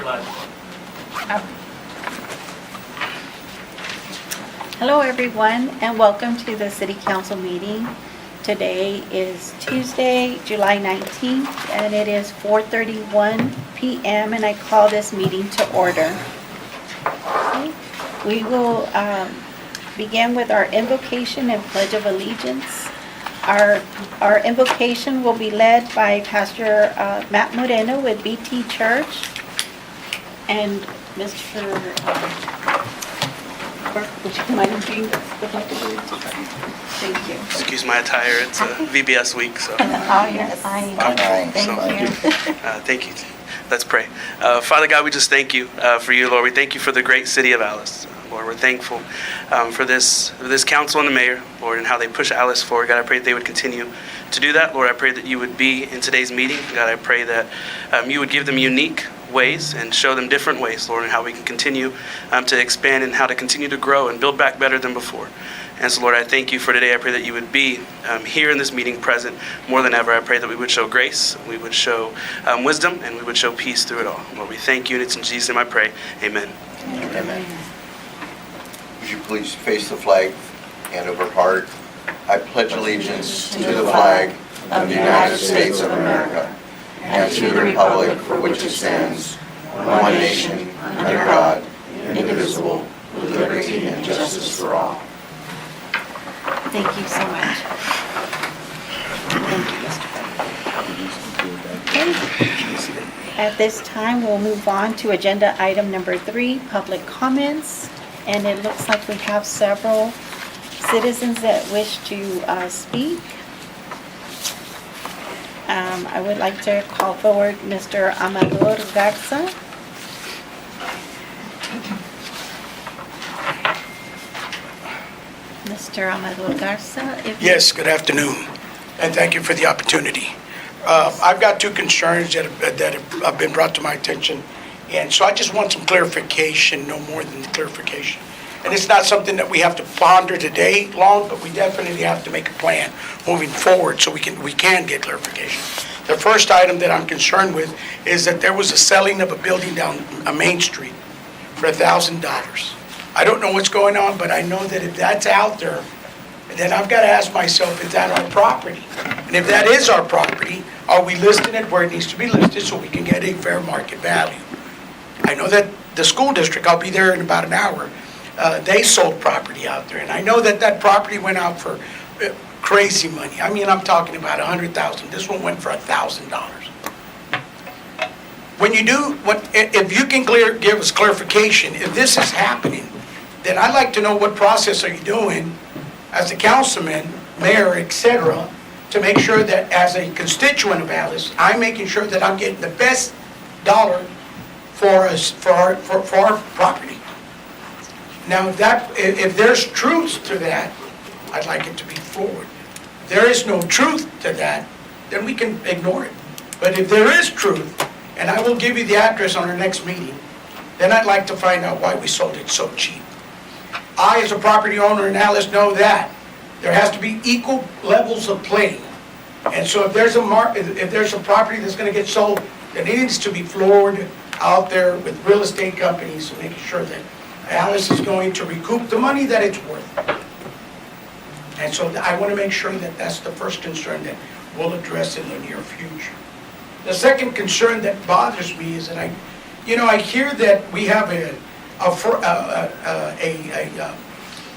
much. Hello, everyone, and welcome to the City Council meeting. Today is Tuesday, July 19th, and it is 4:31 p.m., and I call this meeting to order. Okay. We will begin with our invocation and pledge of allegiance. Our invocation will be led by Pastor Matt Moreno with BT Church, and Mr. Burke, would you mind reading the pledge of allegiance? Thank you. Excuse my attire, it's a VBS week, so. Oh, you're fine. Thank you. Thank you. Let's pray. Father God, we just thank you for you, Lord. We thank you for the great city of Alice. Lord, we're thankful for this council and the mayor, Lord, and how they push Alice forward. God, I pray that they would continue to do that. Lord, I pray that you would be in today's meeting. God, I pray that you would give them unique ways and show them different ways, Lord, and how we can continue to expand and how to continue to grow and build back better than before. And so, Lord, I thank you for today. I pray that you would be here in this meeting present more than ever. I pray that we would show grace, we would show wisdom, and we would show peace through it all. Lord, we thank you, and it's in Jesus' name I pray. Amen. Amen. Would you please face the flag, hand over heart. I pledge allegiance to the flag of the United States of America and to the republic for which it stands, one nation, under God, indivisible, with liberty and justice for all. Thank you so much. Thank you, Mr. President. At this time, we'll move on to agenda item number 3, public comments. And it looks like we have several citizens that wish to speak. I would like to call forward Mr. Amador Garza. Mr. Amador Garza. Yes, good afternoon, and thank you for the opportunity. I've got 2 concerns that have been brought to my attention, and so I just want some clarification, no more than clarification. And it's not something that we have to ponder today long, but we definitely have to make a plan moving forward so we can get clarification. The first item that I'm concerned with is that there was a selling of a building down Main Street for $1,000. I don't know what's going on, but I know that if that's out there, then I've got to ask myself, is that our property? And if that is our property, are we listing it where it needs to be listed so we can get a fair market value? I know that the school district, I'll be there in about an hour, they sold property out there. And I know that that property went out for crazy money. I mean, I'm talking about $100,000. This one went for $1,000. When you do, if you can give us clarification, if this is happening, then I'd like to know what process are you doing as a councilman, mayor, etc., to make sure that as a constituent of Alice, I'm making sure that I'm getting the best dollar for us, for our property. Now, if there's truth to that, I'd like it to be forward. If there is no truth to that, then we can ignore it. But if there is truth, and I will give you the address on our next meeting, then I'd like to find out why we sold it so cheap. I, as a property owner in Alice, know that there has to be equal levels of playing. And so if there's a property that's going to get sold, then it needs to be floored out there with real estate companies, making sure that Alice is going to recoup the money that it's worth. And so I want to make sure that that's the first concern that we'll address in the near future. The second concern that bothers me is that I hear that we have a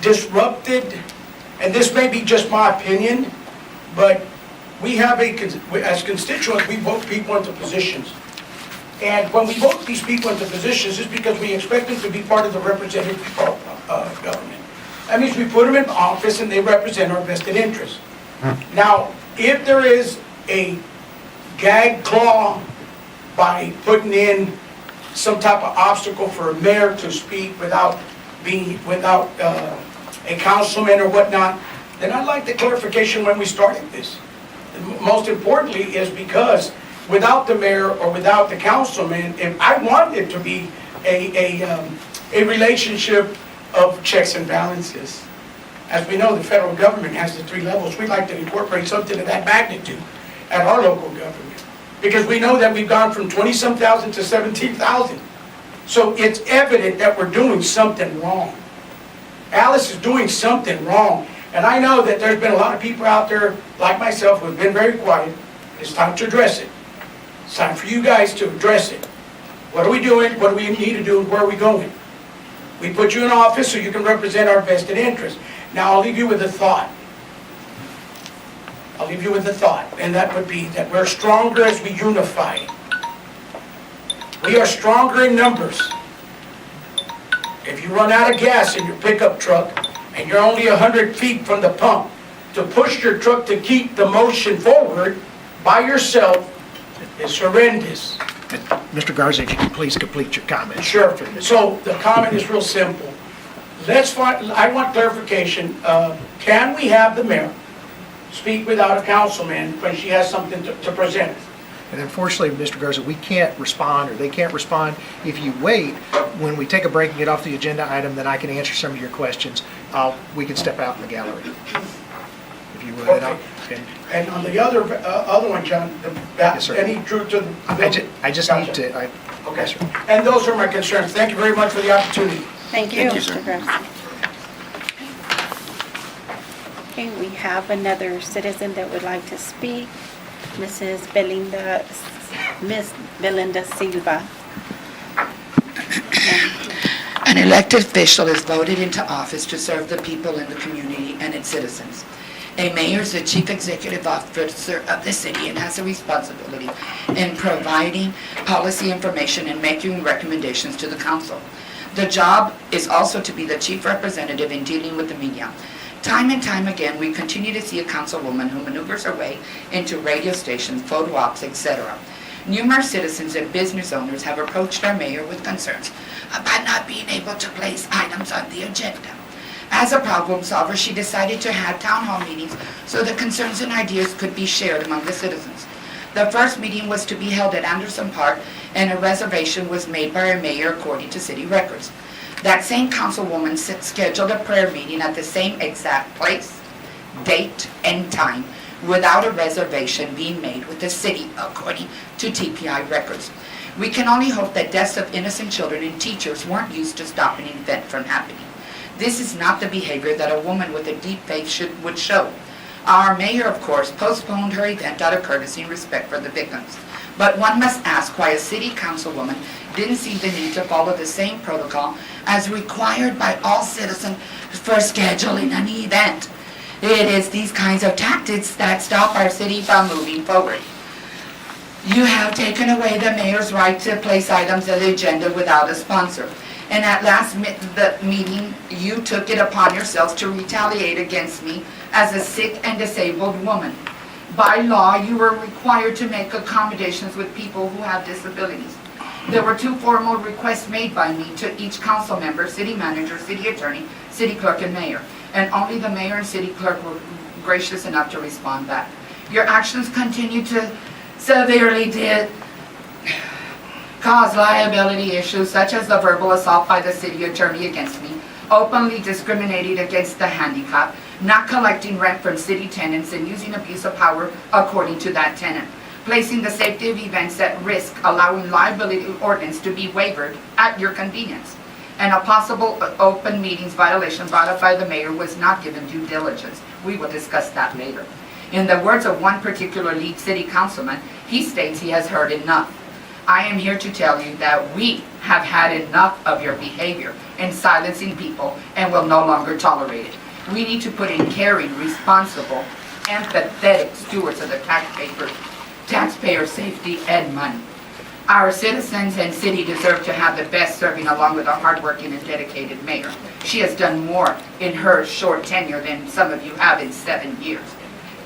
disrupted, and this may be just my opinion, but we have as constituents, we vote people into positions. And when we vote these people into positions, it's because we expect them to be part of the representative government. That means we put them in office and they represent our vested interests. Now, if there is a gag claw by putting in some type of obstacle for a mayor to speak without a councilman or whatnot, then I'd like the clarification when we started this. Most importantly is because without the mayor or without the councilman, if I want it to be a relationship of checks and balances. As we know, the federal government has the 3 levels. We'd like to incorporate something of that magnitude at our local government. Because we know that we've gone from 20-some thousand to 17,000. So it's evident that we're doing something wrong. Alice is doing something wrong. And I know that there's been a lot of people out there, like myself, who have been very quiet. It's time to address it. It's time for you guys to address it. What are we doing? What do we need to do? Where are we going? We put you in office so you can represent our vested interests. Now, I'll leave you with a thought. I'll leave you with a thought, and that would be that we're stronger as we unify. We are stronger in numbers. If you run out of gas in your pickup truck, and you're only 100 feet from the pump, to push your truck to keep the motion forward by yourself is horrendous. Mr. Garza, if you could please complete your comment. Sure. So the comment is real simple. I want clarification. Can we have the mayor speak without a councilman when she has something to present? And unfortunately, Mr. Garza, we can't respond, or they can't respond. If you wait, when we take a break and get off the agenda item, then I can answer some of your questions. We can step out in the gallery, if you would. Okay. And on the other one, John, Yes, sir. any truth to the... I just Gotcha. need to, Okay. yes, sir. And those are my concerns. Thank you very much for the opportunity. Thank you, Thank you, sir. Mr. Garcia. Okay, we have another citizen that would like to speak, Miss Belinda Silva. An elected official is voted into office to serve the people in the community and its citizens. A mayor is the chief executive officer of the city and has a responsibility in providing policy information and making recommendations to the council. The job is also to be the chief representative in dealing with the media. Time and time again, we continue to see a councilwoman who maneuvers her way into radio stations, photo ops, etc. Numerous citizens and business owners have approached our mayor with concerns about not being able to place items on the agenda. As a problem solver, she decided to have town hall meetings so the concerns and ideas could be shared among the citizens. The first meeting was to be held at Anderson Park, and a reservation was made by our mayor according to city records. That same councilwoman scheduled a prayer meeting at the same exact place, date, and time without a reservation being made with the city according to TPI records. We can only hope that deaths of innocent children and teachers weren't used to stop an event from happening. This is not the behavior that a woman with a deep faith would show. Our mayor, of course, postponed her event out of courtesy and respect for the victims. But one must ask why a city councilwoman didn't see the need to follow the same protocol as required by all citizens for scheduling an event. It is these kinds of tactics that stop our city from moving forward. You have taken away the mayor's right to place items on the agenda without a sponsor. And at last meeting, you took it upon yourselves to retaliate against me as a sick and disabled woman. By law, you are required to make accommodations with people who have disabilities. There were 2 formal requests made by me to each council member, city manager, city attorney, city clerk, and mayor. And only the mayor and city clerk were gracious enough to respond back. Your actions continue to severely cause liability issues such as the verbal assault by the city attorney against me, openly discriminating against the handicapped, not collecting rent from city tenants, and using abuse of power according to that tenant, placing the safety of events at risk, allowing liability ordinance to be waived at your convenience. And a possible open meetings violation brought up by the mayor was not given due diligence. We will discuss that later. In the words of one particular lead city councilman, he states he has heard enough. I am here to tell you that we have had enough of your behavior in silencing people and will no longer tolerate it. We need to put in caring, responsible, empathetic stewards of the taxpayer safety and money. Our citizens and city deserve to have the best serving along with a hardworking and dedicated mayor. She has done more in her short tenure than some of you have in 7 years.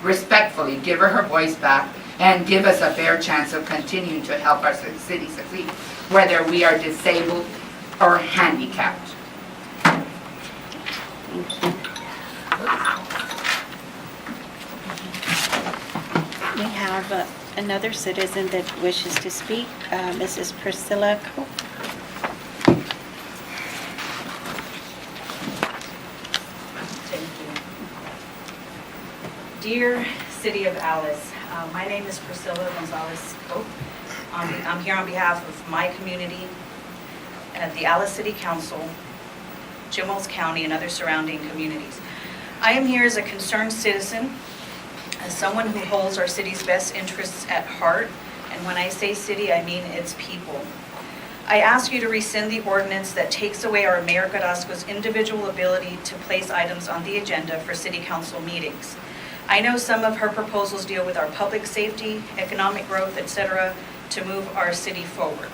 Respectfully, give her her voice back and give us a fair chance of continuing to help our city succeed, whether we are disabled or handicapped. We have another citizen that wishes to speak, Mrs. Priscilla Cope. Thank you. Dear City of Alice, my name is Priscilla Gonzalez Cope. I'm here on behalf of my community. and of the Alice City Council, Jim Wells County, and other surrounding communities. I am here as a concerned citizen, as someone who holds our city's best interests at heart, and when I say city, I mean its people. I ask you to rescind the ordinance that takes away our Mayor Carrasco's individual ability to place items on the agenda for city council meetings. I know some of her proposals deal with our public safety, economic growth, etc., to move our city forward.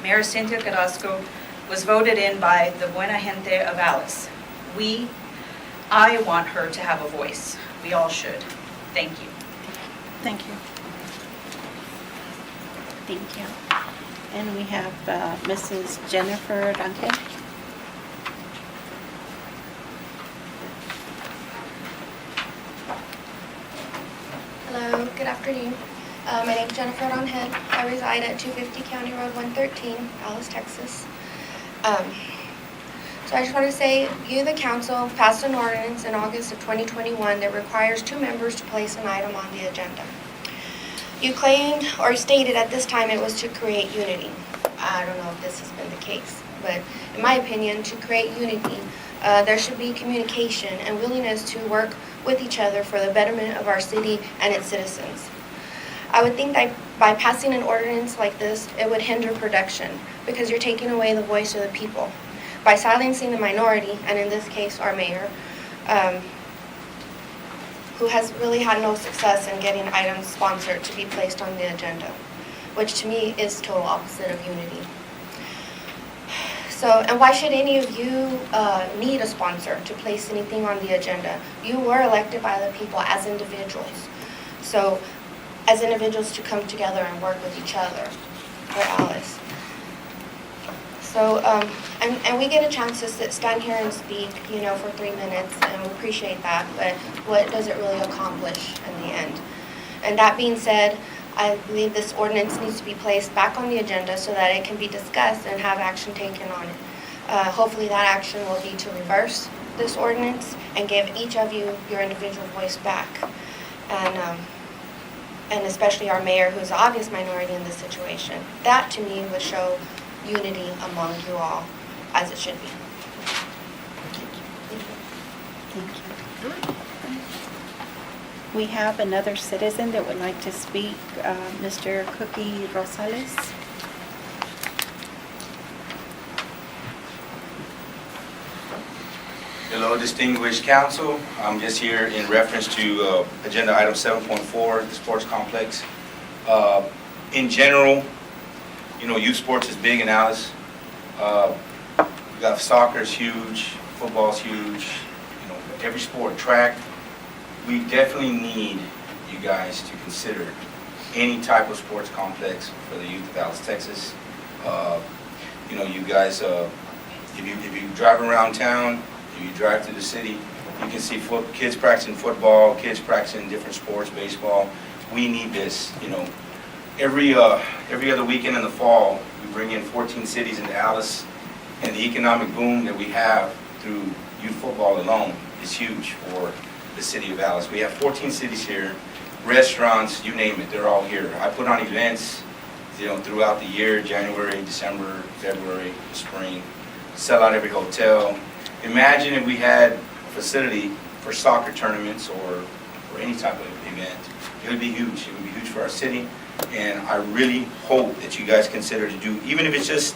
Mayor Cynthia Carrasco was voted in by the buena gente of Alice. I want her to have a voice. We all should. Thank you. Thank you. Thank you. And we have Mrs. Jennifer Duncan. Hello, good afternoon. My name is Jennifer Ronhead. I reside at 250 County Road 113, Alice, Texas. So I just want to say, you, the council, passed an ordinance in August of 2021 that requires 2 members to place an item on the agenda. You claimed or stated at this time it was to create unity. I don't know if this has been the case, but in my opinion, to create unity, there should be communication and willingness to work with each other for the betterment of our city and its citizens. I would think that by passing an ordinance like this, it would hinder production because you're taking away the voice of the people. By silencing the minority, and in this case, our mayor, who has really had no success in getting items sponsored to be placed on the agenda, which to me is total opposite of unity. So, and why should any of you need a sponsor to place anything on the agenda? You were elected by the people as individuals. So, as individuals to come together and work with each other for Alice. So, and we get a chance to stand here and speak, for 3 minutes, and we appreciate that, but what does it really accomplish in the end? And that being said, I believe this ordinance needs to be placed back on the agenda so that it can be discussed and have action taken on it. Hopefully that action will be to reverse this ordinance and give each of you your individual voice back. And especially our mayor, who's the obvious minority in this situation. That, to me, would show unity among you all, as it should be. Thank you. We have another citizen that would like to speak, Mr. Cookie Rosales. Hello, distinguished council. I'm just here in reference to agenda item 7.4, the sports complex. In general, youth sports is big in Alice. We got soccer's huge, football's huge, every sport, track. We definitely need you guys to consider any type of sports complex for the youth of Alice, Texas. You guys, if you drive around town, if you drive through the city, you can see kids practicing football, kids practicing different sports, baseball. We need this, Every other weekend in the fall, we bring in 14 cities into Alice, and the economic boom that we have through youth football alone is huge for the city of Alice. We have 14 cities here, restaurants, you name it, they're all here. I put on events, throughout the year, January, December, February, spring, sell out every hotel. Imagine if we had a facility for soccer tournaments or any type of event. It would be huge. It would be huge for our city. And I really hope that you guys consider to do, even if it's just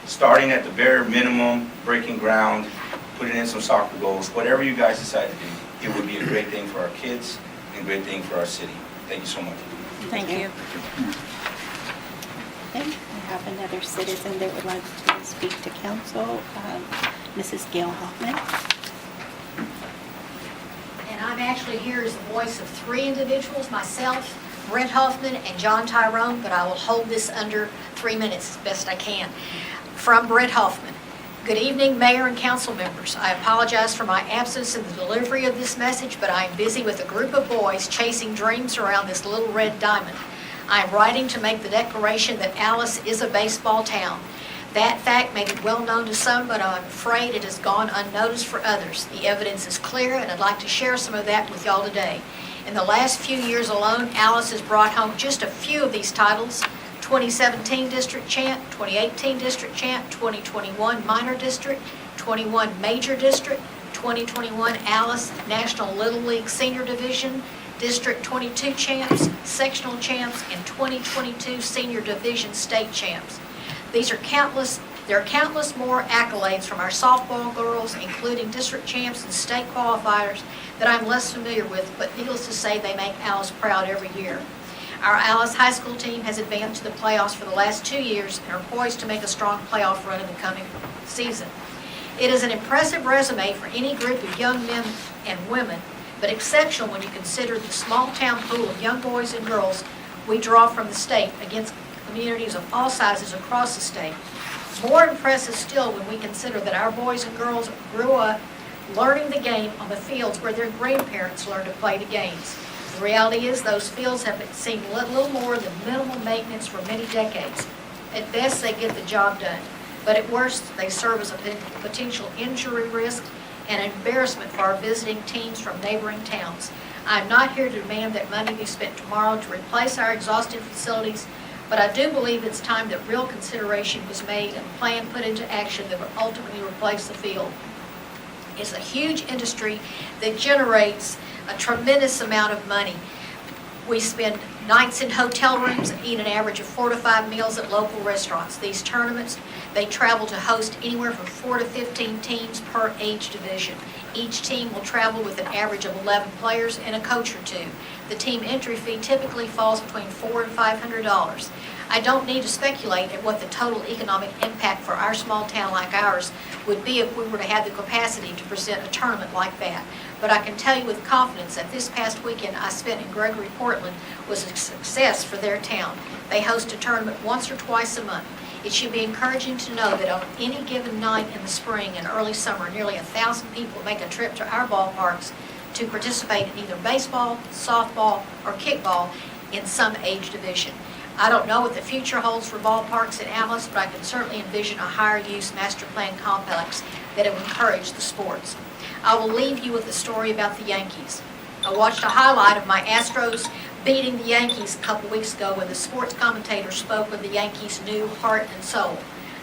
starting at the bare minimum, breaking ground, putting in some soccer goals, whatever you guys decide to do, it would be a great thing for our kids and a great thing for our city. Thank you so much. Thank you. Okay, we have another citizen that would like to speak to council, Mrs. Gail Hoffman. And I'm actually here as the voice of 3 individuals, myself, Brent Hoffman, and John Tyrone, but I will hold this under 3 minutes as best I can. From Brent Hoffman. Good evening, Mayor and council members. I apologize for my absence in the delivery of this message, but I am busy with a group of boys chasing dreams around this little red diamond. I am writing to make the declaration that Alice is a baseball town. That fact may be well known to some, but I'm afraid it has gone unnoticed for others. The evidence is clear, and I'd like to share some of that with y'all today. In the last few years alone, Alice has brought home just a few of these titles, 2017 district champ, 2018 district champ, 2021 minor district, 21 major district, 2021 Alice National Little League Senior Division, District 22 champs, sectional champs, and 2022 Senior Division state champs. There are countless more accolades from our softball girls, including district champs and state qualifiers, that I'm less familiar with, but needless to say, they make Alice proud every year. Our Alice High School team has advanced to the playoffs for the last 2 years and are poised to make a strong playoff run in the coming season. It is an impressive resume for any group of young men and women, but exceptional when you consider the small-town pool of young boys and girls we draw from the state against communities of all sizes across the state. More impressive still when we consider that our boys and girls grew up learning the game on the fields where their grandparents learned to play the games. The reality is those fields have seen little more than minimal maintenance for many decades. At best, they get the job done, but at worst, they serve as a potential injury risk and embarrassment for our visiting teams from neighboring towns. I'm not here to demand that money be spent tomorrow to replace our exhausted facilities, but I do believe it's time that real consideration was made and a plan put into action that would ultimately replace the field. It's a huge industry that generates a tremendous amount of money. We spend nights in hotel rooms and eat an average of 4 to 5 meals at local restaurants. These tournaments, they travel to host anywhere from 4 to 15 teams per age division. Each team will travel with an average of 11 players and a coach or two. The team entry fee typically falls between $400 and $500. I don't need to speculate at what the total economic impact for our small town like ours would be if we were to have the capacity to present a tournament like that. But I can tell you with confidence that this past weekend I spent in Gregory, Portland was a success for their town. They host a tournament once or twice a month. It should be encouraging to know that on any given night in the spring and early summer, nearly 1,000 people make a trip to our ballparks to participate in either baseball, softball, or kickball in some age division. I don't know what the future holds for ballparks in Alice, but I can certainly envision a higher use master plan complex that will encourage the sports. I will leave you with a story about the Yankees. I watched a highlight of my Astros beating the Yankees a couple weeks ago when the sports commentator spoke of the Yankees' new heart and soul.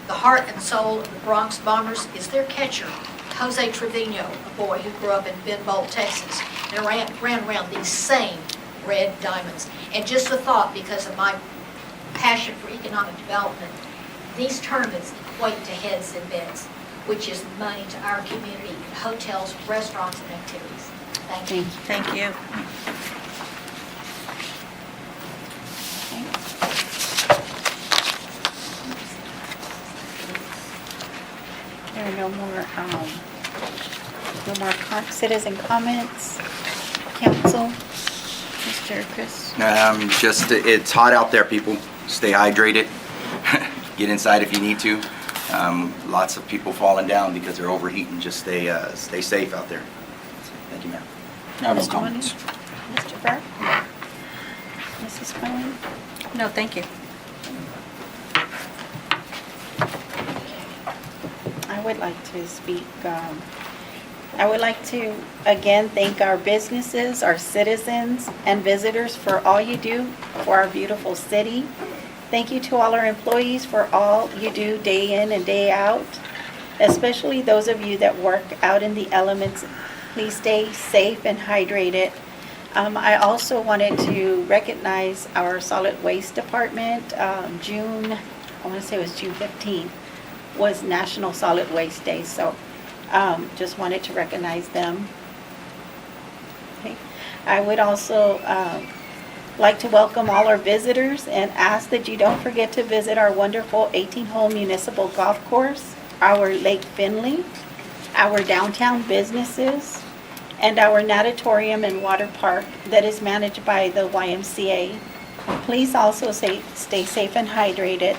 The heart and soul of the Bronx Bombers is their catcher, Jose Trevino, a boy who grew up in Ben Bolt, Texas, and ran around these same red diamonds. And just a thought, because of my passion for economic development, these tournaments equate to heads and beds, which is money to our community in hotels, restaurants, and activities. Thank you. Thank you. There are no more citizen comments. Council, Mr. Chris. It's hot out there, people. Stay hydrated. Get inside if you need to. Lots of people falling down because they're overheating. Just stay safe out there. Thank you, ma'am. Mr. comments. Mr. Burke? Mrs. Cohen? No, thank you. I would like to speak. I would like to again thank our businesses, our citizens, and visitors for all you do for our beautiful city. Thank you to all our employees for all you do day in and day out, especially those of you that work out in the elements. Please stay safe and hydrated. I also wanted to recognize our solid waste department. June 15th, was National Solid Waste Day, so just wanted to recognize them. Okay. I would also like to welcome all our visitors and ask that you don't forget to visit our wonderful 18-hole municipal golf course, our Lake Finley, our downtown businesses, and our natatorium and water park that is managed by the YMCA. Please also stay safe and hydrated,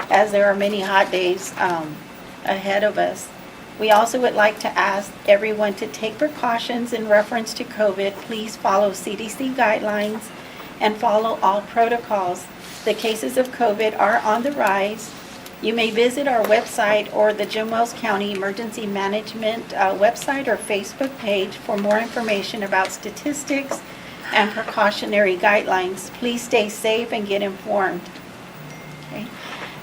as there are many hot days ahead of us. We also would like to ask everyone to take precautions in reference to COVID. Please follow CDC guidelines and follow all protocols. The cases of COVID are on the rise. You may visit our website or the Jim Wells County Emergency Management website or Facebook page for more information about statistics and precautionary guidelines. Please stay safe and get informed.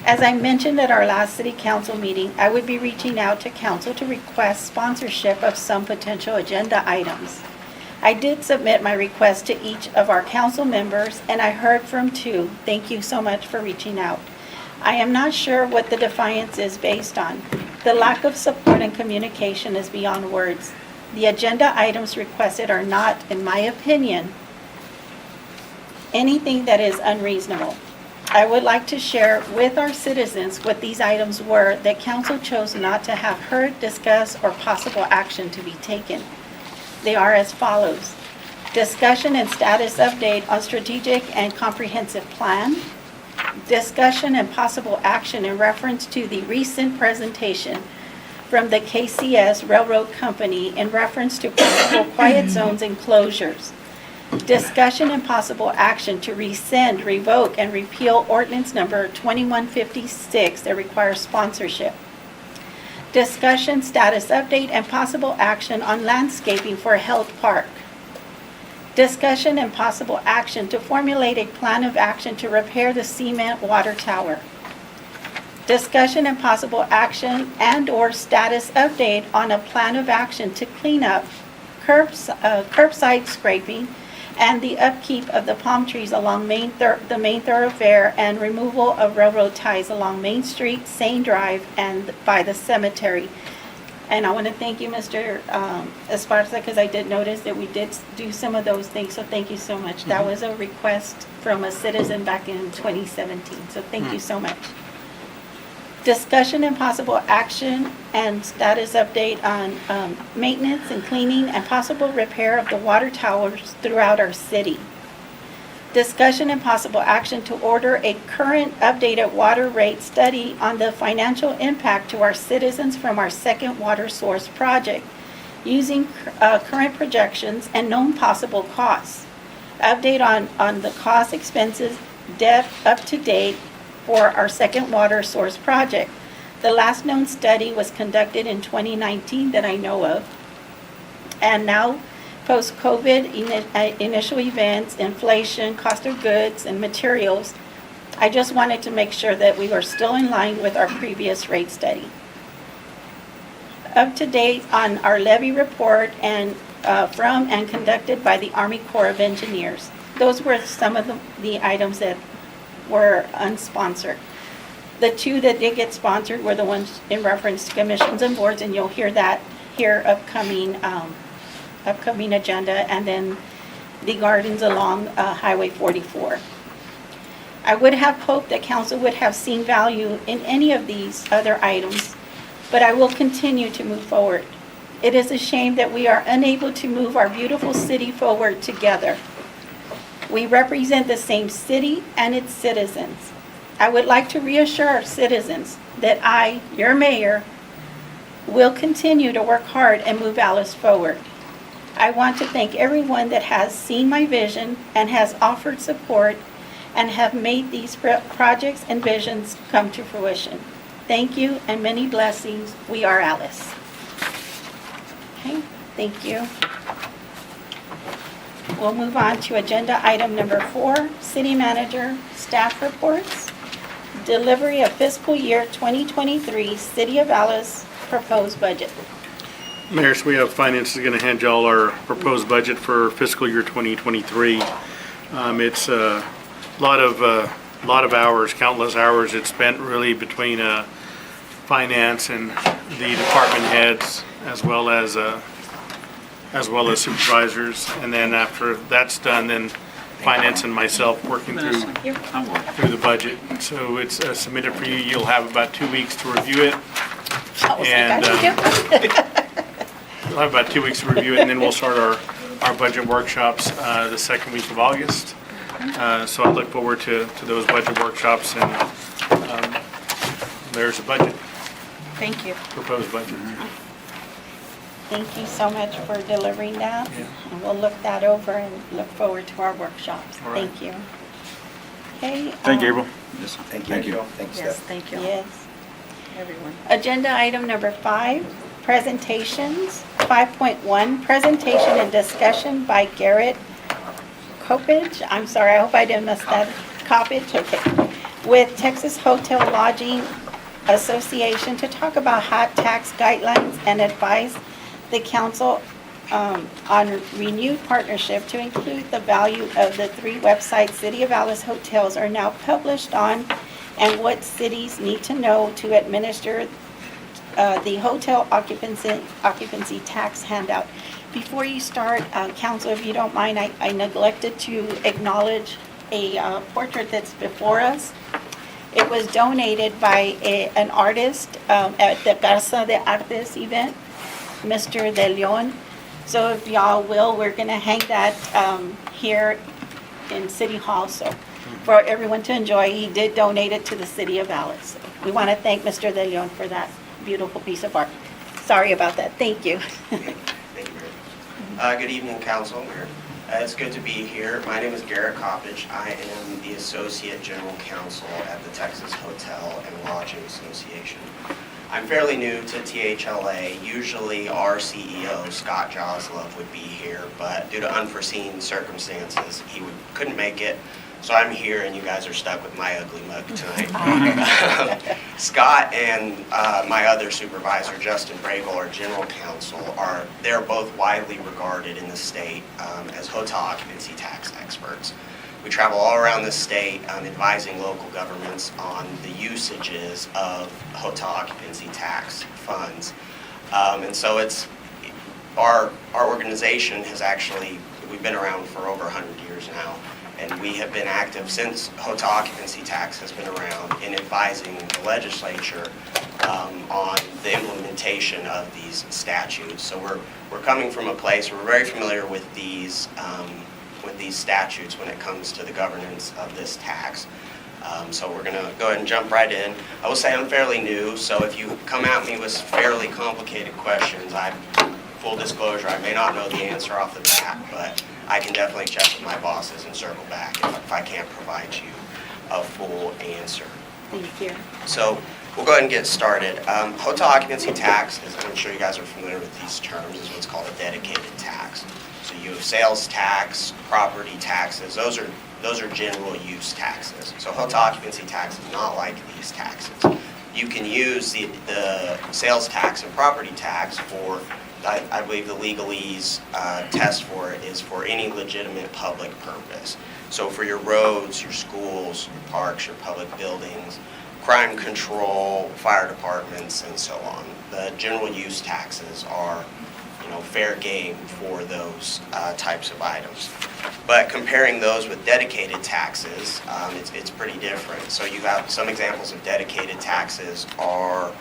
As I mentioned at our last city council meeting, I would be reaching out to council to request sponsorship of some potential agenda items. I did submit my request to each of our council members, and I heard from two. Thank you so much for reaching out. I am not sure what the defiance is based on. The lack of support and communication is beyond words. The agenda items requested are not, in my opinion, anything that is unreasonable. I would like to share with our citizens what these items were that council chose not to have heard, discussed, or possible action to be taken. They are as follows. Discussion and status update on strategic and comprehensive plan. Discussion and possible action in reference to the recent presentation from the KCS Railroad Company in reference to possible quiet zones and closures. Discussion and possible action to rescind, revoke, and repeal ordinance number 2156 that requires sponsorship. Discussion, status update, and possible action on landscaping for Health Park. Discussion and possible action to formulate a plan of action to repair the cement water tower. Discussion and possible action and/or status update on a plan of action to clean up curbside scraping and the upkeep of the palm trees along the main thoroughfare and removal of railroad ties along Main Street, Sain Drive, and by the cemetery. And I want to thank you, Mr. Esparza, because I did notice that we did do some of those things, so thank you so much. That was a request from a citizen back in 2017, so thank you so much. Discussion and possible action and status update on maintenance and cleaning and possible repair of the water towers throughout our city. Discussion and possible action to order a current updated water rate study on the financial impact to our citizens from our second water source project using current projections and known possible costs. Update on the cost, expenses, debt up to date for our second water source project. The last known study was conducted in 2019 that I know of. And now, post-COVID, initial events, inflation, cost of goods, and materials, I just wanted to make sure that we were still in line with our previous rate study. Up to date on our levy report and from and conducted by the Army Corps of Engineers. Those were some of the items that were unsponsored. The two that did get sponsored were the ones in reference to commissions and boards, and you'll hear that here upcoming agenda, and then the gardens along Highway 44. I would have hoped that council would have seen value in any of these other items, but I will continue to move forward. It is a shame that we are unable to move our beautiful city forward together. We represent the same city and its citizens. I would like to reassure our citizens that I, your mayor, will continue to work hard and move Alice forward. I want to thank everyone that has seen my vision and has offered support and have made these projects and visions come to fruition. Thank you and many blessings. We are Alice. Okay, thank you. We'll move on to agenda item number 4, city manager staff reports. Delivery of fiscal year 2023 City of Alice proposed budget. Mayor, so we have finance is going to hand y'all our proposed budget for fiscal year 2023. It's a lot of hours, countless hours it's spent really between finance and the department heads as well as supervisors, and then after that's done, then finance and myself working through the budget. So it's submitted for you. You'll have about 2 weeks to review it. And you'll have about 2 weeks to review it, and then we'll start our budget workshops the second week of August. So I look forward to those budget workshops, and there's a budget, Thank you. proposed budget. Thank you so much for delivering that. Yeah. And we'll look that over and look forward to our workshops. All right. Thank you. Okay. Thank you, April. Yes, thank you. Thanks, Yes, Steph. thank you, Yes. everyone. Agenda item number 5, presentations. 5.1, presentation and discussion by Garrett Kopich. I'm sorry, I hope I didn't mess that. Kopich, okay. with Texas Hotel Lodging Association to talk about hot tax guidelines and advise the council on renewed partnership to include the value of the 3 websites City of Alice hotels are now published on and what cities need to know to administer the hotel occupancy tax handout. Before you start, council, if you don't mind, I neglected to acknowledge a portrait that's before us. It was donated by an artist at the Casa de Artes event, Mr. De Leon. So if y'all will, we're going to hang that here in City Hall, so for everyone to enjoy. He did donate it to the City of Alice. We want to thank Mr. De Leon for that beautiful piece of art. Sorry about that. Thank you. Thank you, Mayor. Good evening, Council. It's good to be here. My name is Garrett Coppage. I am the Associate General Counsel at the Texas Hotel and Lodging Association. I'm fairly new to THLA. Usually our CEO, Scott Joslove, would be here, but due to unforeseen circumstances, he couldn't make it. So I'm here and you guys are stuck with my ugly mug tonight. Scott and my other supervisor, Justin Bregel, our general counsel, they're both widely regarded in the state as hotel occupancy tax experts. We travel all around the state advising local governments on the usages of hotel occupancy tax funds. And so our organization we've been around for over 100 years now. And we have been active since hotel occupancy tax has been around in advising the legislature on the implementation of these statutes. So we're coming from a place where we're very familiar with these statutes when it comes to the governance of this tax. So we're going to go ahead and jump right in. I will say I'm fairly new, so if you come at me with fairly complicated questions, full disclosure, I may not know the answer off the bat, but I can definitely check with my bosses and circle back if I can't provide you a full answer. Thank you. So we'll go ahead and get started. Hotel occupancy tax, as I'm sure you guys are familiar with these terms, is what's called a dedicated tax. So you have sales tax, property taxes, those are general use taxes. So hotel occupancy tax is not like these taxes. You can use the sales tax and property tax for, I believe the legalese test for it is for any legitimate public purpose. So for your roads, your schools, your parks, your public buildings, crime control, fire departments, and so on. The general use taxes are, fair game for those types of items. But comparing those with dedicated taxes, it's pretty different. So you have some examples of dedicated taxes are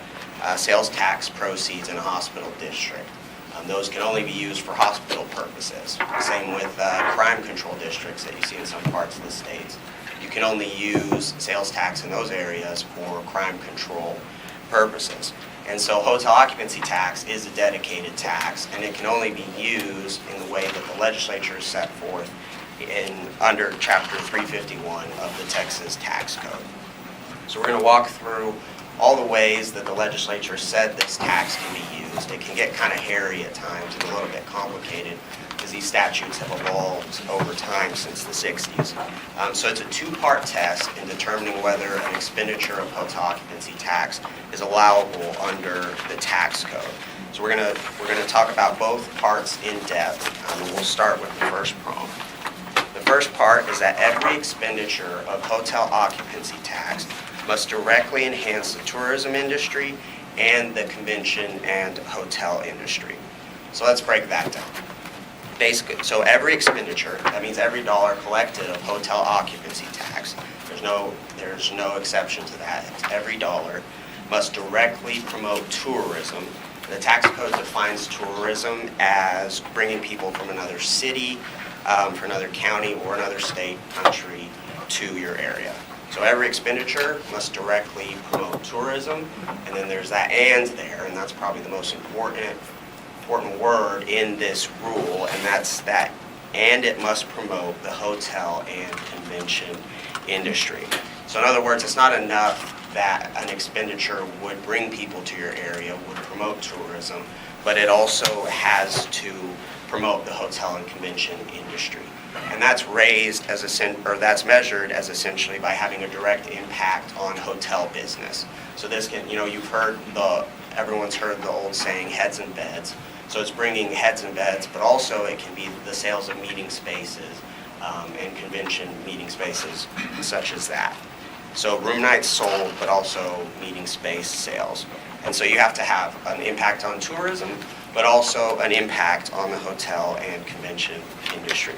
sales tax proceeds in a hospital district. Those can only be used for hospital purposes. Same with crime control districts that you see in some parts of the states. You can only use sales tax in those areas for crime control purposes. And so hotel occupancy tax is a dedicated tax, and it can only be used in the way that the legislature has set forth under Chapter 351 of the Texas Tax Code. So we're going to walk through all the ways that the legislature said this tax can be used. It can get kind of hairy at times and a little bit complicated because these statutes have evolved over time since the 60s. So it's a two-part test in determining whether an expenditure of hotel occupancy tax is allowable under the tax code. So we're gonna talk about both parts in depth. And we'll start with the first prong. The first part is that every expenditure of hotel occupancy tax must directly enhance the tourism industry and the convention and hotel industry. So let's break that down. Basically, so every expenditure, that means every dollar collected of hotel occupancy tax, there's no exception to that. It's every dollar must directly promote tourism. The tax code defines tourism as bringing people from another city, from another county or another state, country to your area. So every expenditure must directly promote tourism, and then there's that "and" there, and that's probably the most important word in this rule, and that's that "and it must promote the hotel and convention industry." So in other words, it's not enough that an expenditure would bring people to your area, would promote tourism, but it also has to promote the hotel and convention industry. And that's raised as that's measured as essentially by having a direct impact on hotel business. So this can, everyone's heard the old saying, heads and beds. So it's bringing heads and beds, but also it can be the sales of meeting spaces and convention meeting spaces such as that. So room nights sold, but also meeting space sales. And so you have to have an impact on tourism, but also an impact on the hotel and convention industry.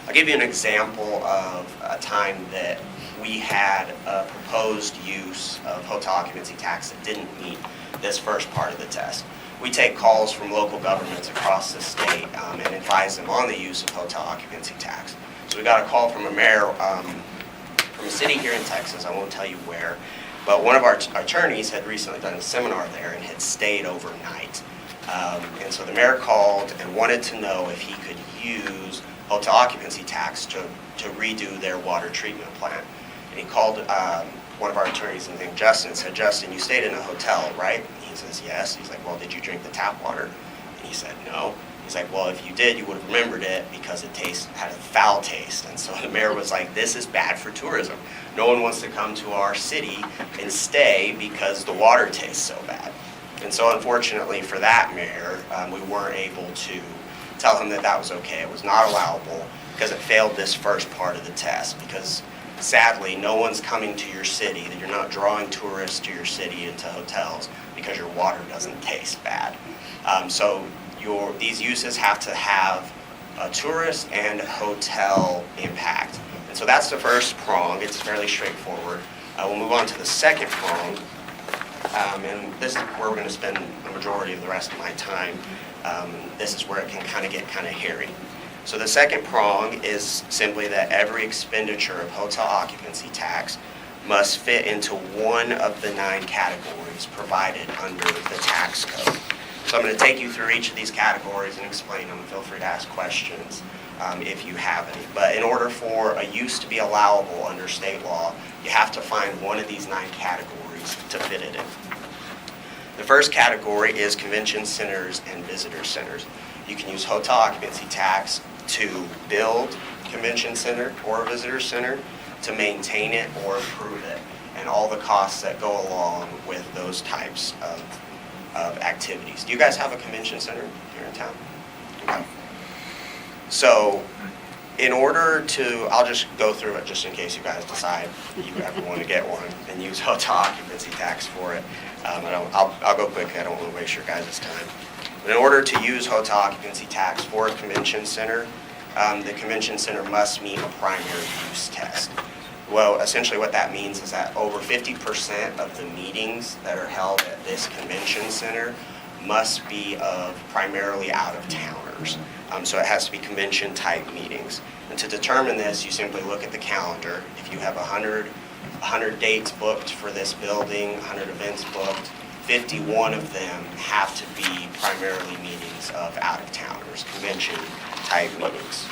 I'll give you an example of a time that we had a proposed use of hotel occupancy tax that didn't meet this first part of the test. We take calls from local governments across the state and advise them on the use of hotel occupancy tax. So we got a call from a mayor from a city here in Texas, I won't tell you where, but one of our attorneys had recently done a seminar there and had stayed overnight. And so the mayor called and wanted to know if he could use hotel occupancy tax to redo their water treatment plant. And he called one of our attorneys named Justin and said, "Justin, you stayed in a hotel, right?" And he says, "Yes." He's like, "Well, did you drink the tap water?" And he said, "No." He's like, "Well, if you did, you would have remembered it because it had a foul taste." And so the mayor was like, "This is bad for tourism. No one wants to come to our city and stay because the water tastes so bad." And so unfortunately for that mayor, we weren't able to tell him that that was okay. It was not allowable because it failed this first part of the test. Because sadly, no one's coming to your city, that you're not drawing tourists to your city into hotels because your water doesn't taste bad. So these uses have to have a tourist and hotel impact. And so that's the first prong. It's fairly straightforward. We'll move on to the second prong. And this is where we're going to spend the majority of the rest of my time. This is where it can kind of get hairy. So the second prong is simply that every expenditure of hotel occupancy tax must fit into one of the 9 categories provided under the tax code. So I'm going to take you through each of these categories and explain them. Feel free to ask questions if you have any. But in order for a use to be allowable under state law, you have to find one of these 9 categories to fit it in. The first category is convention centers and visitor centers. You can use hotel occupancy tax to build a convention center or a visitor center, to maintain it or improve it, and all the costs that go along with those types of activities. Do you guys have a convention center here in town? Okay. So in order to, I'll just go through it just in case you guys decide you ever want to get one and use hotel occupancy tax for it. I'll go quick. I don't want to waste your guys' time. But in order to use hotel occupancy tax for a convention center, the convention center must meet a primary use test. Well, essentially what that means is that over 50% of the meetings that are held at this convention center must be of primarily out-of-towners. So it has to be convention-type meetings. And to determine this, you simply look at the calendar. If you have 100 dates booked for this building, 100 events booked, 51 of them have to be primarily meetings of out-of-towners, convention-type meetings.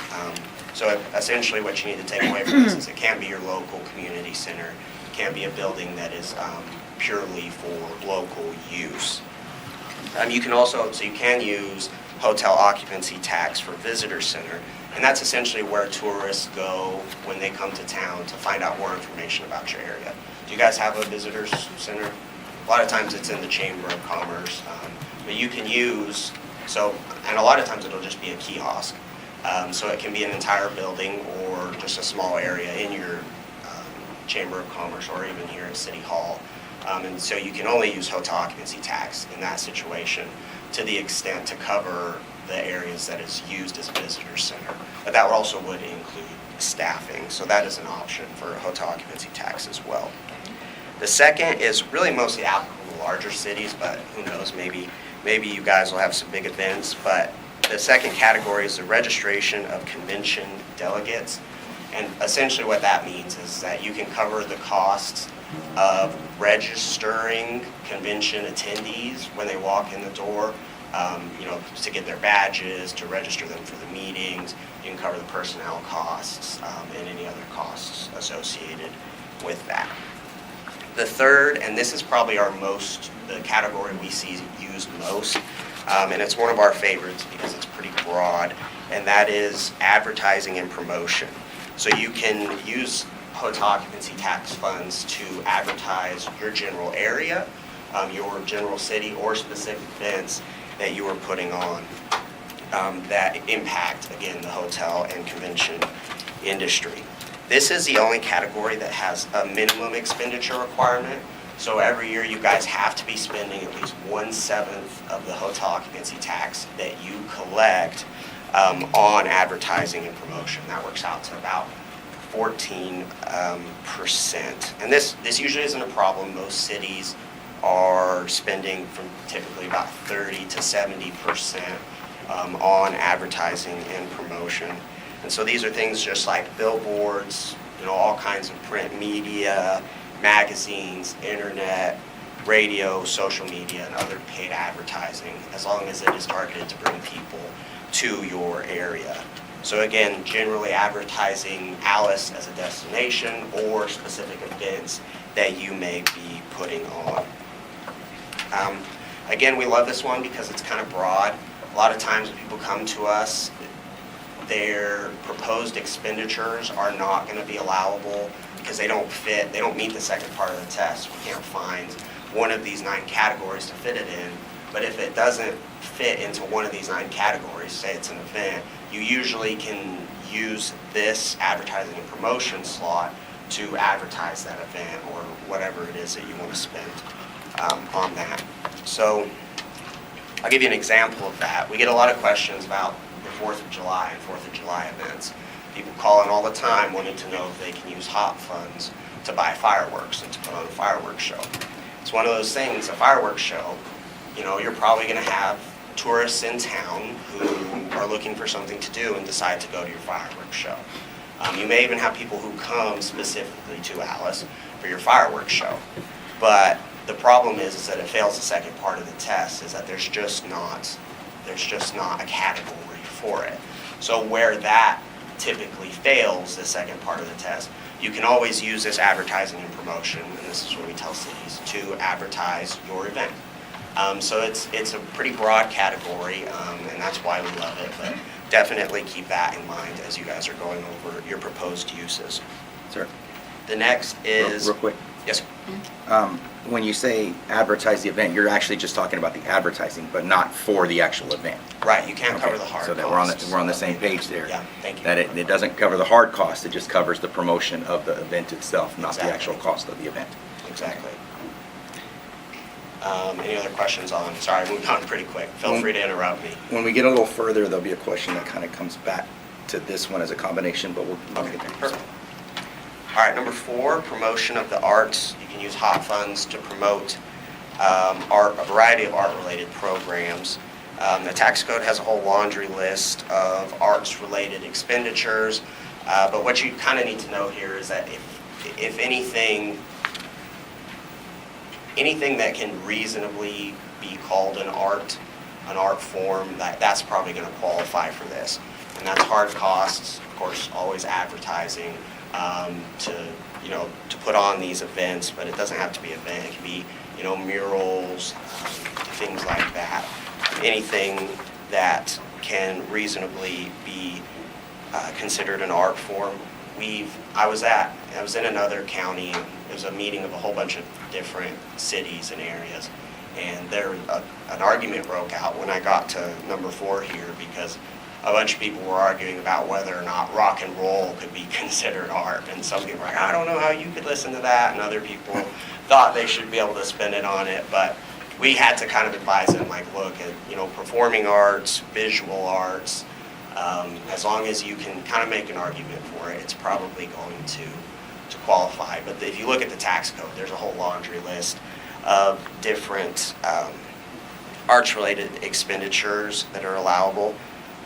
So essentially what you need to take away from this is it can't be your local community center. It can't be a building that is purely for local use. You can use hotel occupancy tax for visitor center, and that's essentially where tourists go when they come to town to find out more information about your area. Do you guys have a visitor center? A lot of times it's in the Chamber of Commerce, but you can use, and a lot of times it'll just be a kiosk. So it can be an entire building or just a small area in your Chamber of Commerce or even here at City Hall. And so you can only use hotel occupancy tax in that situation to the extent to cover the areas that is used as a visitor center. But that also would include staffing, so that is an option for hotel occupancy tax as well. The second is really mostly applicable to larger cities, but who knows, maybe you guys will have some big events. But the second category is the registration of convention delegates. And essentially what that means is that you can cover the costs of registering convention attendees when they walk in the door, to get their badges, to register them for the meetings. You can cover the personnel costs and any other costs associated with that. The third, and this is probably the category we see used most, and it's one of our favorites because it's pretty broad, and that is advertising and promotion. So you can use hotel occupancy tax funds to advertise your general area, your general city, or specific events that you are putting on that impact, again, the hotel and convention industry. This is the only category that has a minimum expenditure requirement. So every year you guys have to be spending at least 1/7 of the hotel occupancy tax that you collect on advertising and promotion. That works out to about 14%. And this usually isn't a problem. Most cities are spending from typically about 30 to 70% on advertising and promotion. And so these are things just like billboards, all kinds of print media, magazines, internet, radio, social media, and other paid advertising, as long as it is targeted to bring people to your area. So again, generally advertising Alice as a destination or specific events that you may be putting on. Again, we love this one because it's kind of broad. A lot of times when people come to us, their proposed expenditures are not going to be allowable because they don't meet the second part of the test. We can't find one of these 9 categories to fit it in. But if it doesn't fit into one of these 9 categories, say it's an event, you usually can use this advertising and promotion slot to advertise that event or whatever it is that you want to spend on that. So I'll give you an example of that. We get a lot of questions about the 4th of July and 4th of July events. People call in all the time wanting to know if they can use HOP funds to buy fireworks and to put on a fireworks show. It's one of those things, a fireworks show, you're probably going to have tourists in town who are looking for something to do and decide to go to your fireworks show. You may even have people who come specifically to Alice for your fireworks show. But the problem is that it fails the second part of the test, is that there's just not a category for it. So where that typically fails the second part of the test, you can always use this advertising and promotion, and this is what we tell cities, to advertise your event. So it's a pretty broad category, and that's why we love it, but definitely keep that in mind as you guys are going over your proposed uses. Sir, The next is... real quick. Yes, sir. When you say advertise the event, you're actually just talking about the advertising, but not for the actual event. Right, you can't cover Okay, the hard so that costs. we're on the same page there. Yeah, thank you. That it doesn't cover the hard cost, it just covers the promotion of the event itself, not the Exactly. actual cost of the event. Exactly. Any other questions on, sorry, I moved on pretty quick. Feel free to interrupt me. When we get a little further, there'll be a question that kind of comes back to this one as a combination, but we'll Okay, get there. perfect. All right, number 4, promotion of the arts. You can use HOP funds to promote a variety of art-related programs. The tax code has a whole laundry list of arts-related expenditures, but what you kind of need to know here is that if anything that can reasonably be called an art form, that's probably going to qualify for this. And that's hard costs, of course, always advertising to put on these events, but it doesn't have to be an event. It can be, murals, things like that. Anything that can reasonably be considered an art form. I was in another county, and it was a meeting of a whole bunch of different cities and areas, and an argument broke out when I got to number 4 here, because a bunch of people were arguing about whether or not rock and roll could be considered art, and some people were like, I don't know how you could listen to that, and other people thought they should be able to spend it on it, but we had to kind of advise them, like, look at, performing arts, visual arts, as long as you can kind of make an argument for it, it's probably going to qualify. But if you look at the tax code, there's a whole laundry list of different arts-related expenditures that are allowable.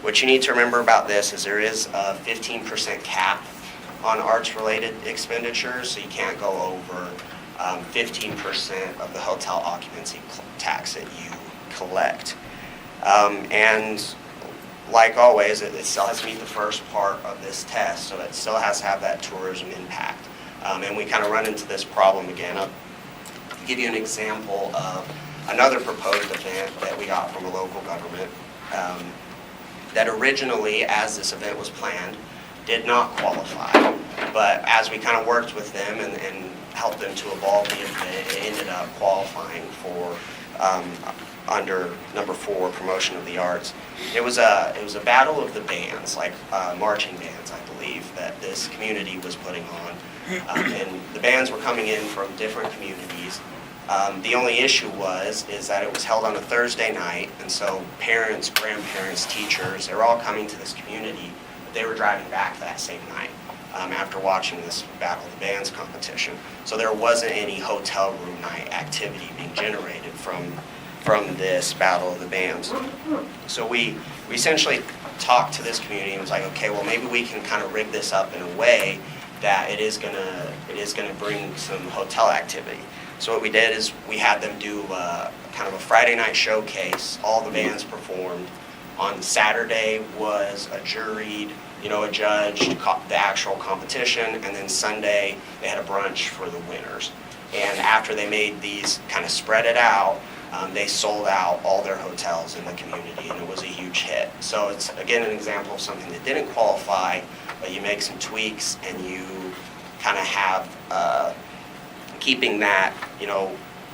What you need to remember about this is there is a 15% cap on arts-related expenditures, so you can't go over 15% of the hotel occupancy tax that you collect. And like always, it still has to meet the first part of this test, so it still has to have that tourism impact. And we kind of run into this problem again. I'll give you an example of another proposed event that we got from a local government that originally, as this event was planned, did not qualify. But as we kind of worked with them and helped them to evolve the event, it ended up qualifying for under number 4, promotion of the arts. It was a battle of the bands, like marching bands, I believe, that this community was putting on. And the bands were coming in from different communities. The only issue is that it was held on a Thursday night, and so parents, grandparents, teachers, they were all coming to this community, but they were driving back that same night after watching this Battle of the Bands competition. So there wasn't any hotel room night activity being generated from this Battle of the Bands. So we essentially talked to this community and was like, okay, well, maybe we can kind of rig this up in a way that it is gonna bring some hotel activity. So what we did is we had them do kind of a Friday night showcase. All the bands performed. On Saturday was a juried, a judged the actual competition, and then Sunday they had a brunch for the winners. And after they made these kind of spread it out, they sold out all their hotels in the community, and it was a huge hit. So it's, again, an example of something that didn't qualify, but you make some tweaks and you kind of have keeping that,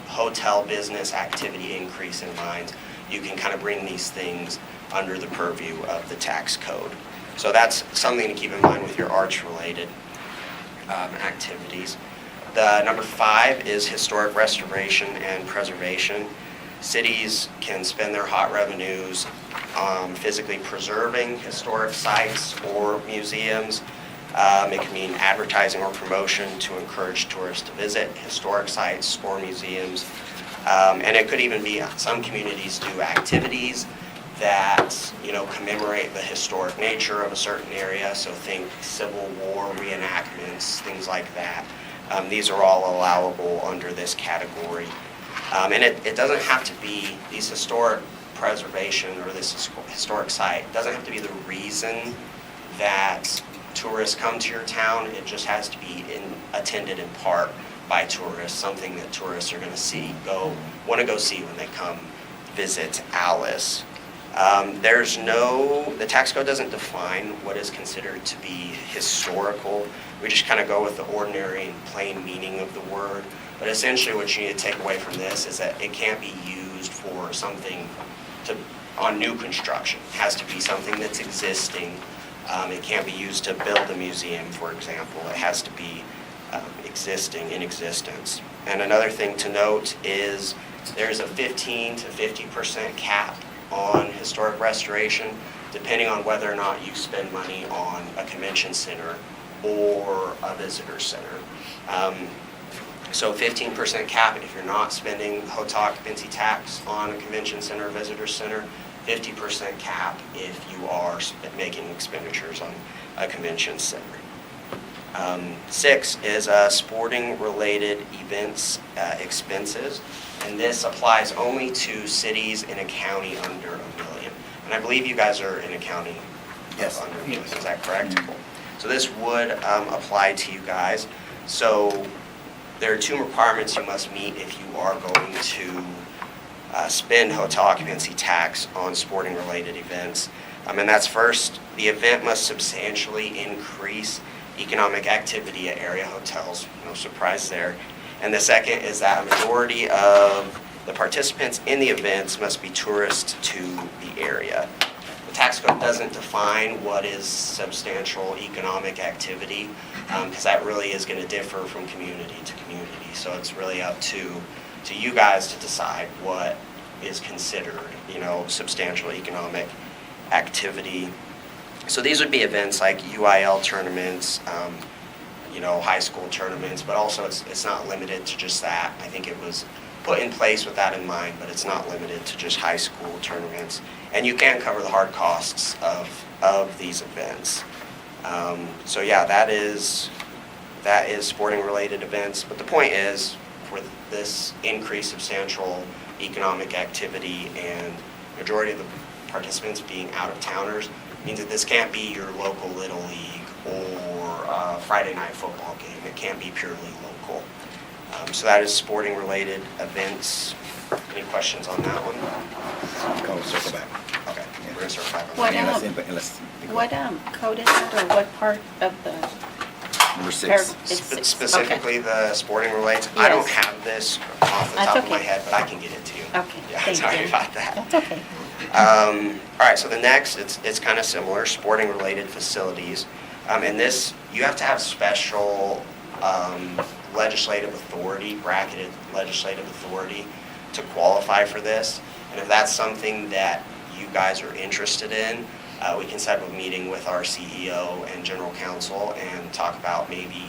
hotel business activity increase in mind. You can kind of bring these things under the purview of the tax code. So that's something to keep in mind with your arts-related activities. The number 5 is historic restoration and preservation. Cities can spend their hot revenues physically preserving historic sites or museums. It can mean advertising or promotion to encourage tourists to visit historic sites or museums. And it could even be, some communities do activities that, commemorate the historic nature of a certain area. So think Civil War reenactments, things like that. These are all allowable under this category. And it doesn't have to be these historic preservation or this historic site. It doesn't have to be the reason that tourists come to your town. It just has to be attended in part by tourists, something that tourists are going to want to go see when they come visit Alice. The tax code doesn't define what is considered to be historical. We just kind of go with the ordinary and plain meaning of the word. But essentially what you need to take away from this is that it can't be used for something on new construction. It has to be something that's existing. It can't be used to build a museum, for example. It has to be in existence. And another thing to note is there's a 15 to 50% cap on historic restoration, depending on whether or not you spend money on a convention center or a visitor center. So 15% cap if you're not spending hotel occupancy tax on a convention center or visitor center, 50% cap if you are making expenditures on a convention center. 6 is sporting-related events expenses, and this applies only to cities in a county under $1 million. And I believe you guys are in a county Yes. under $1 million. Is that correct? So this would apply to you guys. So there are 2 requirements you must meet if you are going to spend hotel occupancy tax on sporting-related events. And that's first, the event must substantially increase economic activity at area hotels. No surprise there. And the second is that a majority of the participants in the events must be tourists to the area. The tax code doesn't define what is substantial economic activity, because that really is going to differ from community to community. So it's really up to you guys to decide what is considered, substantial economic activity. So these would be events like UIL tournaments, high school tournaments, but also it's not limited to just that. I think it was put in place with that in mind, but it's not limited to just high school tournaments. And you can cover the hard costs of these events. So yeah, that is sporting-related events. But the point is, for this increased substantial economic activity and majority of the participants being out-of-towners, means that this can't be your local Little League or Friday night football game. It can't be purely local. So that is sporting-related events. Any questions on that one? Go circle back. Okay, we're going to circle back on What, that. what code is that, or what part of the? Number 6. It's six. Specifically the sporting relates. I don't Yes. have this off the That's top of my okay. head, but I can get it to you. Okay, Yeah, thank sorry you. about that. That's okay. All right, so the next, it's kind of similar, sporting-related facilities. And this, you have to have special legislative authority, bracketed legislative authority to qualify for this. And if that's something that you guys are interested in, we can set up a meeting with our CEO and general counsel and talk about maybe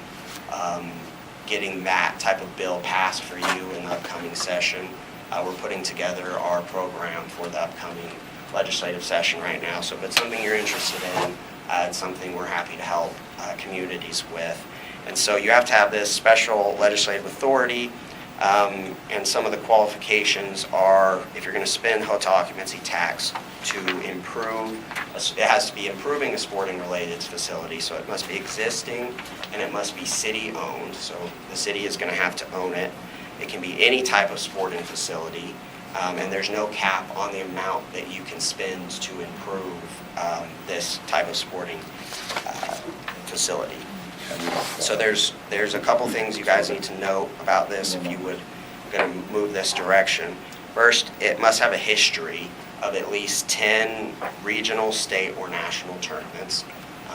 getting that type of bill passed for you in the upcoming session. We're putting together our program for the upcoming legislative session right now. So if it's something you're interested in, it's something we're happy to help communities with. And so you have to have this special legislative authority, and some of the qualifications are, if you're going to spend hotel occupancy tax to improve, it has to be improving a sporting-related facility, so it must be existing, and it must be city-owned, so the city is going to have to own it. It can be any type of sporting facility, and there's no cap on the amount that you can spend to improve this type of sporting facility. So there's a couple things you guys need to know about this if you would going to move this direction. First, it must have a history of at least 10 regional, state, or national tournaments.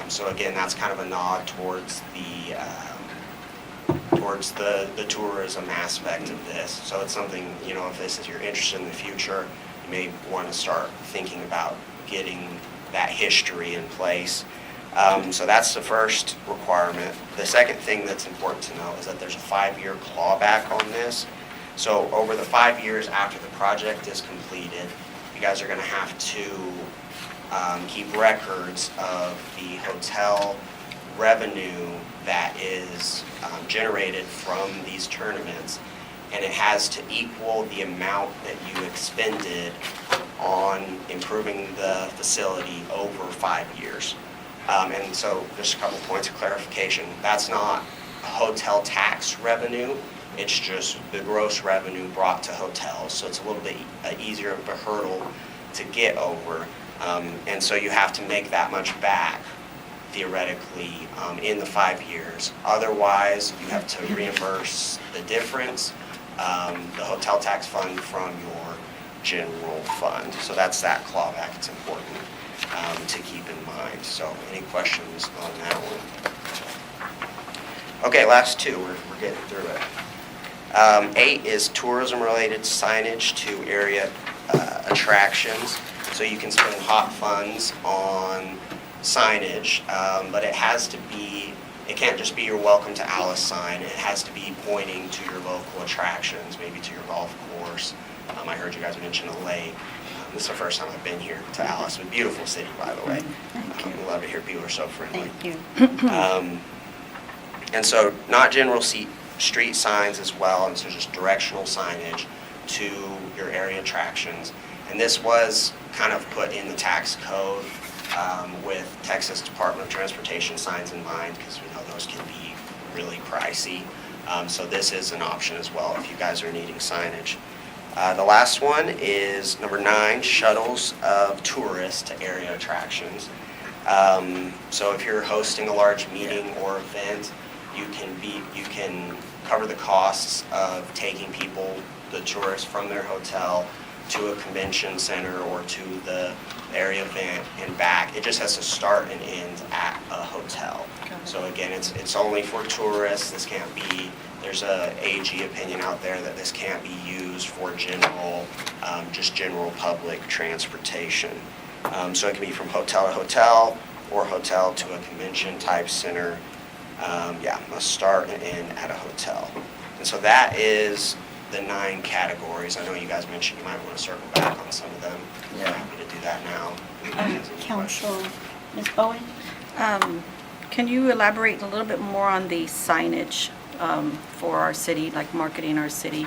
So again, that's kind of a nod towards the tourism aspect of this. So it's something, you know, if this is you're interested in the future, you may want to start thinking about getting that history in place. So that's the first requirement. The second thing that's important to know is that there's a 5-year clawback on this. So over the 5 years after the project is completed, you guys are going to have to keep records of the hotel revenue that is generated from these tournaments, and it has to equal the amount that you expended on improving the facility over 5 years. And so just a couple points of clarification. That's not hotel tax revenue. It's just the gross revenue brought to hotels. So it's a little bit easier of a hurdle to get over. And so you have to make that much back, theoretically, in the 5 years. Otherwise, you have to reimburse the difference, the hotel tax fund from your general fund. So that's that clawback. It's important to keep in mind. So any questions on that one? Okay, last two. We're getting through it. 8 is tourism-related signage to area attractions. So you can spend hot funds on signage, but it has to be, it can't just be your welcome to Alice sign. It has to be pointing to your local attractions, maybe to your golf course. I heard you guys mention a lake. This is the first time I've been here to Alice. A beautiful city, by the way. Thank you. We love it here. People are so friendly. Thank you. And so not general street signs as well, and so just directional signage to your area attractions. And this was kind of put in the tax code with Texas Department of Transportation signs in mind, because we know those can be really pricey. So this is an option as well if you guys are needing signage. The last one is number 9, shuttles of tourists to area attractions. So if you're hosting a large meeting or event, you can cover the costs of taking people, the tourists, from their hotel to a convention center or to the area event and back. It just has to start and end at a hotel. So again, it's only for tourists. This can't be, there's a AG opinion out there that this can't be used for general, just general public transportation. So it can be from hotel to hotel or hotel to a convention type center. Must start and end at a hotel. And so that is the 9 categories. I know you guys mentioned you might want to circle back on some of them. Yeah. I'm happy to do that now. Council, Ms. Bowen? Can you elaborate a little bit more on the signage for our city, like marketing our city?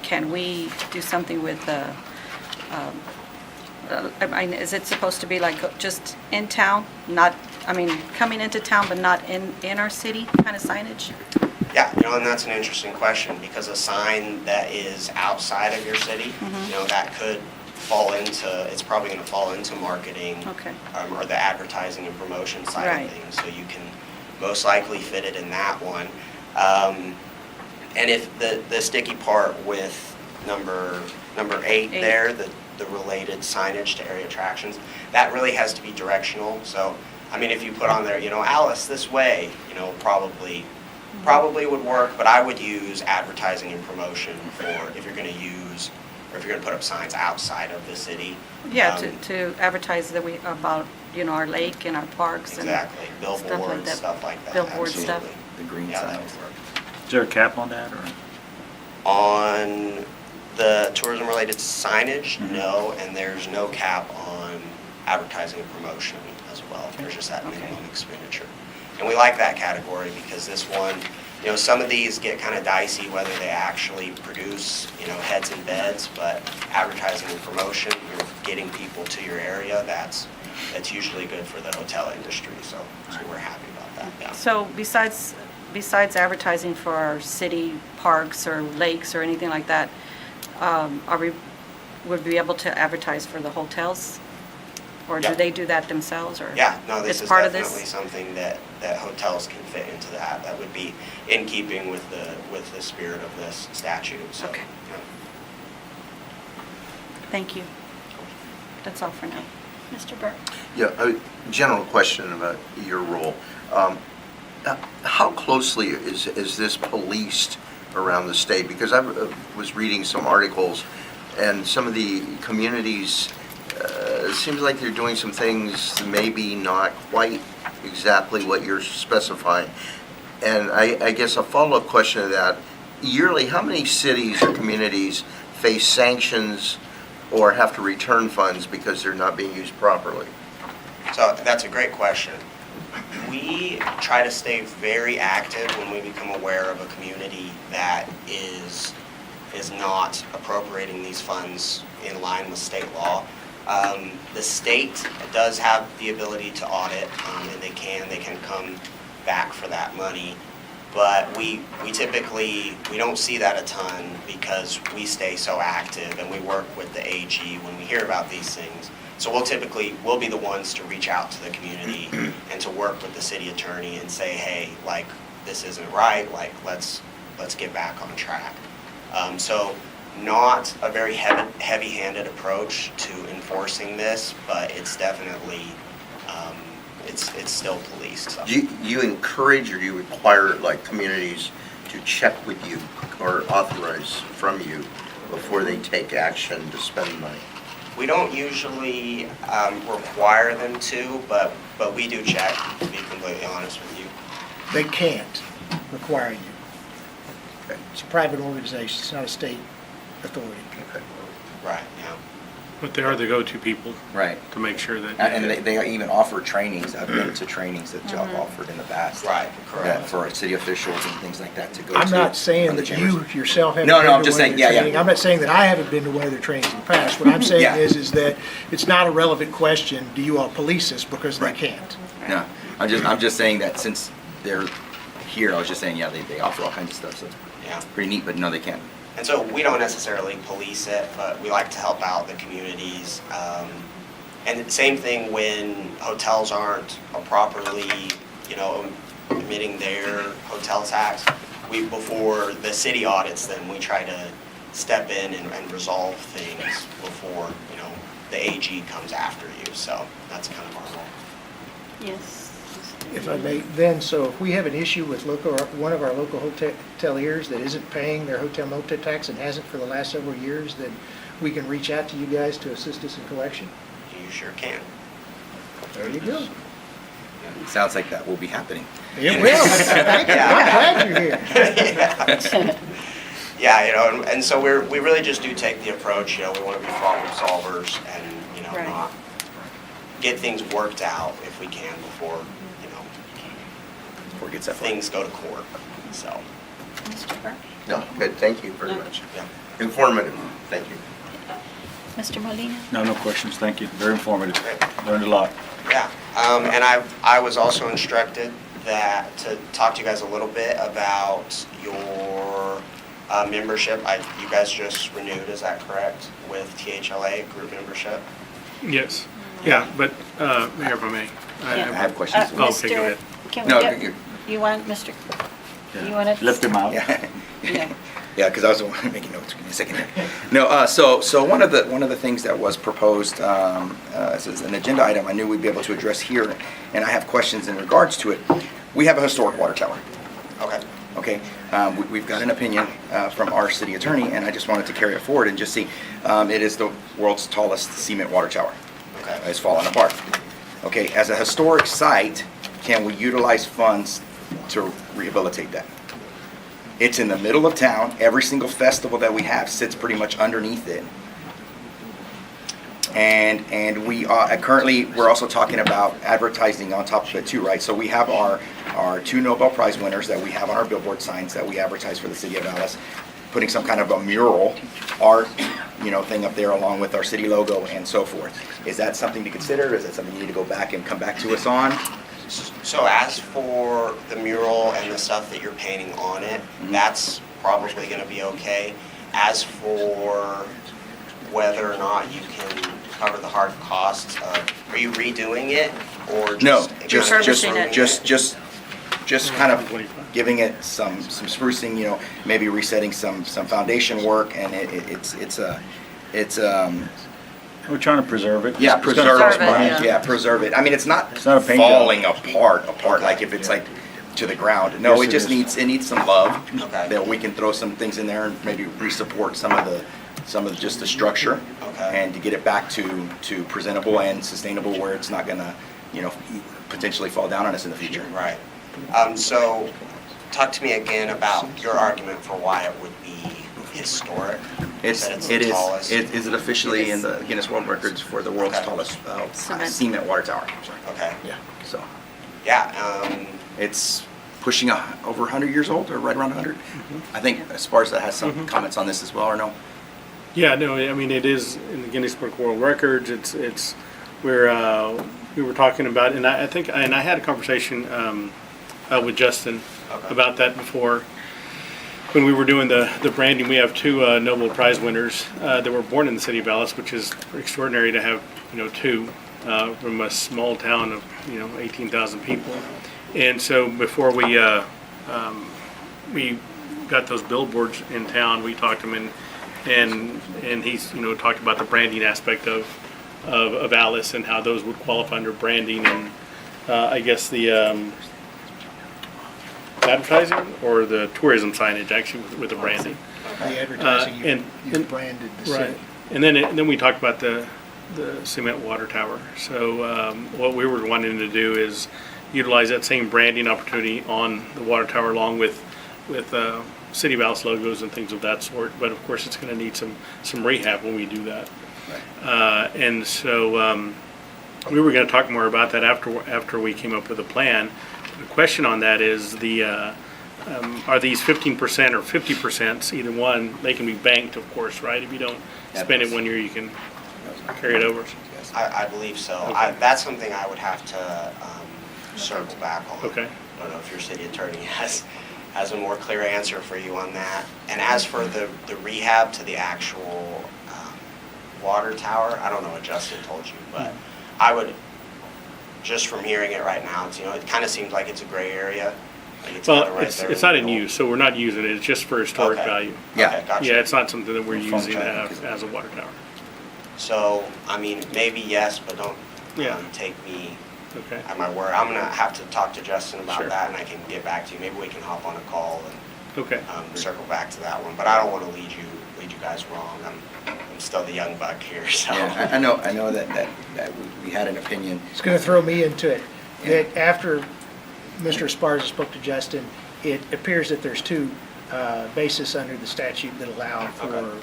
Can we do something with I mean, is it supposed to be like just in town, not, I mean, coming into town, but not in our city kind of signage? Yeah, and that's an interesting question, because a sign that is outside of your city, that could fall into, it's probably going to fall into marketing. Okay. Or the advertising and promotion side Right. of things, so you can most likely fit it in that one. And if the sticky part with number 8 there, the related signage to area attractions, that really has to be directional. So, I mean, if you put on there, Alice this way, probably would work, but I would use advertising and promotion for if you're going to use, or if you're going to put up signs outside of the city. Yeah, to advertise that about, our lake and our parks and Exactly, stuff like billboards, that. stuff like that. Billboard stuff. absolutely. The green Yeah, that signs. would work. Is there a cap on that, or? On the tourism-related signage, no, and there's no cap on advertising and promotion as well. There's just that minimum expenditure. And we like that category because this one, some of these get kind of dicey whether they actually produce, heads and beds, but advertising and promotion, you're getting people to your area, that's usually good for the hotel industry, so we're happy about that, yeah. So besides advertising for our city parks or lakes or anything like that, would we be able to advertise for the hotels? Or do Yeah. they do that themselves, or? Yeah, no, this it's is part of definitely this? something that hotels can fit into that. That would be in keeping with the spirit of this statute, so. Okay. yeah. Thank you. That's all for now. Mr. Burke? Yeah, a general question about your role. How closely is this policed around the state? Because I was reading some articles, and some of the communities, it seems like they're doing some things maybe not quite exactly what you're specifying. And I guess a follow-up question to that, yearly, how many cities or communities face sanctions or have to return funds because they're not being used properly? So that's a great question. We try to stay very active when we become aware of a community that is not appropriating these funds in line with state law. The state does have the ability to audit, and they can come back for that money. But we typically, we don't see that a ton because we stay so active and we work with the AG when we hear about these things. So we'll be the ones to reach out to the community and to work with the city attorney and say, hey, like, this isn't right, like, let's get back on track. So not a very heavy-handed approach to enforcing this, but it's definitely, it's still policed. So. Do you encourage or do you require like communities to check with you or authorize from you before they take action to spend money? We don't usually require them to, but we do check, to be completely honest with you. They can't require you. Okay. It's a private organization, it's not a state authority. Okay. Right, yeah. But they are the go-to people Right. to make sure that. And they even offer trainings. I've been to trainings that y'all offered in the past. Right, Yeah, correct. for city officials and things like that to go to. I'm not saying from the that chambers. you yourself haven't No, been no, I'm to just one of saying, their yeah, training. yeah. I'm not saying that I haven't been to one of their trainings in the past. What I'm saying Yeah. is that it's not a relevant question, do you all police this, because they Right. can't. No, I'm just saying that since they're here, I was just saying, yeah, they offer all kinds of stuff, so it's Yeah. pretty neat, but no, they can't. And so we don't necessarily police it, but we like to help out the communities. And the same thing when hotels aren't properly, emitting their hotel tax. Before the city audits them, we try to step in and resolve things before, the AG comes after you. So that's kind of our role. Yes. If I may, then, so if we have an issue with one of our local hoteliers that isn't paying their hotel motel tax and hasn't for the last several years, then we can reach out to you guys to assist us in collection? You sure can. There you go. It sounds like that will be happening. It will. Thank you. I'm glad you're here. Yeah, and so we really just do take the approach, we want to be problem solvers and, Right. not get things worked out if we can before, Before it gets that far. things go to court, so, Mr. Burke? No, good, thank you very much. yeah. Informative, thank you. Mr. Molina? No questions, thank you. Very informative. Learned a lot. Yeah, and I was also instructed that, to talk to you guys a little bit about your membership. You guys just renewed, is that correct, with THLA, group membership? Yes. Yeah, but, Mayor, if I may. I have questions. Oh, okay, go ahead. Can we No, get, you- you want, Mr., you want to? Lift him out. Yeah. Yeah, because I was making notes. Give me a second here. No, so one of the things that was proposed as an agenda item, I knew we'd be able to address here, and I have questions in regards to it. We have a historic water tower. Okay. Okay, we've got an opinion from our city attorney, and I just wanted to carry it forward and just see. It is the world's tallest cement water tower. Okay. It's fallen apart. Okay, as a historic site, can we utilize funds to rehabilitate that? It's in the middle of town. Every single festival that we have sits pretty much underneath it. And we currently, we're also talking about advertising on top of it too, right? So we have our 2 Nobel Prize winners that we have on our billboard signs that we advertise for the city of Dallas, putting some kind of a mural art, thing up there along with our city logo and so forth. Is that something to consider? Is that something you need to go back and come back to us on? So as for the mural and the stuff that you're painting on it, that's probably going to be okay. As for whether or not you can cover the hard costs of, are you redoing it or No, just Refurbishing it. just kind of giving it some sprucing, maybe resetting some foundation work, and it's We're trying to preserve it. yeah, It's gonna preserve cost it, money. yeah. preserve it. I mean, it's not It's not a paint falling job. apart, like if it's like to the ground. No, Yes, it it just is. needs some love. Okay. That we can throw some things in there and maybe re-support some of just the structure. Okay. And to get it back to presentable and sustainable where it's not gonna, potentially fall down on us in the future. Right. So talk to me again about your argument for why it would be historic. You said it's the tallest. Is it officially in the Guinness World Records for the world's Okay. tallest Cement. cement water tower? Sorry. Okay. Yeah, so Yeah, it's pushing over 100 years old, or right around 100. I think Esparza has some comments on this as well, or no? Yeah, no, I mean, it is in the Guinness Book of World Records. It's where we were talking about, and I think, and I had a conversation with Justin Okay. about that before. When we were doing the branding, we have 2 Nobel Prize winners that were born in the city of Dallas, which is extraordinary to have, 2 from a small town of, 18,000 people. And so before we got those billboards in town, we talked to him, and he's, talked about the branding aspect of Alice and how those would qualify under branding, and I guess the advertising or the tourism signage actually with the branding. The advertising, and- you branded the Right. city. And then we talked about the cement water tower. So what we were wanting to do is utilize that same branding opportunity on the water tower along with City of Alice logos and things of that sort. But of course, it's going to need some rehab when we do that. And so we were going to talk more about that after we came up with a plan. The question on that is are these 15% or 50%, either one, they can be banked, of course, right? If you don't spend it 1 year, you can carry it over. I believe so. Okay. That's something I would have to circle back on. Okay. I don't know if your city attorney has a more clear answer for you on that. And as for the rehab to the actual water tower, I don't know what Justin told you, but I would, just from hearing it right now, it kind of seems like it's a gray area. Like it's kinda Well, right there it's in not the in middle. use, so we're not using it. It's just for historic Okay. value. Yeah. Okay, gotcha. Yeah, it's not something that we're using Functional. as a water tower. So, I mean, maybe yes, but don't Yeah. take me Okay. at my word. I'm gonna have to talk to Justin about Sure. that, and I can get back to you. Maybe we can hop on a call and Okay. circle back to that one. But I don't want to lead you guys wrong. I'm still the young buck here, so. Yeah, I know that we had an opinion. It's going to throw me into it. That after Mr. Esparza spoke to Justin, it appears that there's 2 bases under the statute that allow for Okay.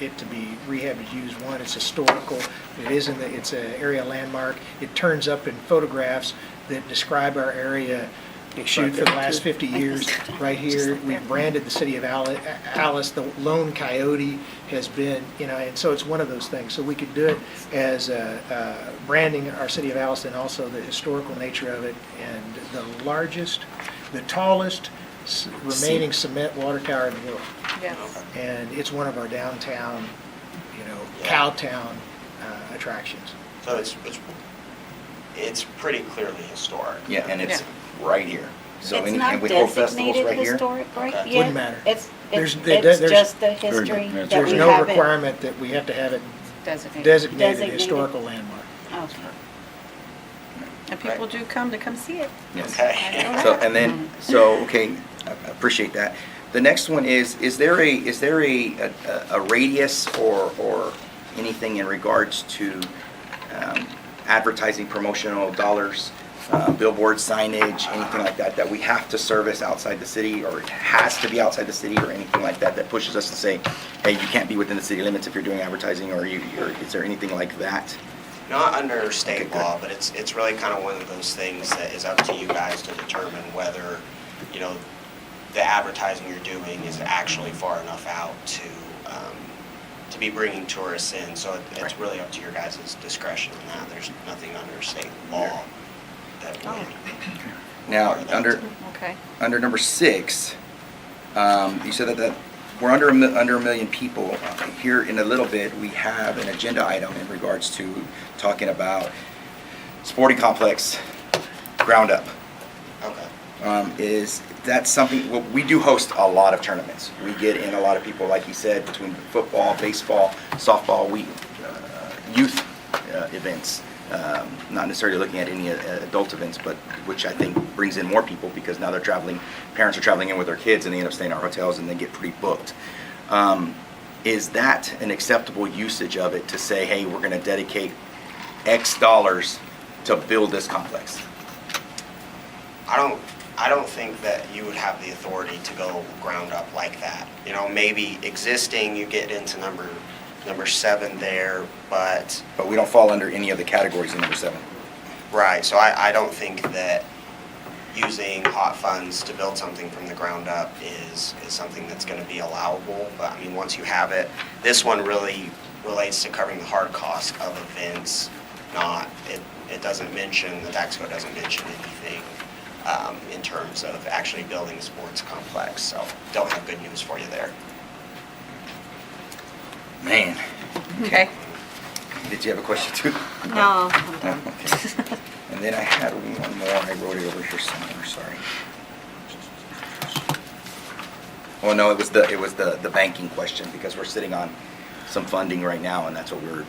it to be rehabbed as used. One, it's historical. It's an area landmark. It turns up in photographs that describe our area shoot for the last 50 years right here. We branded the city of Alice. The lone coyote has been, and so it's one of those things. So we could do it as branding our city of Alice and also the historical nature of it. And the tallest remaining cement water tower in the world. Yes. And it's one of our downtown, cowtown attractions. So it's pretty clearly historic. Yeah, and it's right here. So It's any, not and we hold festivals designated right here. historic, right? Okay. yet. Wouldn't matter. It's There's just the history Very- that There's we no have it requirement that we have to have it Designated. designated historical landmark. Okay. And people do come to come see it. Yes. Okay. So, and then, okay, I appreciate that. The next one is there a radius or anything in regards to advertising, promotional dollars, billboard signage, anything like that we have to service outside the city, or it has to be outside the city, or anything like that pushes us to say, hey, you can't be within the city limits if you're doing advertising, or is there anything like that? Not under state Okay, good. law, but it's really kind of one of those things that is up to you guys to determine whether, the advertising you're doing is actually far enough out to be bringing tourists in. So it's Right. really up to your guys' discretion on that. There's nothing under state law that would. Now, require that. Okay. under number 6, you said that we're under a million people. Here in a little bit, we have an agenda item in regards to talking about sporting complex ground up. Okay. Is that something, well, we do host a lot of tournaments. We get in a lot of people, like you said, between football, baseball, softball, youth events. Not necessarily looking at any adult events, but which I think brings in more people because now they're traveling, parents are traveling in with their kids and they end up staying in our hotels and they get pretty booked. Is that an acceptable usage of it to say, hey, we're going to dedicate X dollars to build this complex? I don't think that you would have the authority to go ground up like that. Maybe existing, you get into number 7 there, but. But we don't fall under any of the categories in number 7. Right, so I don't think that using hot funds to build something from the ground up is something that's going to be allowable. But once you have it, this one really relates to covering the hard cost of events, it doesn't mention, the tax code doesn't mention anything in terms of actually building a sports complex. So don't have good news for you there. Man, Okay. did you have a question too? No, I'm done. Okay. And then I had one more, I wrote it over here somewhere, sorry. Well, no, it was the banking question, because we're sitting on some funding right now, and that's what we were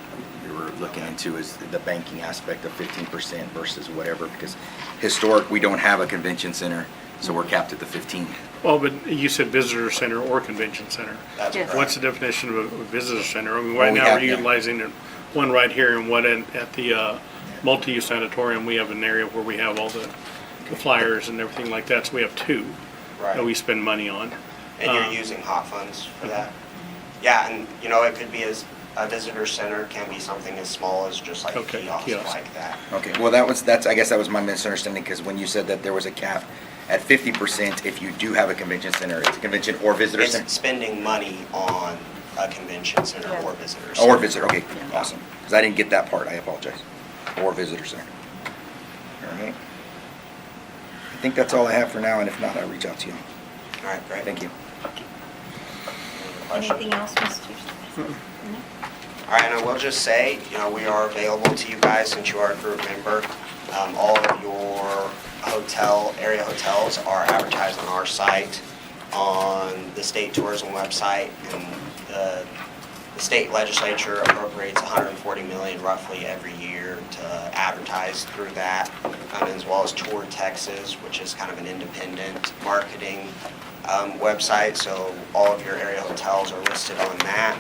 looking into, is the banking aspect of 15% versus whatever, because historic, we don't have a convention center, so we're capped at the 15. Well, but you said visitor center or convention center. That's Yes. correct. What's the definition of a visitor center? Well, Right we now, have- we're utilizing one right here and one at the multi-use sanatorium. We have an area where we have all the flyers and everything like that, so we have 2 that we Right. spend money on. And you're using hot funds for that? Yeah, and it could be as a visitor center, can be something as small as just like a Okay, kiosk kiosk. like that. Okay, well, I guess that was my misunderstanding, because when you said that there was a cap at 50%, if you do have a convention center, it's a convention or visitor center? It's spending money on a convention center Yeah. or visitor center. Or visitor, okay, awesome. Because I didn't get that part, I apologize. Or visitor center. All right. I think that's all I have for now, and if not, I'll reach out to you. All right, great. Thank you. Any questions? Anything else, Mr.? No? All right, and I will just say, we are available to you guys since you are a group member. All of your area hotels are advertised on our site, on the state tourism website, and the state legislature appropriates $140 million roughly every year to advertise through that, as well as Tour Texas, which is kind of an independent marketing website. So all of your area hotels are listed on that.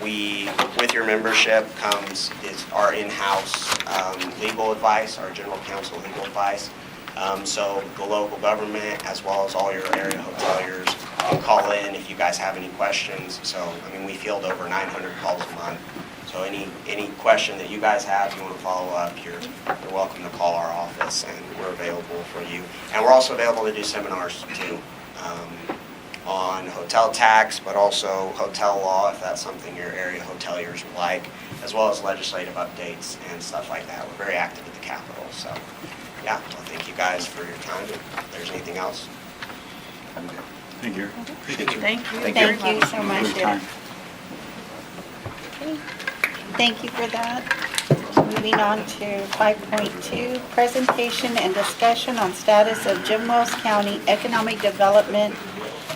With your membership comes our in-house legal advice, our general counsel legal advice. So the local government, as well as all your area hoteliers, call in if you guys have any questions. So, I mean, we field over 900 calls a month. So any question that you guys have, you want to follow up, you're welcome to call our office, and we're available for you. And we're also available to do seminars too, on hotel tax, but also hotel law, if that's something your area hoteliers would like, as well as legislative updates and stuff like that. We're very active at the Capitol. So, yeah, well, thank you guys for your time. If there's anything else. Thank you. Thank you. Thank you so much. Good time. Okay. Thank you for that. Moving on to 5.2, presentation and discussion on status of Jim Wells County Economic Development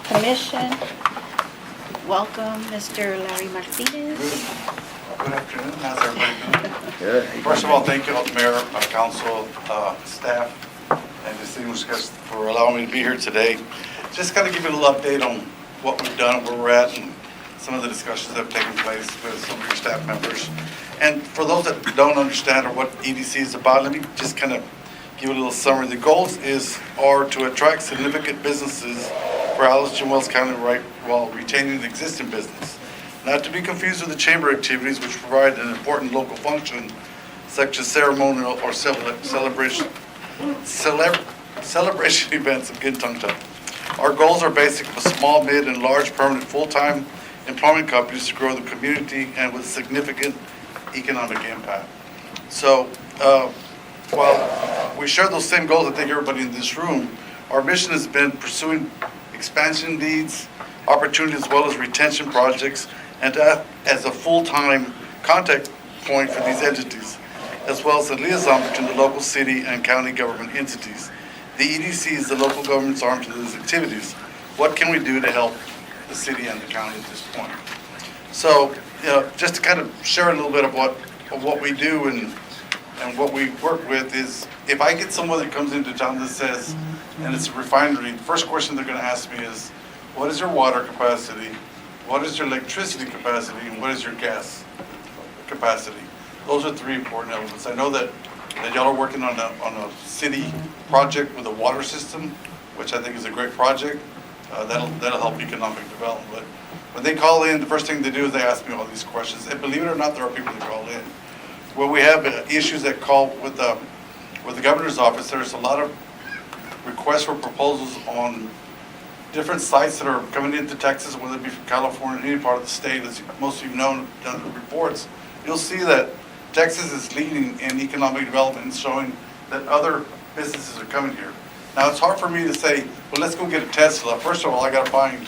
Commission. Welcome, Mr. Larry Martinez. Good afternoon, how's everybody doing? Good. First of all, thank you all, the mayor, council, staff, and distinguished guests for allowing me to be here today. Just kind of give you a little update on what we've done, where we're at, and some of the discussions that have taken place with some of your staff members. And for those that don't understand or what EDC is about, let me just kind of give you a little summary. The goals are to attract significant businesses for Alice Jim Wells County right while retaining the existing business. Not to be confused with the chamber activities, which provide an important local function, such as ceremonial or celebration events. I'm getting tongue-tied. Our goals are basic with small, mid, and large permanent full-time employment companies to grow the community and with significant economic impact. So while we share those same goals, I think everybody in this room, our mission has been pursuing expansion needs, opportunities, as well as retention projects, and to act as a full-time contact point for these entities, as well as a liaison between the local city and county government entities. The EDC is the local government's arm to these activities. What can we do to help the city and the county at this point? So, just to kind of share a little bit of what we do and what we work with is, if I get someone that comes into town that says, and it's a refinery, the first question they're going to ask me is, what is your water capacity? What is your electricity capacity? And what is your gas capacity? Those are three important elements. I know that y'all are working on a city project with a water system, which I think is a great project. That'll help economic development. But when they call in, the first thing they do is they ask me all these questions. And believe it or not, there are people that call in. When we have issues that call with the governor's office, there's a lot of requests for proposals on different sites that are coming into Texas, whether it be from California, any part of the state. As most of you know, done the reports, you'll see that Texas is leading in economic development and showing that other businesses are coming here. Now, it's hard for me to say, well, let's go get a Tesla. First of all, I got to find,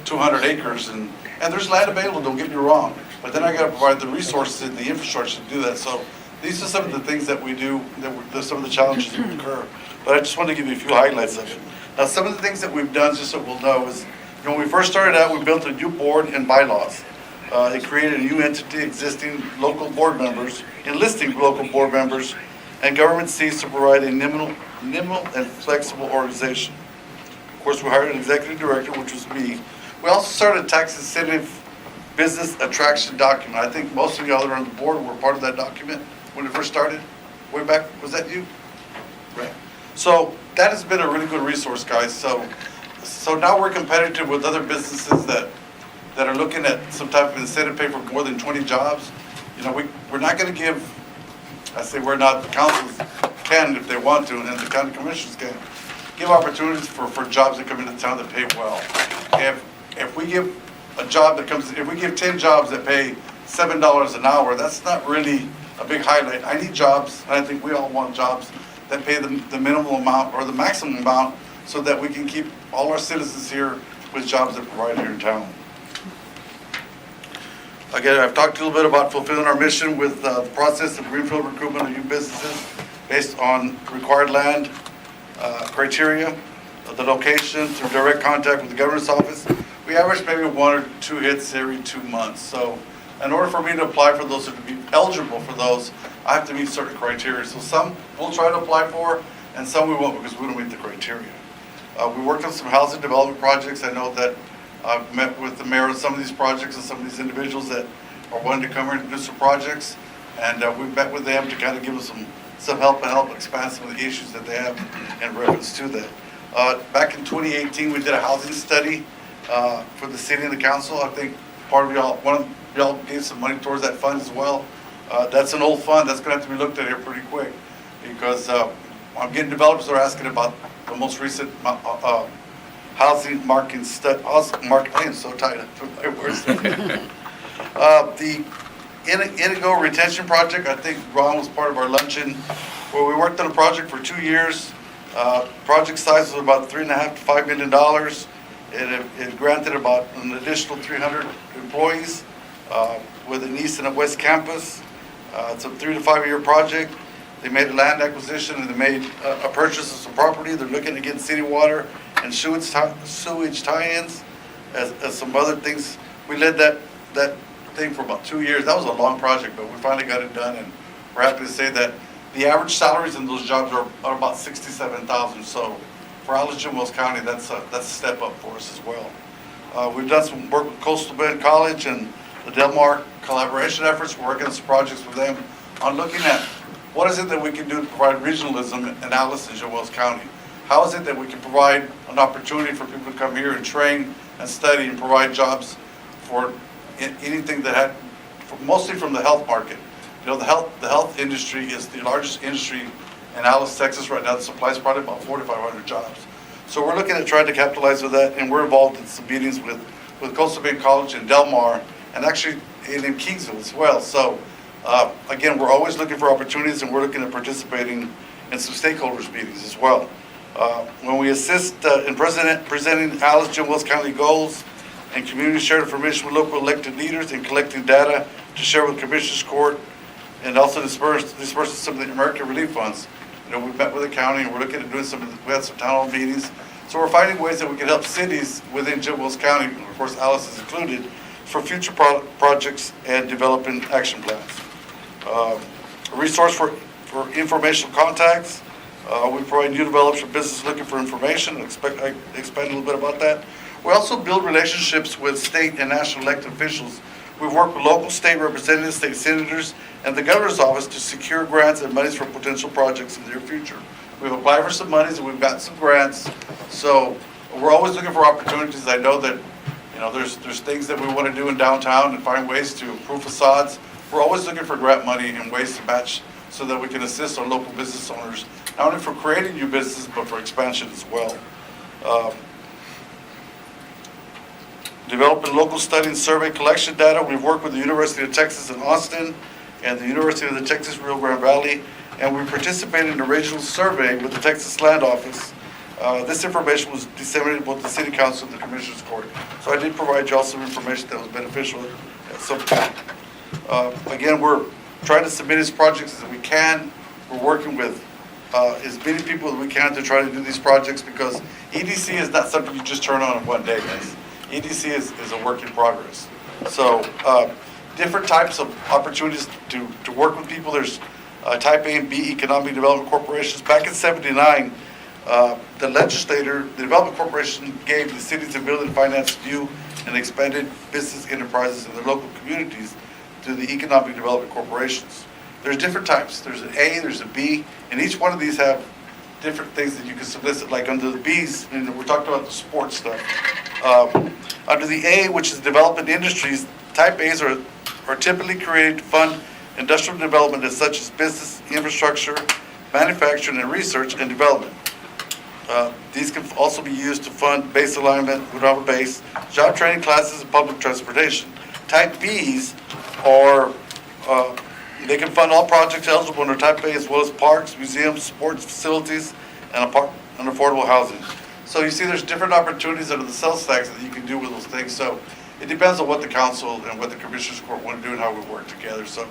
200 acres, and there's land available, don't get me wrong, but then I got to provide the resources and the infrastructure to do that. So these are some of the things that we do, some of the challenges that occur. But I just want to give you a few highlights of it. Now, some of the things that we've done, just so we'll know, is when we first started out, we built a new board and bylaws. It created a new entity, existing local board members, enlisting local board members, and government seeks to provide a nimble and flexible organization. Of course, we hired an executive director, which was me. We also started a tax incentive business attraction document. I think most of y'all that are on the board were part of that document when it first started. Way back, was that you? Right. So that has been a really good resource, guys. So now we're competitive with other businesses that are looking at some type of incentive pay for more than 20 jobs. We're not going to give, I say we're not, the councils can if they want to, and the county commissioners can give opportunities for jobs that come into town that pay well. If we give a job that comes, if we give 10 jobs that pay $7 an hour, that's not really a big highlight. I need jobs, and I think we all want jobs that pay the minimal amount or the maximum amount so that we can keep all our citizens here with jobs that provide here in town. Again, I've talked a little bit about fulfilling our mission with the process of greenfield recruitment of new businesses based on required land criteria, the location, through direct contact with the governor's office. We average maybe 1 or 2 hits every 2 months. So in order for me to apply for those or to be eligible for those, I have to meet certain criteria. So some we'll try to apply for, and some we won't because we don't meet the criteria. We worked on some housing development projects. I know that I've met with the mayor on some of these projects and some of these individuals that are wanting to come here and do some projects. And we've met with them to kind of give us some help and help expand some of the issues that they have in reference to that. Back in 2018, we did a housing study for the city and the council. I think one of y'all gave some money towards that fund as well. That's an old fund. That's going to have to be looked at here pretty quick because I'm getting developers that are asking about the most recent housing market study. I am so tired of my words. The Indigo retention project, I think Ron was part of our luncheon, where we worked on a project for 2 years. Project size was about $3.5 to $5 million. It granted about an additional 300 employees with an east and a west campus. It's a 3 to 5 year project. They made a land acquisition and they made a purchase of some property. They're looking to get city water and sewage tie-ins as some other things. We led that thing for about 2 years. That was a long project, but we finally got it done, and we're happy to say that the average salaries in those jobs are about $67,000. So for Alice Jim Wells County, that's a step up for us as well. We've done some work with Coastal Bend College and the Del Mar collaboration efforts. We're working on some projects with them on looking at what is it that we can do to provide regionalism in Alice and Jim Wells County. How is it that we can provide an opportunity for people to come here and train and study and provide jobs for anything that had, mostly from the health market. You know, the health industry is the largest industry in Alice, Texas right now. It supplies probably about 4,500 jobs. So we're looking at trying to capitalize with that, and we're involved in some meetings with Coastal Bend College in Del Mar, and actually in Kingsville as well. So again, we're always looking for opportunities, and we're looking at participating in some stakeholders meetings as well. When we assist in presenting Alice Jim Wells County goals and community shared information with local elected leaders and collecting data to share with Commissioners Court, and also disperse some of the American Relief Funds. You know, we've met with the county and we're looking at doing we had some town hall meetings. So we're finding ways that we can help cities within Jim Wells County, and of course Alice is included, for future projects and developing action plans. A resource for informational contacts. We provide new developers for business looking for information. I expand a little bit about that. We also build relationships with state and national elected officials. We've worked with local state representatives, state senators, and the governor's office to secure grants and monies for potential projects in the near future. We've applied for some monies and we've gotten some grants. So we're always looking for opportunities. I know that, you know, there's things that we want to do in downtown and find ways to improve facades. We're always looking for grant money and ways to match so that we can assist our local business owners, not only for creating new businesses, but for expansion as well. Developing local study and survey collection data. We've worked with the University of Texas in Austin and the University of the Texas Rio Grande Valley, and we participated in a regional survey with the Texas Land Office. This information was disseminated both to the City Council and the Commissioners Court. So I did provide you all some information that was beneficial at some point. Again, we're trying to submit as projects as we can. We're working with as many people as we can to try to do these projects, because EDC is not something you just turn on in one day, guys. EDC is a work in progress. So different types of opportunities to work with people. There's Type A and B Economic Development Corporations. Back in '79, the Development Corporation gave the cities the ability to finance new and expanded business enterprises in their local communities through the Economic Development Corporations. There's different types. There's an A, there's a B, and each one of these have different things that you can solicit. Like under the B's, and we're talking about the sports stuff. Under the A, which is development industries, type A's are typically created to fund industrial development as such as business, infrastructure, manufacturing, and research and development. These can also be used to fund base alignment, without a base, job training classes, and public transportation. Type B's are, they can fund all projects eligible under Type A, as well as parks, museums, sports facilities, and affordable housing. So you see there's different opportunities under the sales tax that you can do with those things. So it depends on what the council and what the Commissioners Court want to do and how we work together. So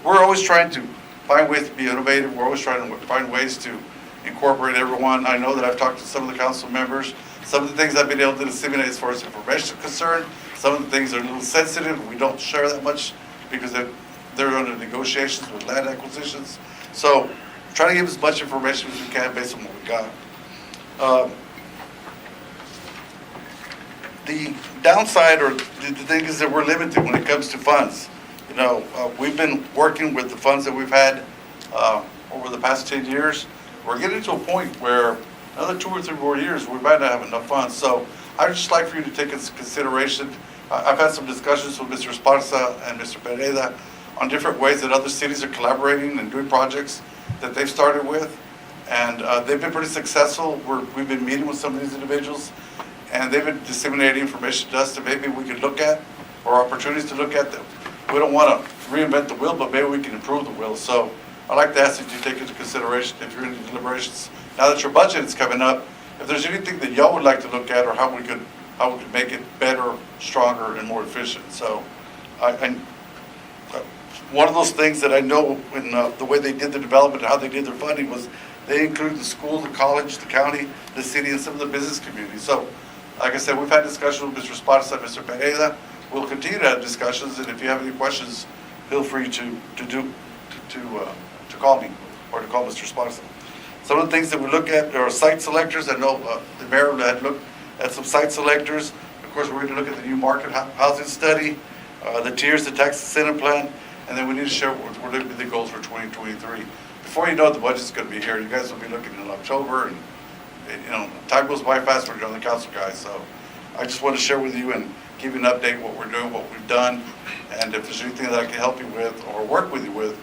we're always trying to find ways to be innovative. We're always trying to find ways to incorporate everyone. I know that I've talked to some of the council members. Some of the things I've been able to disseminate as far as information is concerned. Some of the things are a little sensitive. We don't share that much because they're under negotiations with land acquisitions. So try to give as much information as we can based on what we got. The downside, or the thing is that we're limited when it comes to funds. You know, we've been working with the funds that we've had over the past 10 years. We're getting to a point where another 2 or 3 more years, we might not have enough funds. So I'd just like for you to take into consideration, I've had some discussions with Mr. Esparza and Mr. Pereira on different ways that other cities are collaborating and doing projects that they've started with. And they've been pretty successful. We've been meeting with some of these individuals, and they've been disseminating information to us that maybe we could look at, or opportunities to look at. That we don't want to reinvent the wheel, but maybe we can improve the wheel. So I'd like to ask that you take into consideration, if you're in the deliberations, now that your budget is coming up, if there's anything that y'all would like to look at, or how we could make it better, stronger, and more efficient. So one of those things that I know in the way they did the development and how they did their funding was they included the school, the college, the county, the city, and some of the business communities. So, like I said, we've had discussions with Mr. Esparza and Mr. Pereira. We'll continue to have discussions, and if you have any questions, feel free to call me or to call Mr. Esparza. Some of the things that we look at are site selectors. I know the mayor had looked at some site selectors. Of course, we're going to look at the new market housing study, the tiers, the tax incentive plan, and then we need to share what are the goals for 2023. Before you know it, the budget's going to be here. You guys will be looking in October, and time goes by fast when you're on the council, guys. So I just want to share with you and give you an update what we're doing, what we've done, and if there's anything that I can help you with or work with you with,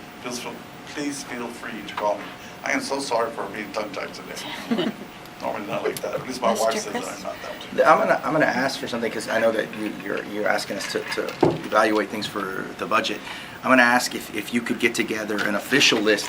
please feel free to call me. I am so sorry for being tongue-tied today. Normally not like that. At least my Mr. wife says Chris? that I'm not that way. I'm gonna ask for something, because I know that you're asking us to evaluate things for the budget. I'm gonna ask if you could get together an official list,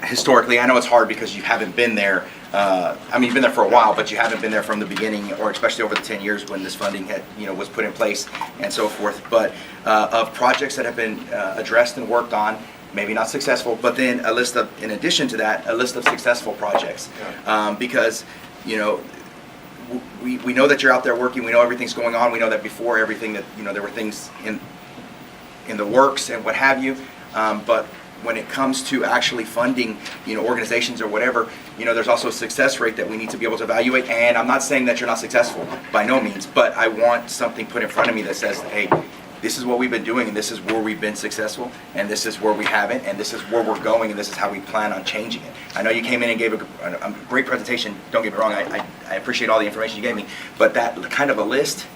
historically. I know it's hard because you haven't been there. You've been there for a while, but you haven't been there from the beginning, or especially over the 10 years when this funding was put in place and so forth. But of projects that have been addressed and worked on, maybe not successful, but then in addition to that, a list of successful projects. Because, we know that you're out there working, we know everything's going on, we know that before everything that, there were things in the works and what have you, but when it comes to actually funding, organizations or whatever, there's also a success rate that we need to be able to evaluate. And I'm not saying that you're not successful, by no means, but I want something put in front of me that says, hey, this is what we've been doing, and this is where we've been successful, and this is where we haven't, and this is where we're going, and this is how we plan on changing it. I know you came in and gave a great presentation. Don't get me wrong, I appreciate all the information you gave me, but that kind of a list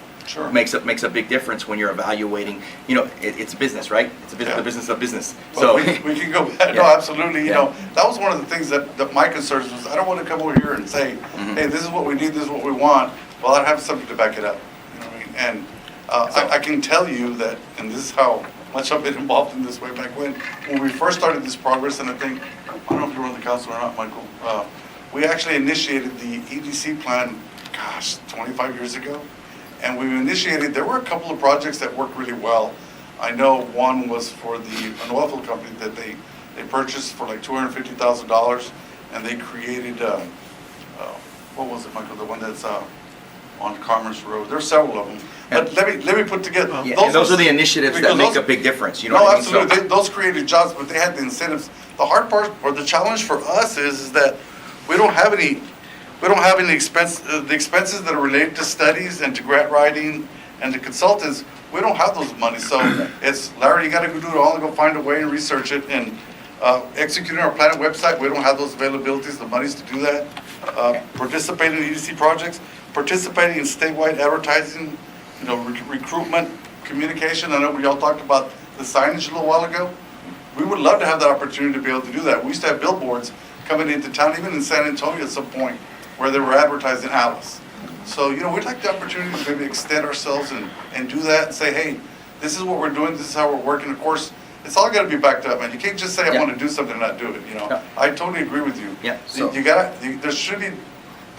makes a big difference when you're evaluating. It's business, right? It's a business, the business of business. Well, we can go back. No, absolutely. That was one of the things that my concerns was. I don't want to come over here and say, hey, this is what we need, this is what we want. Well, I'd have something to back it up. You know what I mean? And I can tell you that, and this is how much I've been involved in this way back when we first started this progress, and I don't know if you were on the council or not, Michael, we actually initiated the EDC plan, 25 years ago. And there were a couple of projects that worked really well. I know one was for an oil field company that they purchased for like $250,000, and they created, what was it, Michael, the one that's on Commerce Road? There's several of them. But let me put together. Those are the initiatives that make a big difference. No, absolutely. Those created jobs, but they had the incentives. The hard part, or the challenge for us is that we don't have any the expenses that are related to studies and to grant writing and to consultants. We don't have those money. So it's, Larry, you got to go do it all and go find a way and research it. And executing our planet website, we don't have those availabilities, the monies to do that. Participating in EDC projects, participating in statewide advertising, recruitment, communication. I know we all talked about the signage a little while ago. We would love to have that opportunity to be able to do that. We used to have billboards coming into town, even in San Antonio at some point, where they were advertising Alice. So, we'd like the opportunity to maybe extend ourselves and do that and say, hey, this is what we're doing, this is how we're working. Of course, it's all got to be backed up, man. You can't just say I want to do something and not do it, I totally agree with you. There should be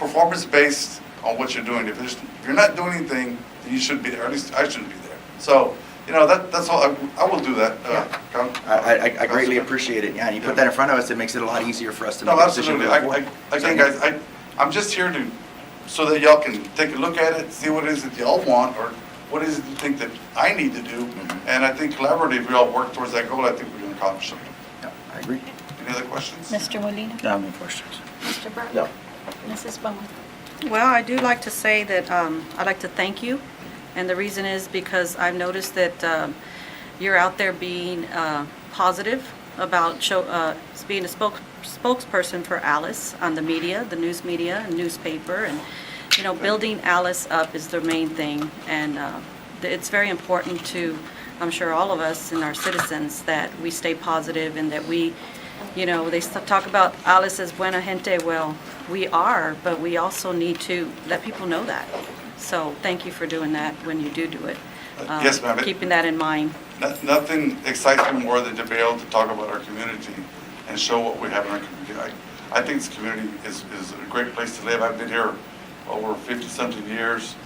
performance-based on what you're doing. If you're not doing anything, then you shouldn't be there. At least I shouldn't be there. So, that's all. I will do that. I greatly appreciate it. Yeah, you put that in front of us, it makes it a lot easier for us to make a decision. No, absolutely. Again, guys, I'm just here so that y'all can take a look at it, see what it is that y'all want, or what is it you think that I need to do. And I think collaboratively, if we all work towards that goal, I think we can accomplish something. Yeah, I agree. Any other questions? Mr. Molina? No, no questions. Mr. Burke? No. Mrs. Bowman? Well, I do like to say that I'd like to thank you, and the reason is because I've noticed that you're out there being positive about being a spokesperson for Alice on the media, the news media and newspaper, and, you know, building Alice up is the main thing. And it's very important to, I'm sure, all of us and our citizens, that we stay positive and that we, you know, they talk about Alice as buena gente. Well, we are, but we also need to let people know that. So thank you for doing that when you do it. Yes, ma'am. Keeping that in mind. Nothing excites me more than to be able to talk about our community and show what we have in our community. I think this community is a great place to live. I've been here over 50-something years.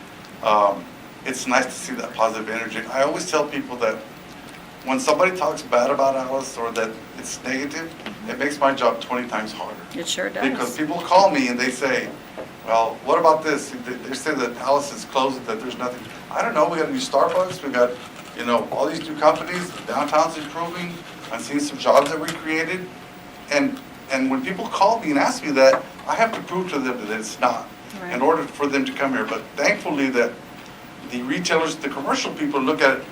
It's nice to see that positive energy. I always tell people that when somebody talks bad about Alice or that it's negative, it makes my job 20 times harder. It sure does. Because people call me and they say, well, what about this? They say that Alice is closed, that there's nothing. I don't know, we got a new Starbucks, we got, you know, all these new companies, downtown's improving, I'm seeing some jobs that we created. And when people call me and ask me that, I have to prove to them that it's not, Right. in order for them to come here. But thankfully that the retailers, the commercial people look at it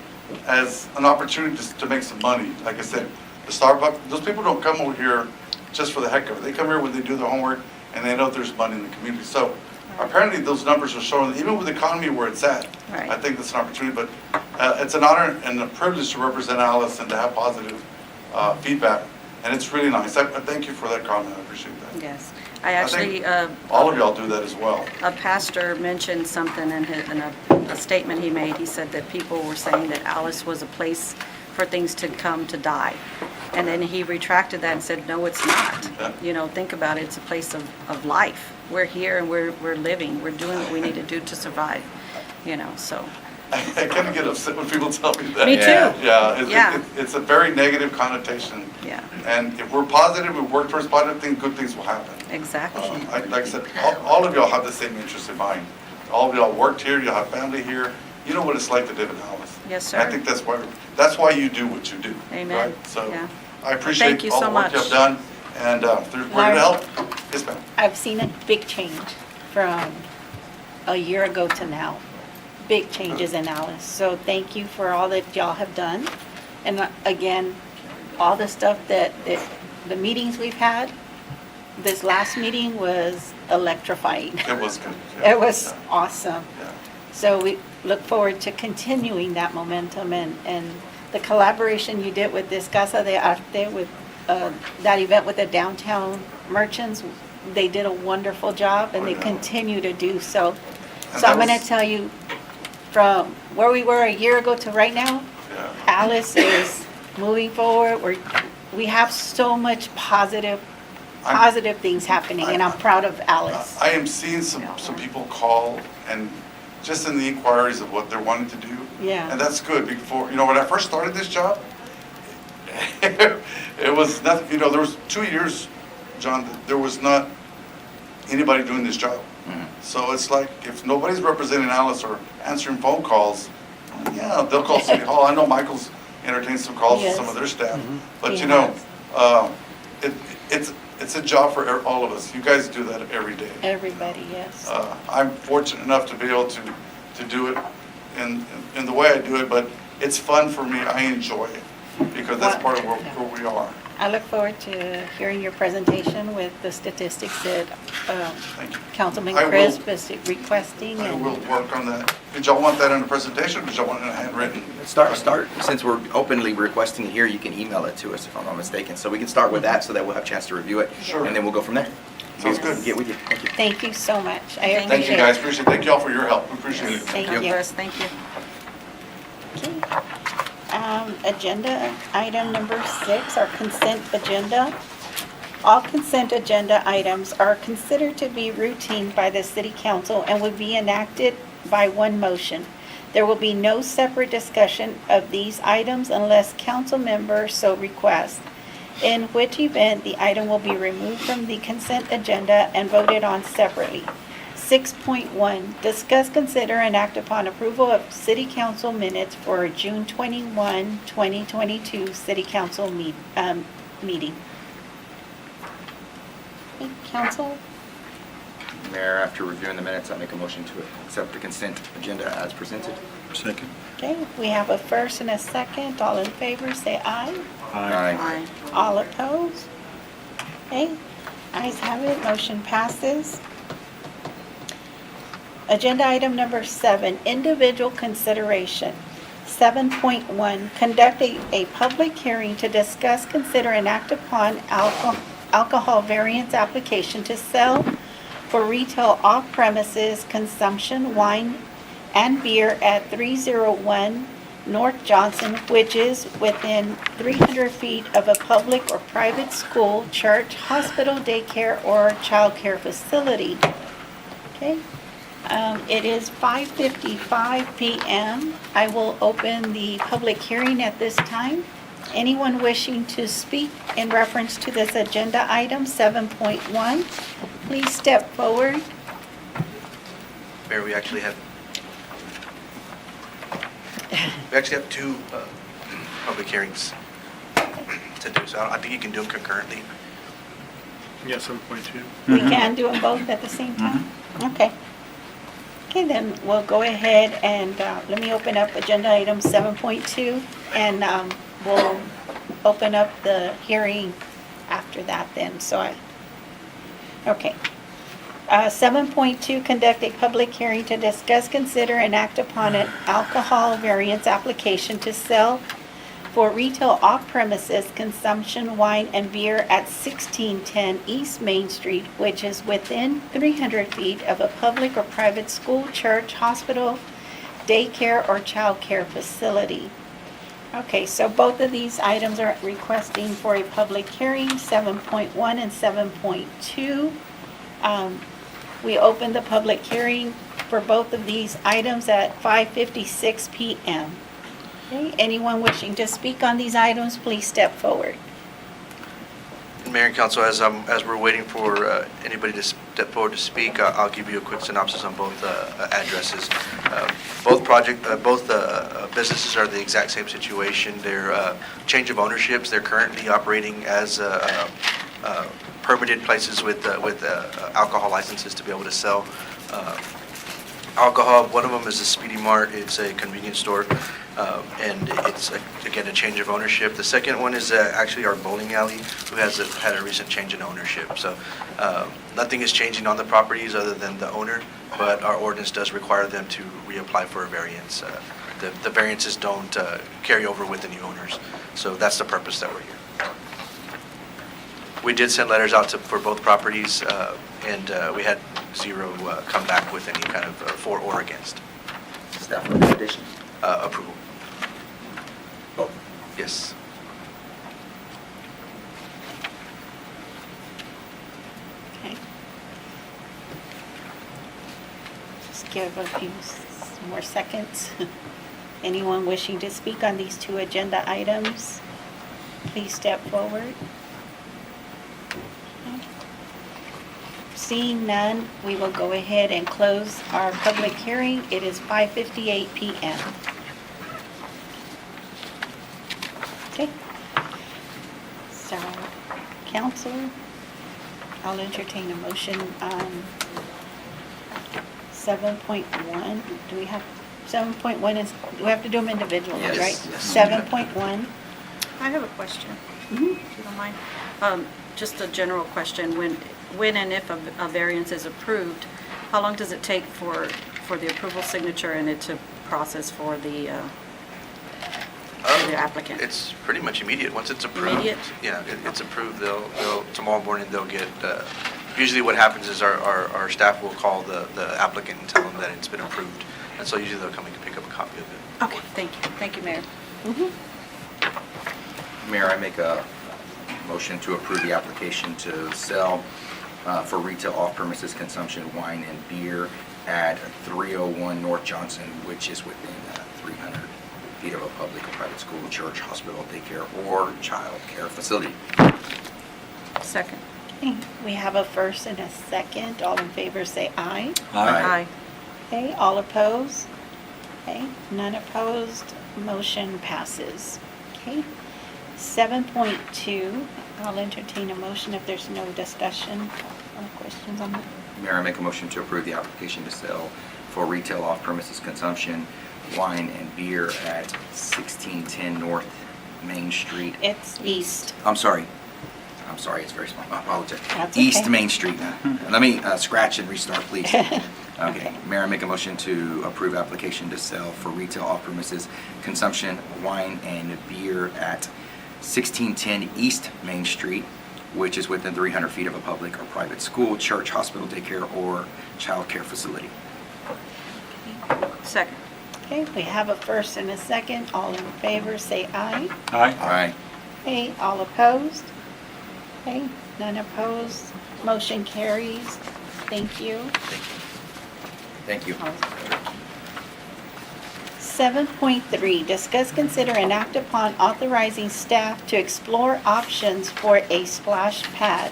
as an opportunity to make some money. Like I said, the Starbucks, those people don't come over here just for the heck of it. They come here when they do their homework and they know there's money in the community. So apparently those numbers are showing that even with the economy where it's at, Right. I think that's an opportunity. But it's an honor and a privilege to represent Alice and to have positive feedback. And it's really nice. I thank you for that comment. I appreciate that. Yes. I think all of y'all do that as well. A pastor mentioned something in a statement he made. He said that people were saying that Alice was a place for things to come to die. And then he retracted that and said, no, it's not. Yeah. You know, think about it. It's a place of life. We're here and we're living. We're doing what we need to do to survive, you know, so. I kind of get upset when people tell me that. Me too. Yeah, Yeah. it's a very negative connotation. Yeah, And if we're positive, we work towards positive things, good things will happen. exactly. Like I said, all of y'all have the same interest in mind. All of y'all worked here, you have family here. You know what it's like to live in Alice. Yes, And I sir. think that's why you do what you do. Amen. Right? So Yeah. I appreciate you all so the work much. you've done. And if there's way to help, yes, ma'am. I've seen a big change from a year ago to now. Big changes in Alice. So thank you for all that y'all have done. And again, all the stuff that the meetings we've had, this last meeting was electrifying. It was good. Yeah. It was awesome. Yeah. So we look forward to continuing that momentum and the collaboration you did with this Casa de Arte, with that event with the downtown merchants. They did a wonderful job and they continue to do so. And So I'm that going to was- tell you, from where we were a year ago to right now, Yeah. Alice is moving forward. We have so much positive things happening, and I'm proud of Alice. I am seeing some people call and just in the inquiries of what they're wanting to do. Yeah. And that's good. Before, you know, when I first started this job, it was nothing, you know, there was 2 years, John, that there was not anybody doing this job. So it's like, if nobody's representing Alice or answering phone calls, yeah, they'll call City Hall. I know Michael's entertained some calls with some of their staff. But He you know, has. it's a job for all of us. You guys do that every day. Everybody, yes. I'm fortunate enough to be able to do it in the way I do it, but it's fun for me. I enjoy it because that's part of where we are. I look forward to hearing your presentation with the statistics that Thank you. Councilman I will- Crisp is requesting. I and- will work on that. Did y'all want that in a presentation or did y'all want it in a handwritten? Start, since we're openly requesting it here, you can email it to us if I'm not mistaken. So we can start with that so that we'll have a chance to review it. Sure. And then we'll go from there. Sounds good. Get with you. Thank you. Thank you so much. I Thank Thank appreciate you it. guys, appreciate it. Thank y'all for your help. We appreciate it. Thank God you. bless. Thank you. Okay. Agenda item number 6, our consent agenda. All consent agenda items are considered to be routine by the city council and would be enacted by one motion. There will be no separate discussion of these items unless council members so request, in which event the item will be removed from the consent agenda and voted on separately. 6.1, discuss, consider, and act upon approval of city council minutes for June 21, 2022 city council meeting. Okay, council, Mayor, after reviewing the minutes, I make a motion to accept the consent agenda as presented. Second. okay, we have a first and a second. All in favor, say aye. Aye. All opposed? Okay, ayes have it, motion passes. Agenda item number 7, individual consideration. 7.1, conduct a public hearing to discuss, consider, and act upon alcohol variance application to sell for retail off-premises consumption wine and beer at 301 North Johnson, which is within 300 feet of a public or private school, church, hospital, daycare, or childcare facility. Okay, it is 5:55 PM. I will open the public hearing at this time. Anyone wishing to speak in reference to this agenda item, 7.1, please step forward. Mayor, we actually have two public hearings to do, so I think you can do them concurrently. Yeah, 7.2. We can do them both at the same time? Okay. Okay, then we'll go ahead and let me open up agenda item 7.2, and we'll open up the hearing after that then, okay. 7.2, conduct a public hearing to discuss, consider, and act upon an alcohol variance application to sell for retail off-premises consumption wine and beer at 1610 East Main Street, which is within 300 feet of a public or private school, church, hospital, daycare, or childcare facility. Okay, so both of these items are requesting for a public hearing, 7.1 and 7.2. We opened the public hearing for both of these items at 5:56 PM. Okay, anyone wishing to speak on these items, please step forward. Mayor and Council, as we're waiting for anybody to step forward to speak, I'll give you a quick synopsis on both addresses. Both businesses are the exact same situation. They're change of ownerships. They're currently operating as permitted places with alcohol licenses to be able to sell alcohol. One of them is a Speedy Mart. It's a convenience store, and it's, again, a change of ownership. The second one is actually our bowling alley, who has had a recent change in ownership. So nothing is changing on the properties other than the owner, but our ordinance does require them to reapply for a variance. The variances don't carry over with the new owners. So that's the purpose that we're here. We did send letters out for both properties, and we had 0 come back with any kind of for or against. Staff recommendation. Approval. Both. Yes. Okay. Just give a few more seconds. Anyone wishing to speak on these two agenda items, please step forward. Seeing none, we will go ahead and close our public hearing. It is 5:58 PM. Okay. So, council, I'll entertain a motion on 7.1. Do we have, 7.1 is, do we have to do them individually, Yes. right? Yes. 7.1. I have a question, Mhm. if you don't mind. Just a general question. When and if a variance is approved, how long does it take for the approval signature and it to process for the applicant? It's pretty much immediate. Once it's approved. Immediate? Yeah, it's approved. Tomorrow morning, they'll get, usually what happens is our staff will call the applicant and tell them that it's been approved. And so usually they'll come and pick up a copy of it. Okay, thank you. Thank you, Mayor. Mayor, I make a motion to approve the application to sell for retail off-premises consumption wine and beer at 301 North Johnson, which is within 300 feet of a public or private school, church, hospital, daycare, or child care facility. Second. Okay, we have a first and a second. All in favor say aye. Aye. Okay, all opposed? Okay, none opposed, motion passes. Okay, 7.2, I'll entertain a motion if there's no discussion or questions on that. Mayor, I make a motion to approve the application to sell for retail off-premises consumption wine and beer at 1610 North Main Street. It's east. I'm sorry, it's very small, I apologize. That's East okay. Main Street. Let me scratch and restart, please. Okay, Mayor, I make a motion to approve application to sell for retail off-premises consumption wine and beer at 1610 East Main Street, which is within 300 feet of a public or private school, church, hospital, daycare, or child care facility. Second. Okay, we have a first and a second. All in favor, say aye. Aye. Okay, all opposed? Okay, none opposed. Motion carries. Thank you. Thank you. 7.3, discuss, consider, and act upon authorizing staff to explore options for a splash pad.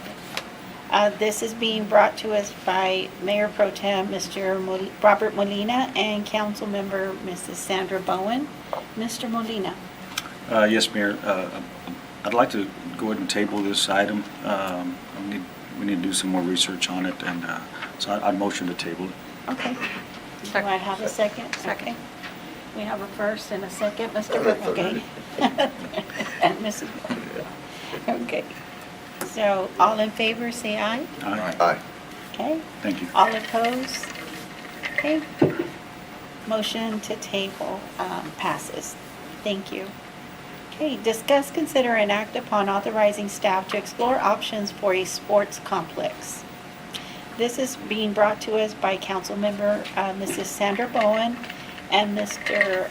This is being brought to us by Mayor Pro Tem, Mr. Robert Molina, and Councilmember Mrs. Sandra Bowen. Mr. Molina. Yes, Mayor. I'd like to go ahead and table this item. We need to do some more research on it, and so I'd motion to table it. Okay. Do I have a second? Second. Okay. We have a first and a second, Mr. Okay. And Mrs. Okay. So all in favor, say aye. Aye. Okay. Thank you. All opposed? Okay. Motion to table passes. Thank you. Okay, discuss, consider, and act upon authorizing staff to explore options for a sports complex. This is being brought to us by Councilmember Mrs. Sandra Bowen and Mr.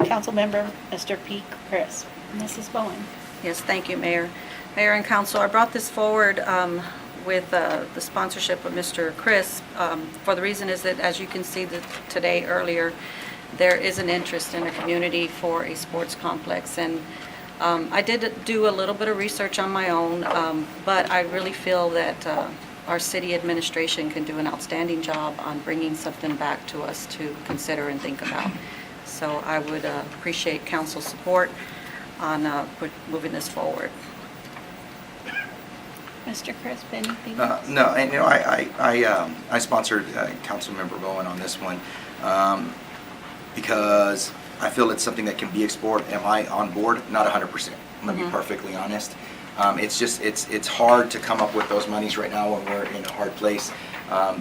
Councilmember Mr. P. Chris. Mrs. Bowen. Yes, thank you, Mayor. Mayor and Council, I brought this forward with the sponsorship of Mr. Chris for the reason is that, as you can see today earlier, there is an interest in the community for a sports complex. And I did do a little bit of research on my own, but I really feel that our city administration can do an outstanding job on bringing something back to us to consider and think about. So I would appreciate council support on moving this forward. Mr. Chris, anything else? No, and you know, I sponsored Councilmember Bowen on this one because I feel it's something that can be explored. Am I on board? Not 100%. I'm gonna be perfectly honest. It's just, it's hard to come up with those monies right now when we're in a hard place.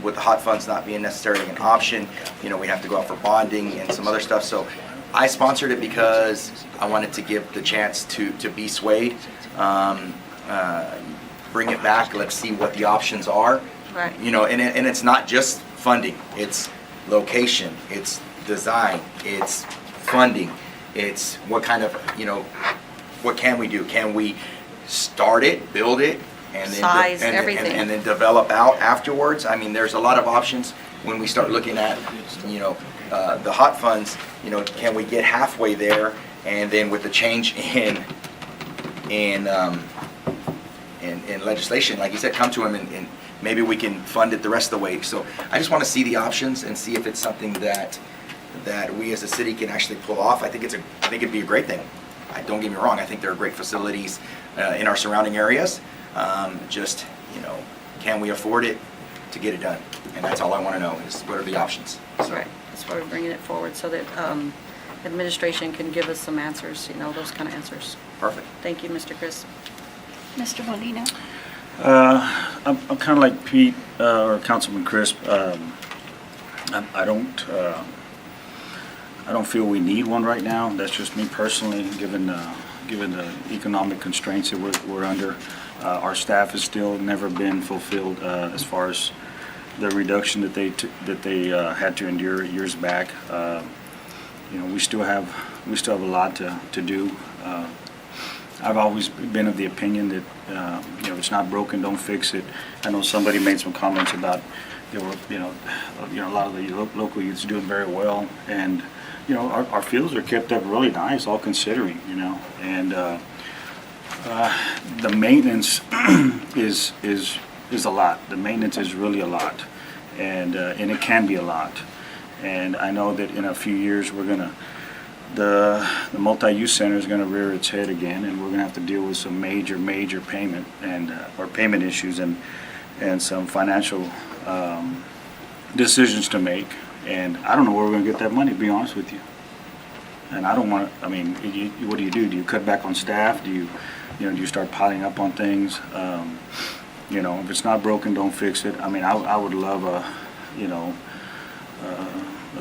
With the hot funds not being necessarily an option, you know, we have to go out for bonding and some other stuff. So I sponsored it because I wanted to give the chance to be swayed. Bring it back, let's see what the options are. Right. You know, and it's not just funding, it's location, it's design, it's funding, it's what kind of, you know, what can we do? Can we start it, build it, and then Size, everything. and then develop out afterwards? I mean, there's a lot of options when we start looking at, you know, the hot funds. You know, can we get halfway there, and then with the change in legislation, like you said, come to him and maybe we can fund it the rest of the way. So I just want to see the options and see if it's something that we as a city can actually pull off. I think it'd be a great thing. Don't get me wrong, I think there are great facilities in our surrounding areas. Just, you know, can we afford it to get it done? And that's all I want to know is what are the options? So, Right. That's why we're bringing it forward, so that administration can give us some answers, you know, those kind of answers. perfect. Thank you, Mr. Chris. Mr. Molina. I'm kind of like Pete or Councilman Chris. I don't feel we need one right now. That's just me personally, given the economic constraints that we're under. Our staff has still never been fulfilled as far as the reduction that they had to endure years back. You know, we still have a lot to do. I've always been of the opinion that you know, if it's not broken, don't fix it. I know somebody made some comments about there were you know a lot of the local youths doing very well, and you know, our fields are kept up really nice, all considering, you know, and the maintenance is a lot. The maintenance is really a lot, and it can be a lot. And I know that in a few years the multi-use center is going to rear its head again, and we're going to have to deal with some major payment or payment issues and some financial decisions to make. And I don't know where we're going to get that money, to be honest with you. And I don't want to, I mean, what do? Do you cut back on staff? Do you start piling up on things? If it's not broken, don't fix it. I mean, I would love a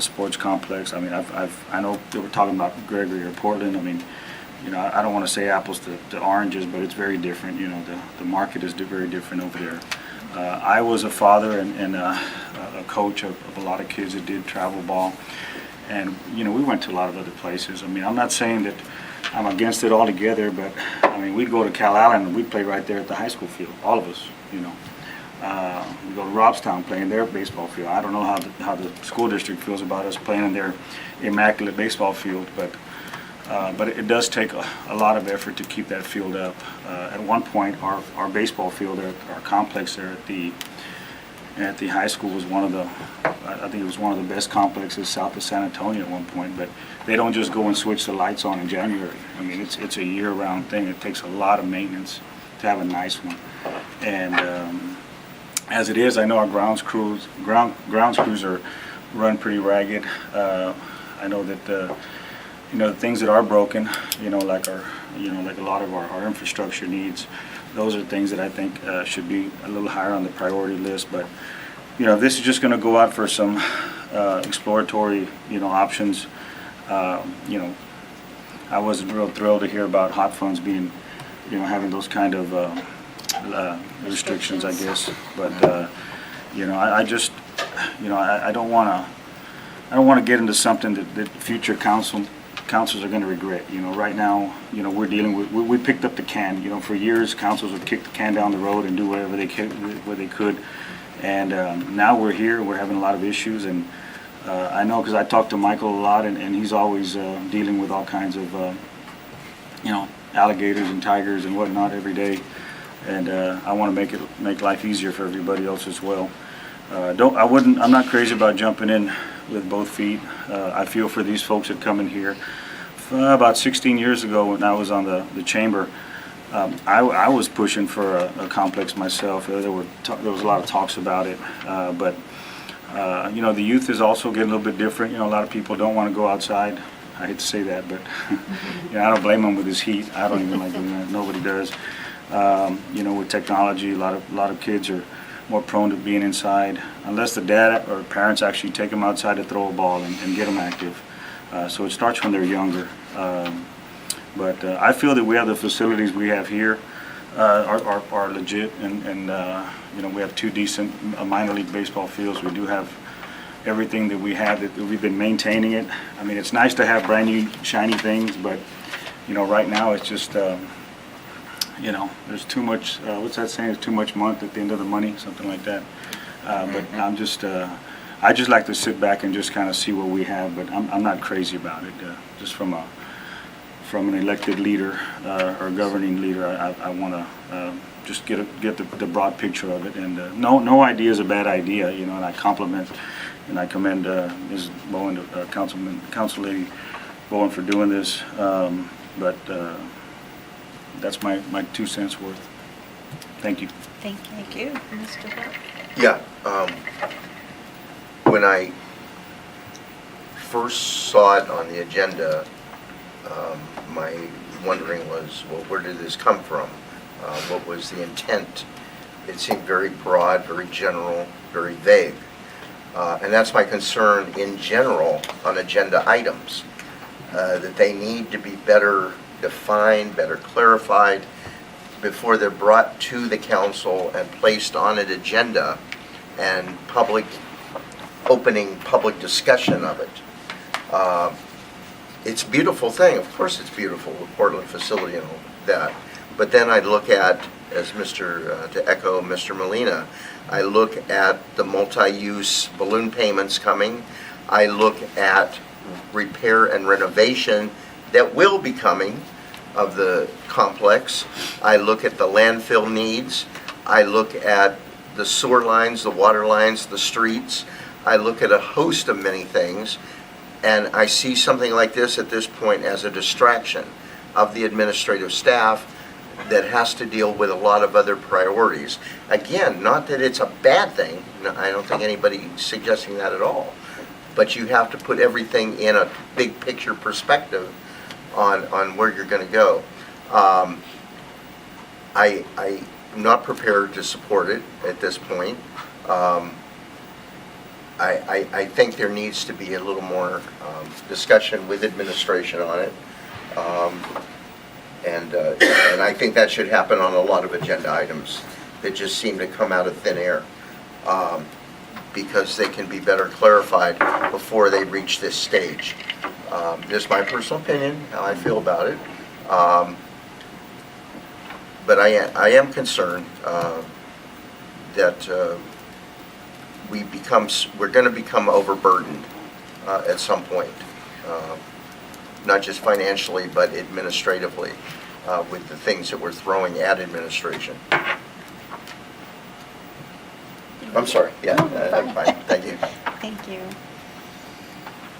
sports complex. I mean, I know they were talking about Gregory or Portland. I mean, I don't want to say apples to oranges, but it's very different. The market is very different over there. I was a father and a coach of a lot of kids that did travel ball. And, we went to a lot of other places. I mean, I'm not saying that I'm against it altogether, but, I mean, we'd go to Cal Allen and we'd play right there at the high school field, all of us, We go to Robstown, play in their baseball field. I don't know how the school district feels about us playing in their immaculate baseball field, but it does take a lot of effort to keep that field up. At one point, our baseball field, our complex there at the high school was I think it was one of the best complexes south of San Antonio at one point, but they don't just go and switch the lights on in January. I mean, it's a year-round thing. It takes a lot of maintenance to have a nice one. And as it is, I know our grounds crews are run pretty ragged. I know that the things that are broken, like a lot of our infrastructure needs, those are things that I think should be a little higher on the priority list. But this is just going to go out for some exploratory options. I wasn't real thrilled to hear about hot funds being having those kind of restrictions, I guess. But I just I don't want to get into something that future councils are going to regret. Right now, we're dealing with, we picked up the can. For years, councils would kick the can down the road and do whatever they could. And now we're here, we're having a lot of issues. And I know because I talk to Michael a lot, and he's always dealing with all kinds of, alligators and tigers and whatnot every day. And I want to make life easier for everybody else as well. I'm not crazy about jumping in with both feet. I feel for these folks that come in here. About 16 years ago, when I was on the chamber, I was pushing for a complex myself. There was a lot of talks about it, but the youth is also getting a little bit different. A lot of people don't want to go outside. I hate to say that, but I don't blame him with his heat. I don't even like doing that. Nobody does. With technology, a lot of kids are more prone to being inside, unless the dad or parents actually take them outside to throw a ball and get them active. So it starts when they're younger. But I feel that we have the facilities we have here are legit, and we have 2 decent minor league baseball fields. We do have everything that we have, that we've been maintaining it. I mean, it's nice to have brand new shiny things, but right now it's just there's too much, what's that saying, there's too much month at the end of the money, something like that. But I just like to sit back and just kind of see what we have, but I'm not crazy about it. Just from an elected leader or governing leader, I want to just get the broad picture of it. And no idea is a bad idea, and I compliment and I commend Ms. Bowen, Council Lady Bowen, for doing this. But that's my 2 cents worth. Thank you. Thank you. Mr. Burke? Yeah, when I first saw it on the agenda, my wondering was, well, where did this come from? What was the intent? It seemed very broad, very general, very vague. And that's my concern in general on agenda items, that they need to be better defined, better clarified before they're brought to the council and placed on an agenda and public discussion of it. It's a beautiful thing. Of course it's beautiful, the Portland facility and all that. But then I look at, as to echo Mr. Molina, I look at the multi-use balloon payments coming. I look at repair and renovation that will be coming of the complex. I look at the landfill needs. I look at the sewer lines, the water lines, the streets. I look at a host of many things, and I see something like this at this point as a distraction of the administrative staff that has to deal with a lot of other priorities. Again, not that it's a bad thing. No, I don't think anybody's suggesting that at all. but you have to put everything in a big picture perspective on where you're going to go. I'm not prepared to support it at this point. I think there needs to be a little more discussion with administration on it. And I think that should happen on a lot of agenda items that just seem to come out of thin air, because they can be better clarified before they reach this stage. Just my personal opinion, how I feel about it. But I am concerned that we're going to become overburdened at some point, not just financially, but administratively, with the things that we're throwing at administration. I'm sorry, yeah, I'm fine, thank you. Thank you.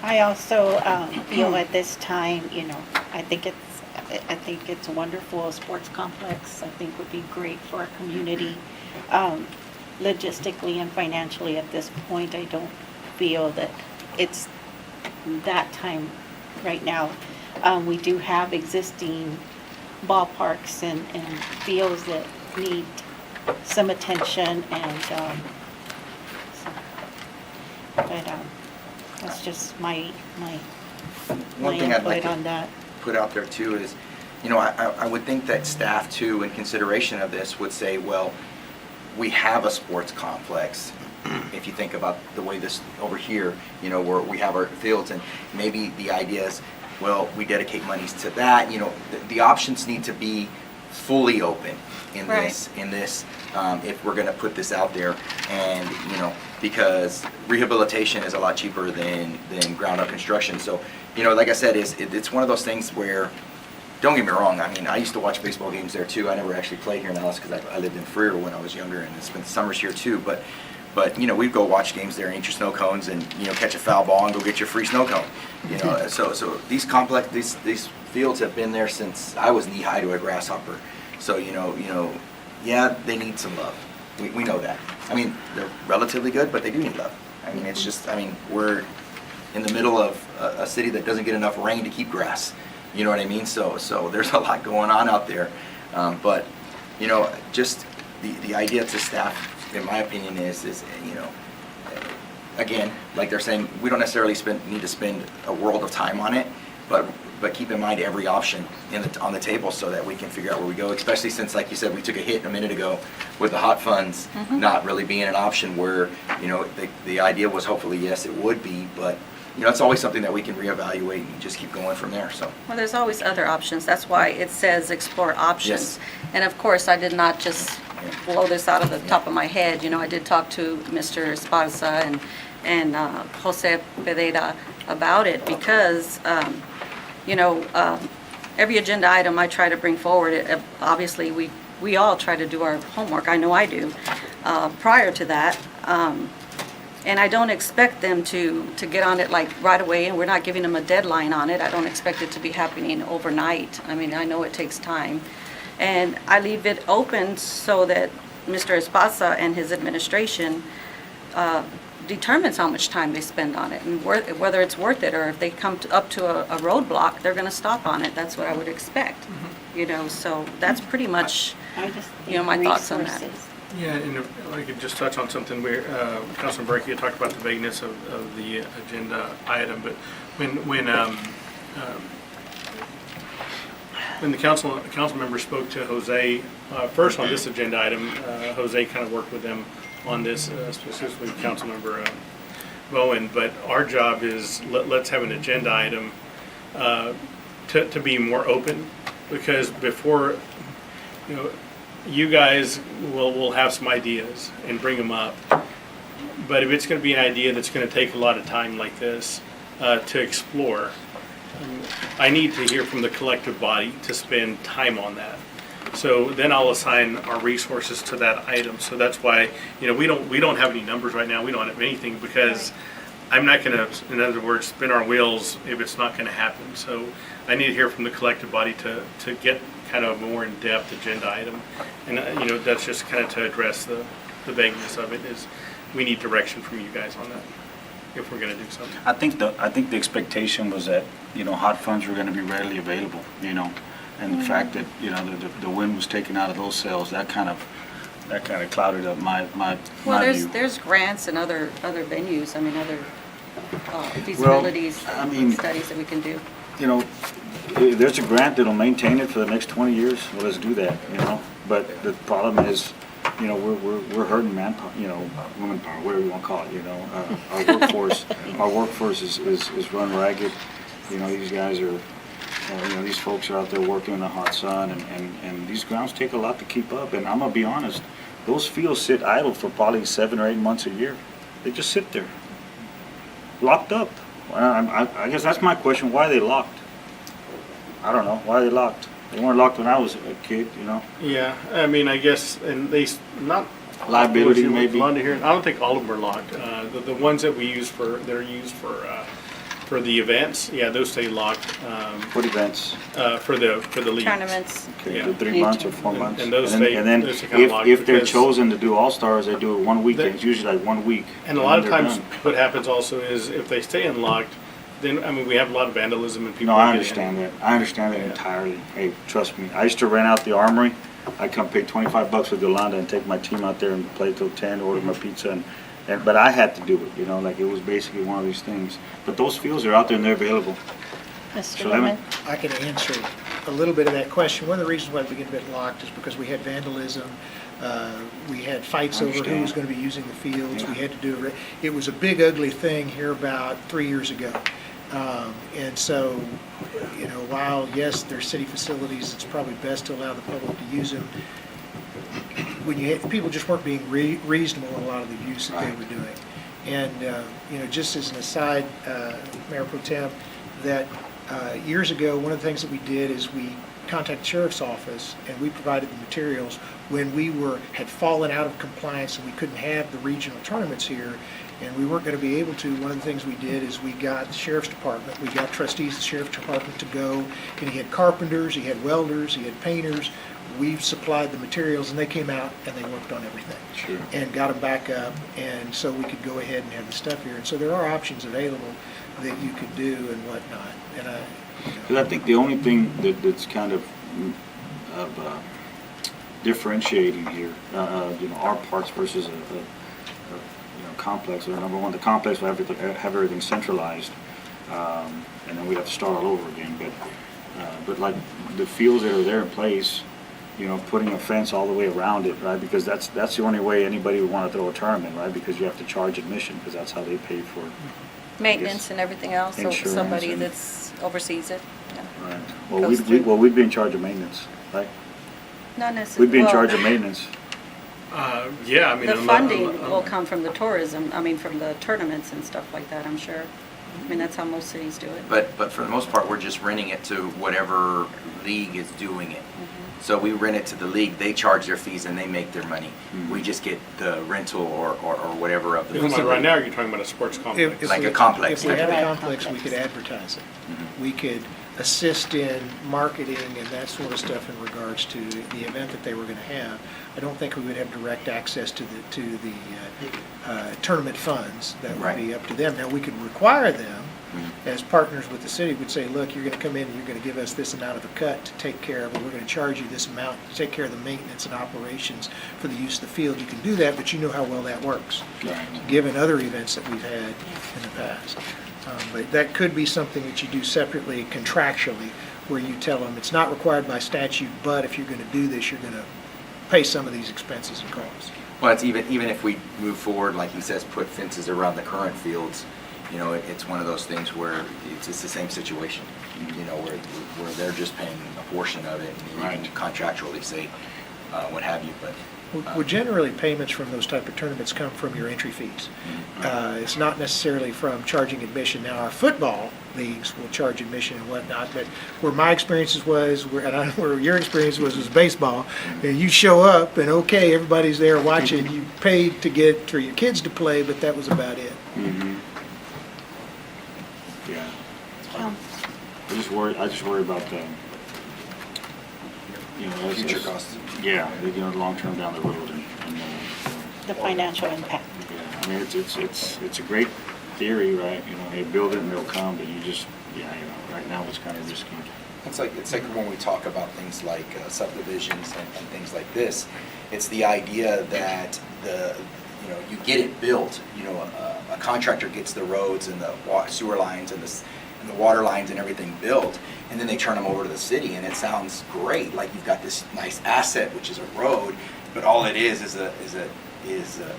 I also feel at this time, I think it's wonderful. A sports complex, I think, would be great for our community. Logistically and financially at this point, I don't feel that it's that time right now. We do have existing ballparks and fields that need some attention, and that's just my One thing I'd like input to on that. put out there too is, I would think that staff too, in consideration of this, would say, well, we have a sports complex. If you think about the way this over here, where we have our fields, and maybe the idea is, well, we dedicate monies to that. The options need to be fully open in this, if we're going to put this out there, and because rehabilitation is a lot cheaper than ground up construction. So, like I said, it's one of those things where, don't get me wrong, I mean, I used to watch baseball games there too. I never actually played here in Alice because I lived in Freer when I was younger, and spent summers here too. But we'd go watch games there and eat your snow cones, and catch a foul ball and go get your free snow cone. So these these fields have been there since I was knee high to a grasshopper. So yeah, they need some love. We know that. I mean, they're relatively good, but they do need love. I mean, it's just, we're in the middle of a city that doesn't get enough rain to keep grass. You know what I mean? So there's a lot going on out there. But, just the idea to staff, in my opinion, is again, like they're saying, we don't necessarily need to spend a world of time on it, but keep in mind every option on the table so that we can figure out where we go, especially since, like you said, we took a hit a minute ago with the hot funds not really being an option, where, the idea was hopefully, yes, it would be, but it's always something that we can reevaluate and just keep going from there. So. Well, there's always other options. That's why it says explore options. Yes. And of course, I did not just blow this out of the top of my head. I did talk to Mr. Esparza and Jose Pereira about it, because, every agenda item I try to bring forward, obviously we all try to do our homework. I know I do, prior to that. And I don't expect them to get on it like right away, and we're not giving them a deadline on it. I don't expect it to be happening overnight. I mean, I know it takes time. And I leave it open so that Mr. Esparza and his administration determines how much time they spend on it, and whether it's worth it, or if they come up to a roadblock, they're going to stop on it. That's what I would expect. So that's pretty much, I just think my thoughts on that. resources. Yeah, and if I could just touch on something where Councilman Berkey had talked about the vagueness of the agenda item, but when the council member spoke to Jose first on this agenda item, Jose kind of worked with them on this, specifically Councilmember Bowen. But our job is let's have an agenda item to be more open, because before you guys will have some ideas and bring them up. But if it's going to be an idea that's going to take a lot of time like this to explore, I need to hear from the collective body to spend time on that. So then I'll assign our resources to that item. So that's why, we don't have any numbers right now. We don't have anything, because I'm not going to, in other words, spin our wheels if it's not going to happen. So I need to hear from the collective body to get kind of a more in-depth agenda item. And, that's just kind of to address the vagueness of it, is we need direction from you guys on that. if we're gonna do something. I think the expectation was that, hot funds were gonna be readily available, and the fact that, the wind was taken out of those sales, that kind of clouded up my Well, view. there's grants and other venues, other feasibilities, I mean- studies that we can do. If there's a grant that'll maintain it for the next 20 years, well, let's do that, But the problem is, we're hurting manpower, woman power, whatever you want to call it, our workforce is run ragged. These guys are, these folks are out there working in the hot sun, and these grounds take a lot to keep up. And I'm gonna be honest, those fields sit idle for probably 7 or 8 months a year. They just sit there, locked up. I guess that's my question, why are they locked? I don't know, why are they locked? They weren't locked when I was a kid, Yeah, I guess, and not. Liability, maybe. Here, I don't think all of them are locked. The ones that that are used for the events, yeah, those stay locked. What events? For the leagues. Tournaments. Okay, Yeah. the 3 months or 4 months? And those then- stay- And then those are kinda locked if they're because- chosen to do All-Stars, they do it one weekend, They- it's usually like 1 week. And a lot of then they're times, done. what happens also is if they stay unlocked, then, we have a lot of vandalism and people. No, I get in. understand that. I understand that Yeah. entirely. Hey, trust me. I used to rent out the Armory. I'd come pay $25 with Yolanda and take my team out there and play till 10, order my pizza, but I had to do it, like it was basically one of these things. But those fields are out there and they're available. Mr. So let me- Lemon? I can answer a little bit of that question. One of the reasons why we get a bit locked is because we had vandalism. We had fights over who was Understand. going to be using the fields. We Yeah. had to do it was a big ugly thing here about 3 years ago. And so, while, yes, they're city facilities, it's probably best to allow the public to use them. When people just weren't being reasonable in a lot of the use that they Right. were doing. And, just as an aside, Mayor Pro Tem, that years ago, one of the things that we did is we contacted the sheriff's office and we provided the materials when we had fallen out of compliance and we couldn't have the regional tournaments here and we weren't going to be able to. One of the things we did is we got the sheriff's department, we got trustees of the sheriff's department to go, and he had carpenters, he had welders, he had painters. We supplied the materials and they came out and they worked on everything. Sure. And got them back up, and so we could go ahead and have the stuff here. And so there are options available that you could do and whatnot. And Because I think the only thing that's kind of differentiating here, our parts versus a complex, or number one, the complex will have everything centralized, and then we'd have to start all over again. But like the fields that are there in place, putting a fence all the way around it, right? Because that's the only way anybody would want to throw a tournament, right? Because you have to charge admission, because that's how they pay for it. Maintenance and everything else, so Insurance somebody and- that's oversees it. Yeah. Right. Well, Goes through. we'd be in charge of maintenance, right? Not necessarily. We'd be in charge of maintenance. Yeah, The funding will come from the tourism, from the tournaments and stuff like that, I'm sure. That's how most cities do it. But for the most part, we're just renting it to whatever league is doing it. So we rent it to the league, they charge their fees and they make their money. We just get the rental or whatever of the Right facility. now, you're talking about a sports complex. Like a complex If we had type a of complex, we could advertise it. We could assist in marketing and that sort of stuff in regards to the event that they were going to have. I don't think we would have direct access to the tournament funds. That would be up to them. Now, we could require them, as partners with the city, would say, look, you're going to come in and you're going to give us this amount of a cut to take care of it. We're going to charge you this amount to take care of the maintenance and operations for the use of the field. You can do that, but you know how well that works, given other events that we've had in the past. But that could be something that you do separately contractually, where you tell them it's not required by statute, but if you're going to do this, you're going to pay some of these expenses and costs. Well, it's even if we move forward, like he says, put fences around the current fields, it's one of those things where it's the same situation, where they're just paying a portion of it, and you can contractually say what have you, but. Well, generally, payments from those type of tournaments come from your entry fees. It's not necessarily from charging admission. Now, our football leagues will charge admission and whatnot, but where my experiences was, where your experience was baseball, and you show up and okay, everybody's there watching. You paid for your kids to play, but that was about it. Yeah. I just worry about the, Future costs. Yeah, long-term down the road and The financial impact. yeah, it's a great theory, right, hey, build it and they'll come, but you just, right now it's kind of risky. It's like when we talk about things like subdivisions and things like this, it's the idea that you get it built, a contractor gets the roads and the sewer lines and the water lines and everything built, and then they turn them over to the city, and it sounds great, like you've got this nice asset, which is a road, but all it is a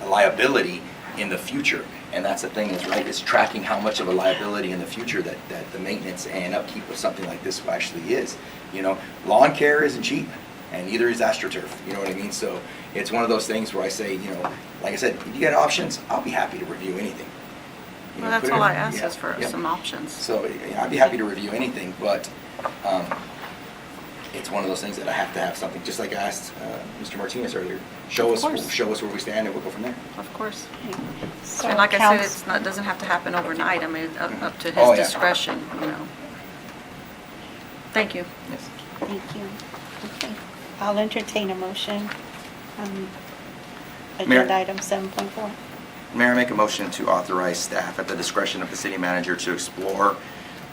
liability in the future. And that's the thing is tracking how much of a liability in the future that the maintenance and upkeep of something like this actually is. Lawn care isn't cheap, and neither is AstroTurf, you know what I mean? So it's one of those things where I say, like I said, if you get options, I'll be happy to review anything. Well, that's all I ask is for some options. So I'd be happy to review anything, but it's one of those things that I have to have something, just like I asked Mr. Martinez earlier. Show us where we stand, and we'll go from there. Of course. So And like I said, it doesn't have to happen overnight. I mean, up to Oh, his yeah. discretion, Thank you. Yes. Thank you. Okay, I'll entertain a motion on Mayor. agenda item 7.4. Mayor, I make a motion to authorize staff at the discretion of the city manager to explore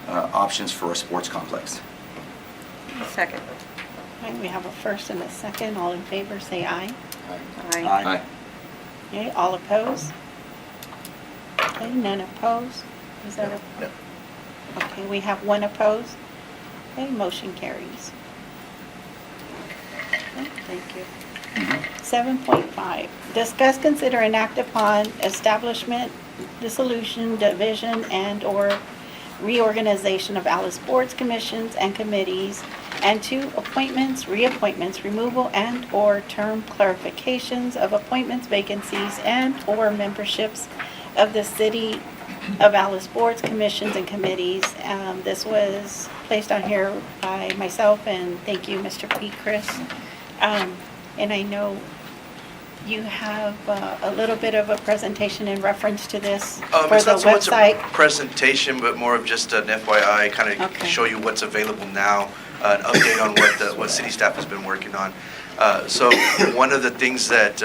options for a sports complex. Second. All right, we have a first and a second. All in favor, say aye. Aye. Okay, all opposed? Okay, none opposed? Is that a? No. Okay, we have one opposed. Okay, motion carries. Okay, thank you. 7.5, discuss, consider, and act upon establishment, dissolution, division, and/or reorganization of Alice boards, commissions, and committees, and 2, appointments, reappointments, removal, and/or term clarifications of appointments, vacancies, and/or memberships of the City of Alice boards, commissions, and committees. This was placed on here by myself, and thank you, Mr. P. Chris. And I know you have a little bit of a presentation in reference to this for It's the not so much a website. presentation, but more of just an FYI, kind of Okay. show you what's available now, an update on what city staff has been working on. So one of the things that,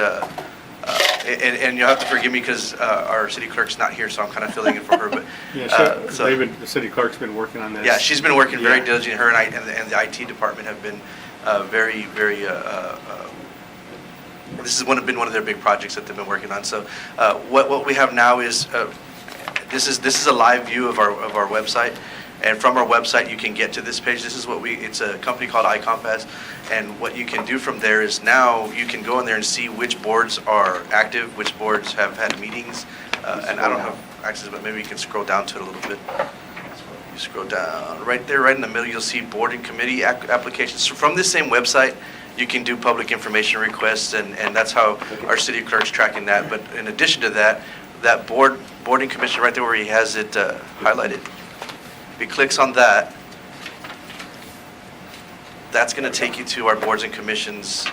and you'll have to forgive me because our city clerk's not here, so I'm kind of filling in for her, but. Yeah, so- the city clerk's been working on this. Yeah, she's been working very Yeah. diligently. Her and the IT department have been very, very, this has been one of their big projects that they've been working on. So what we have now is, this is a live view of our website. And from our website, you can get to this page. This is it's a company called iCompass. And what you can do from there is now you can go in there and see which boards are active, which boards have had meetings. And I don't have access, but maybe you can scroll down to it a little bit. You scroll down, right there, right in the middle, you'll see board and committee applications. So from this same website, you can do public information requests, and that's how our city clerk's tracking that. But in addition to that, that board and commission right there where he has it highlighted, if he clicks on that, that's going to take you to our boards and commissions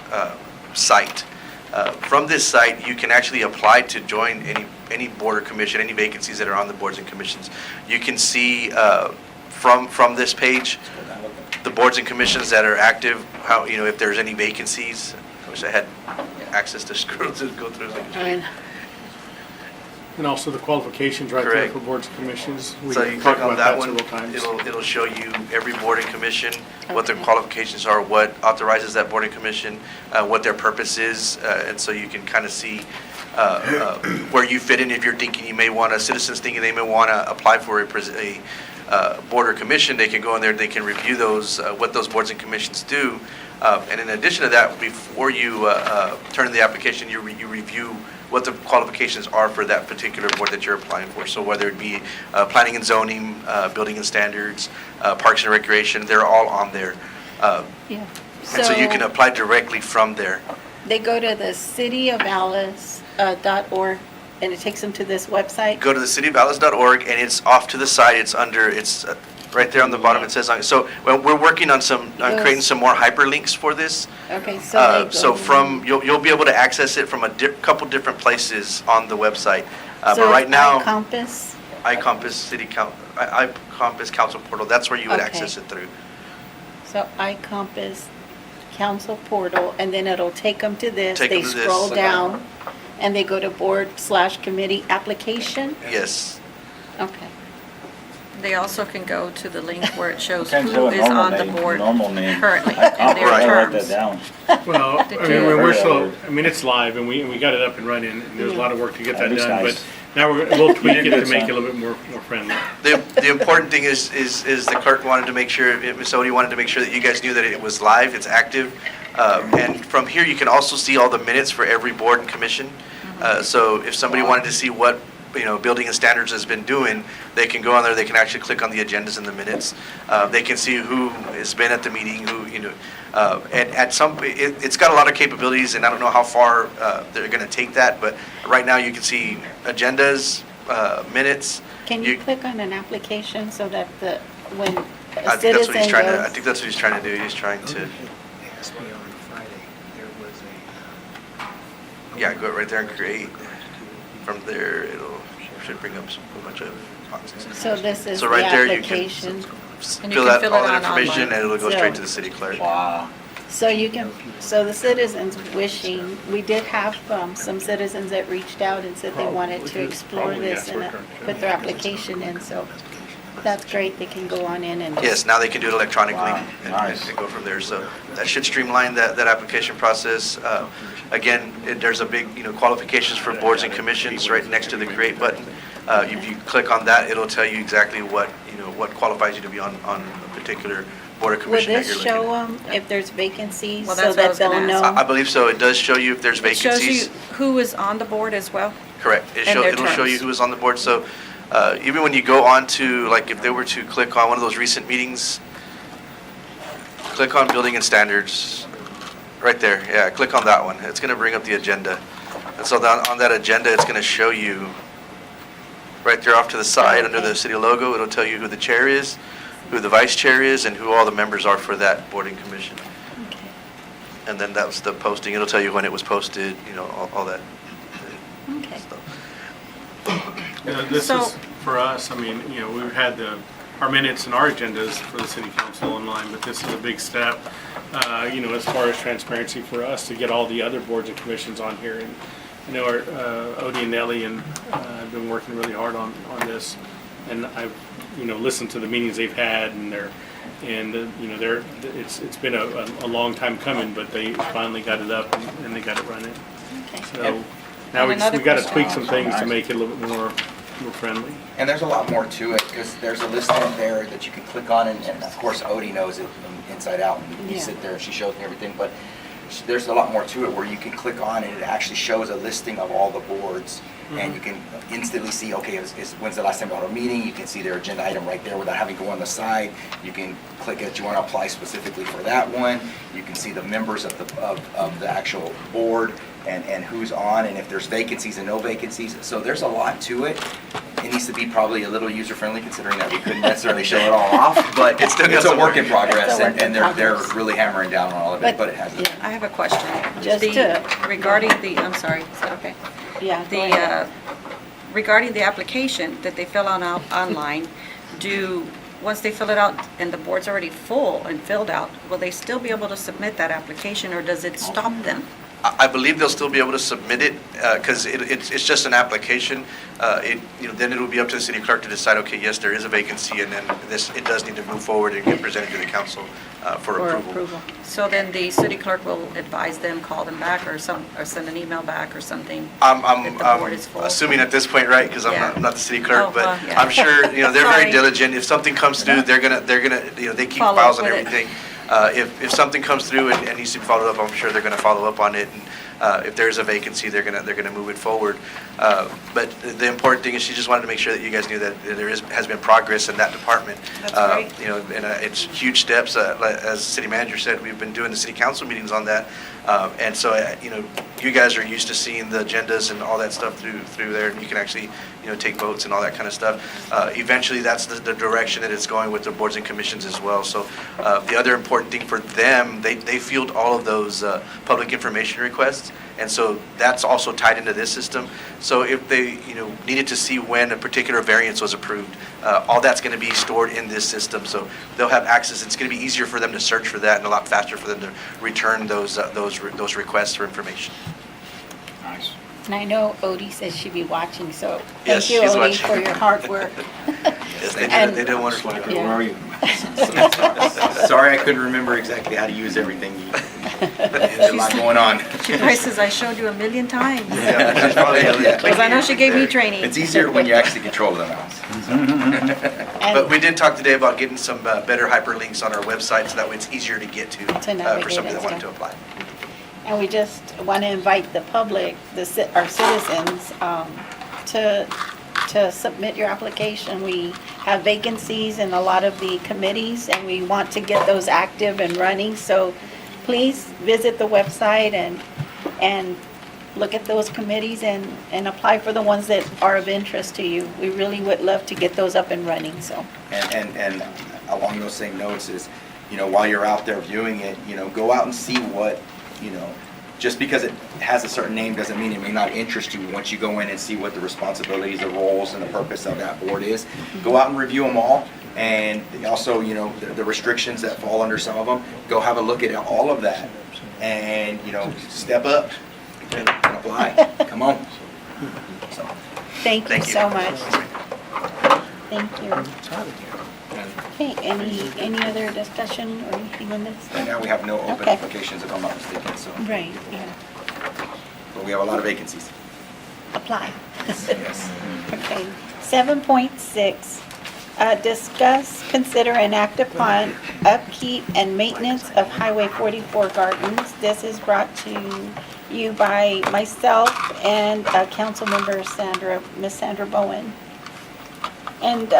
site. From this site, you can actually apply to join any board or commission, any vacancies that are on the boards and commissions. You can see from this page, the boards and commissions that are active, how, if there's any vacancies. I wish I had access to scroll to go through. And also the qualifications right there Correct. for boards and commissions. We So you talked click on about that one, several times. it'll show you every board and commission, what their Okay. qualifications are, what authorizes that board and commission, what their purpose is, and so you can kind of see where you fit in. If you're thinking you may want, citizens thinking they may want to apply for a board or commission, they can go in there, they can review those, what those boards and commissions do. And in addition to that, before you turn in the application, you review what the qualifications are for that particular board that you're applying for. So whether it be planning and zoning, building and standards, parks and recreation, they're all on there. Yeah. And so you can apply directly from there. They go to the cityofalice.org, and it takes them to this website? Go to the cityofalice.org, and it's off to the side. It's right there on the bottom. It says, so we're working on creating some more hyperlinks for this. Okay, so they So go. you'll be able to access it from a couple different places on the website. But So right it's now, iCompass? iCompass Council Portal, that's where you would Okay. access it through. So iCompass Council Portal, and then it'll take them to this. Take 'em They to this. scroll down, and they go to board/committee application. Yes. Okay. They also can go to the link where it shows Can't who do a is normal on the name, board normal name. currently I and their write that terms. down. Well, I Did mean, you- we're still, I mean, it's live and we got it up and running and there's a lot of work to get That that looks done. nice. But now we'll tweak did it good, to make son. it a little bit more friendly. The important thing is the clerk wanted to make sure, Odie wanted to make sure that you guys knew that it was live, it's active. And from here, you can also see all the minutes for every board and commission. So if somebody wanted to see what, Building and Standards has been doing, they can go on there, they can actually click on the agendas and the minutes. They can see who has been at the meeting, and it's got a lot of capabilities, and I don't know how far they're going to take that, but right now you can see agendas, minutes. Can you click on an application so that when I a think that's what citizen he's trying to, I goes? think that's what he's trying to do. He's trying to, They asked me on Friday, there was yeah, go right there and create. From there, should bring up a bunch of boxes. So this is So the right there, you can application. And you fill can out fill all it that on information, online. and it'll go So- straight to the city clerk. Wow. So so the citizens wishing, we did have some citizens that reached out and said they wanted to explore Probably, this yes, and we're correct. put their application in, so that's great, they can go on in and. Yes, now they can do it electronically Wow, and nice. and go from there. So that should streamline that application process. Again, there's a big, qualifications for boards and commissions right next to the create button. If you click on that, it'll tell you exactly what qualifies you to be on a particular board or Will commission that this you're show looking them if there's vacancies Well, so that's what I that was they'll gonna know? ask. I believe so. It does show you if there's It shows vacancies. you who is on the board as well. Correct. And their It'll show you terms. who is on the board. So even when you go on to, like, if they were to click on one of those recent meetings, click on Building and Standards, right there. Yeah, click on that one. It's going to bring up the agenda. And so on that agenda, it's going to show you right there off to the side under the city logo. It'll tell you who the chair is, who the vice chair is, and who all the members are for that board and commission. Okay. And then that was the posting. It'll tell you when it was posted, all that Okay. stuff. This So- is, for us, I mean, we've had our minutes and our agendas for the city council online, but this is a big step, as far as transparency for us to get all the other boards and commissions on here. And I know our Odie and Nellie have been working really hard on this, and I've, listened to the meetings they've had, and it's been a long time coming, but they finally got it up and they got it running. Okay. So now we another got to question. tweak some things to make it a little bit more friendly. And there's a lot more to it, because there's a listing there that you can click on, and of course Odie knows it inside out, and you Yeah. sit there and she shows me everything, but there's a lot more to it where you can click on and it actually shows a listing of all the boards, and you can instantly see, okay, when's the last time we had a meeting. You can see their agenda item right there without having to go on the side. You can click it, you want to apply specifically for that one. You can see the members of the actual board and who's on, and if there's vacancies and no vacancies. So there's a lot to it. It needs to be probably a little user-friendly, considering that we couldn't necessarily show it all off, but It's still got it's a some work in work. progress, It's a work in and they're progress. really hammering down on all of it, but it has. Yeah. I have a question. Just Regarding I'm sorry, is that okay? Yeah, go ahead. Regarding the application that they fill out online, once they fill it out and the board's already full and filled out, will they still be able to submit that application, or does it stop them? I believe they'll still be able to submit it, because it's just an application. Then it'll be up to the city clerk to decide, okay, yes, there is a vacancy, and then it does need to move forward and get presented to the council for approval. So then the city clerk will advise them, call them back, or send an email back or something? I'm If the board is full. assuming at this point, right, because Yeah. I'm not the city clerk, Oh, but well, yeah. I'm sure, they're very Sorry. diligent. If something comes through, they're gonna, they keep Follow files up on with it. everything. If something comes through and needs to be followed up, I'm sure they're gonna follow up on it. And if there's a vacancy, they're gonna move it forward. But the important thing is she just wanted to make sure that you guys knew that there has been progress in that department. That's great. And it's huge steps. As the city manager said, we've been doing the city council meetings on that. And so, you guys are used to seeing the agendas and all that stuff through there, and you can actually, take votes and all that kind of stuff. Eventually, that's the direction that it's going with the boards and commissions as well. So the other important thing for them, they field all of those public information requests, and so that's also tied into this system. So if they, needed to see when a particular variance was approved, all that's going to be stored in this system. So they'll have access. It's going to be easier for them to search for that and a lot faster for them to return those requests for information. Nice. And I know Odie says she'd be watching, so Yes, thank you, she's Odie, watching. for your hard work. Yes, And- they did a wonderful job. Yeah. Where are you? Sorry, I couldn't remember exactly how to use everything. There's a lot going on. She probably says, I showed you a million times. Yeah, she's probably- Because I know she gave me training. It's easier when you actually control the mouse. But we did talk today about getting some better hyperlinks on our website, so that way it's easier to get to for navigate somebody and that wanted to stuff. apply. And we just want to invite the public, our citizens, to submit your application. We have vacancies in a lot of the committees, and we want to get those active and running. So please visit the website and look at those committees and apply for the ones that are of interest to you. We really would love to get those up and running, so. And along those same notes is, while you're out there viewing it, go out and see what, just because it has a certain name doesn't mean it may not interest you once you go in and see what the responsibilities, the roles, and the purpose of that board is. Go out and review them all, and also, the restrictions that fall under some of them, go have a look at all of that, and, step up and apply. Come on. So, Thank you Thank you. so much. Thank you. Okay, any other discussion or anything on this? right now, we have no open Okay. applications, if I'm not mistaken, so, Right, yeah. but we have a lot of vacancies. Apply. Yes. Okay, 7.6, discuss, consider, and act upon upkeep and maintenance of Highway 44 Gardens. This is brought to you by myself and Councilmember Miss Sandra Bowen. And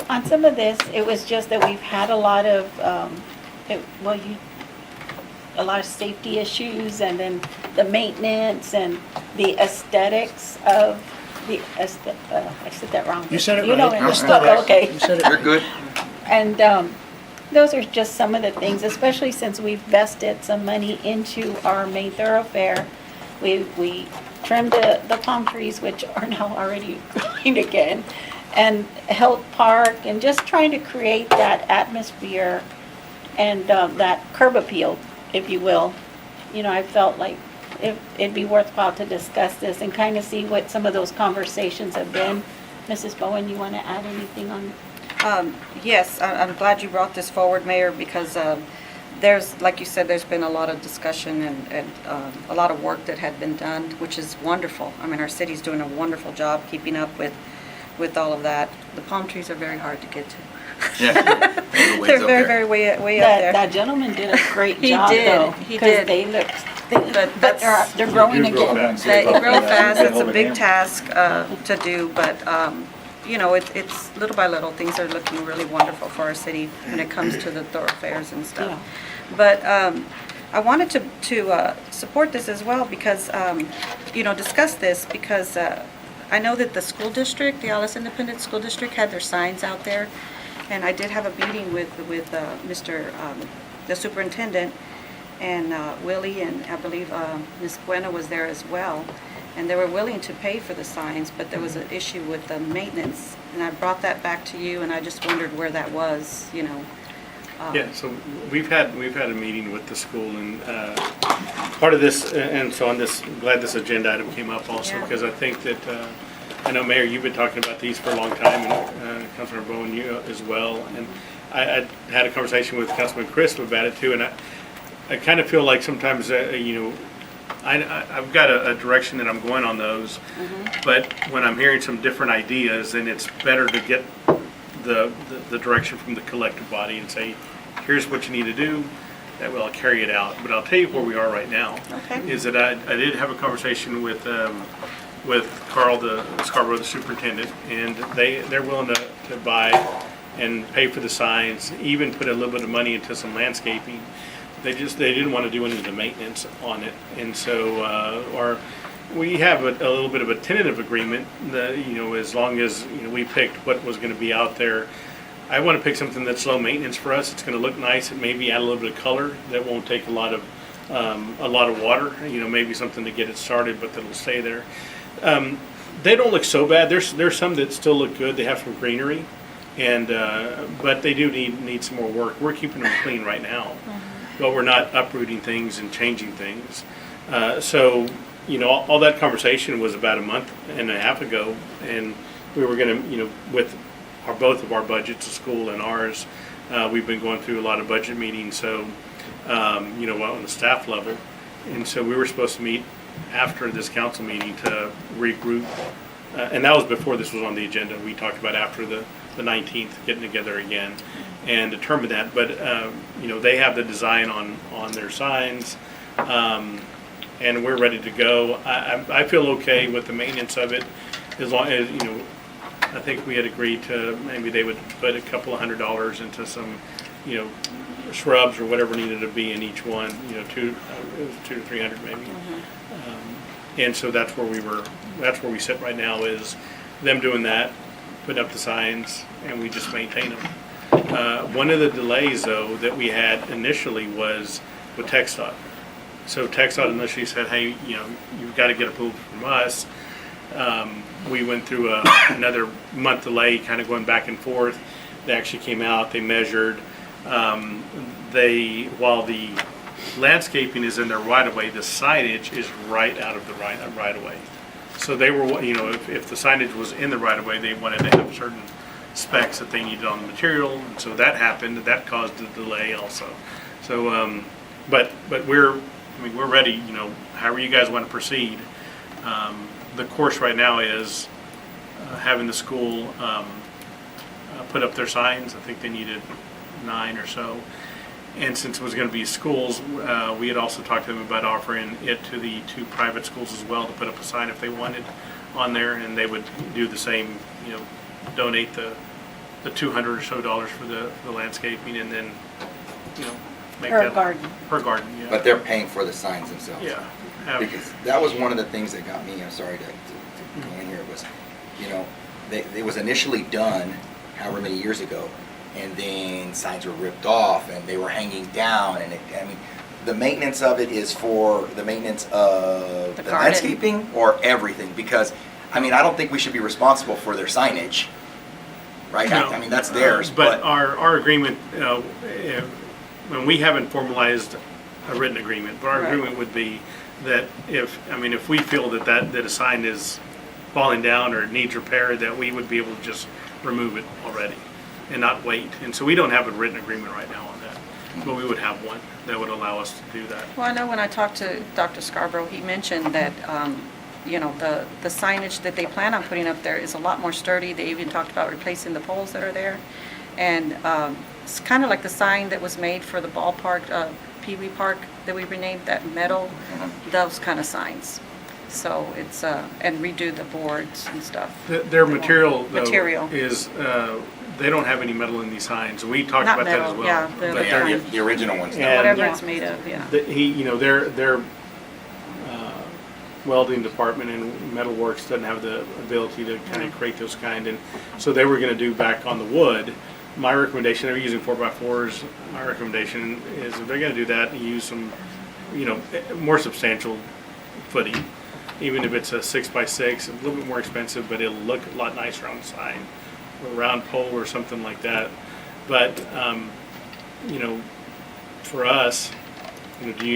on some of this, it was just that we've had a lot of, a lot of safety issues, and then the maintenance and the aesthetics of the, I said that wrong. You said it You know right. it. You're still right. Okay. You said it You're good. And those are just some of the things, especially since we've vested some money into our main thoroughfare. We trimmed the palm trees, which are now already growing again, and Health Park, and just trying to create that atmosphere and that curb appeal, if you will. I felt like it'd be worthwhile to discuss this and kind of see what some of those conversations have been. Mrs. Bowen, you want to add anything on? Yes, I'm glad you brought this forward, Mayor, because there's, like you said, there's been a lot of discussion and a lot of work that had been done, which is wonderful. I mean, our city's doing a wonderful job keeping up with all of that. The palm trees are very hard to get to. Yeah. They're very way up there. That gentleman did a great He job, did, though. he 'cause did. they look, But but they're growing They do grow again. fast. They grow fast, it's a Hold it big in. task to do, but, it's little by little, things are looking really wonderful for our city when it comes to the thoroughfares and stuff. Yeah. But I wanted to support this as well because, discuss this because I know that the school district, the Alice Independent School District had their signs out there, and I did have a meeting with the superintendent, and Willie, and I believe Ms. Buena was there as well, and they were willing to pay for the signs, but there was an issue with the maintenance, and I brought that back to you, and I just wondered where that was, Yeah, so we've had a meeting with the school, and part of this, and so on this, I'm glad this agenda item came up also, Yeah. because I think that, I know, Mayor, you've been talking about these for a long time, and Councilor Bowen, you as well, and I had a conversation with Councilman Crisp about it too, and I kind of feel like sometimes, I've got a direction that I'm going on those, but when I'm hearing some different ideas, then it's better to get the direction from the collective body and say, here's what you need to do, that will carry it out. But I'll tell you where we are right now. Okay. Is that I did have a conversation with Carl, Scarborough, the superintendent, and they're willing to buy and pay for the signs, even put a little bit of money into some landscaping. They didn't want to do any of the maintenance on it, and so we have a little bit of a tentative agreement that, as long as, we picked what was going to be out there. I want to pick something that's low maintenance for us. It's going to look nice and maybe add a little bit of color that won't take a lot of water, maybe something to get it started, but that'll stay there. They don't look so bad. There's some that still look good. They have some greenery, and but they do need some more work. We're keeping them clean right now, but we're not uprooting things and changing things. So, all that conversation was about a month and a half ago, and we were gonna, with both of our budgets, the school and ours, we've been going through a lot of budget meetings, so, on the staff level. And so we were supposed to meet after this council meeting to regroup, and that was before this was on the agenda. We talked about after the 19th, getting together again and determine that. But, they have the design on their signs, and we're ready to go. I feel okay with the maintenance of it, as long as, I think we had agreed to maybe they would put a couple of $100 into some, shrubs or whatever needed to be in each one, it was 200 to 300 maybe. And so that's where we sit right now, is them doing that, putting up the signs, and we just maintain them. One of the delays, though, that we had initially was with TxDOT. So TxDOT initially said, hey, you've got to get approval from us. We went through another month delay, kind of going back and forth. They actually came out, they measured. While the landscaping is in their right-of-way, the signage is right out of the right-of-way. So they were, if the signage was in the right-of-way, they wanted to have certain specs that they needed on the material, and so that happened. That caused a delay also. So, but we're ready. However you guys want to proceed. The course right now is having the school put up their signs. I think they needed 9 or so. And since it was going to be schools, we had also talked to them about offering it to the 2 private schools as well, to put up a sign if they wanted on there, and they would do the same, donate the $200 or so for the landscaping, and then, make Per that garden. Per garden, yeah. But they're paying for the signs themselves. Yeah. Because that was one of the things that got me, I'm sorry to go in here, was, it was initially done however many years ago, and then signs were ripped off and they were hanging down, and the maintenance of it is for the maintenance of the garden. landscaping or everything, because, I don't think we should be responsible for their signage, right? No. That's theirs, But but. our agreement, when we haven't formalized a written agreement, but our Right. agreement would be that if we feel that a sign is falling down or needs repair, that we would be able to just remove it already and not wait. And so we don't have a written agreement right now on that, but we would have one that would allow us to do that. Well, I know when I talked to Dr. Scarborough, he mentioned that, the signage that they plan on putting up there is a lot more sturdy. They even talked about replacing the poles that are there. And it's kind of like the sign that was made for the ballpark, Pee Wee Park, that we renamed, that metal, those kind of signs. So it's, and redo the boards and stuff. Their material, though, Material. is, they don't have any metal in these signs. We talked Not about that metal, as well. yeah, the But other they're- kind. The original ones. Yeah. Whatever Yeah. it's made of, yeah. Their welding department and metalworks doesn't have the ability to kind of create those kind, and so they were going to do back on the wood. My recommendation, they're using 4x4s. My recommendation is if they're going to do that, use some, more substantial footing. Even if it's a 6x6, a little bit more expensive, but it'll look a lot nicer on the sign, or a round pole or something like that. But for us, do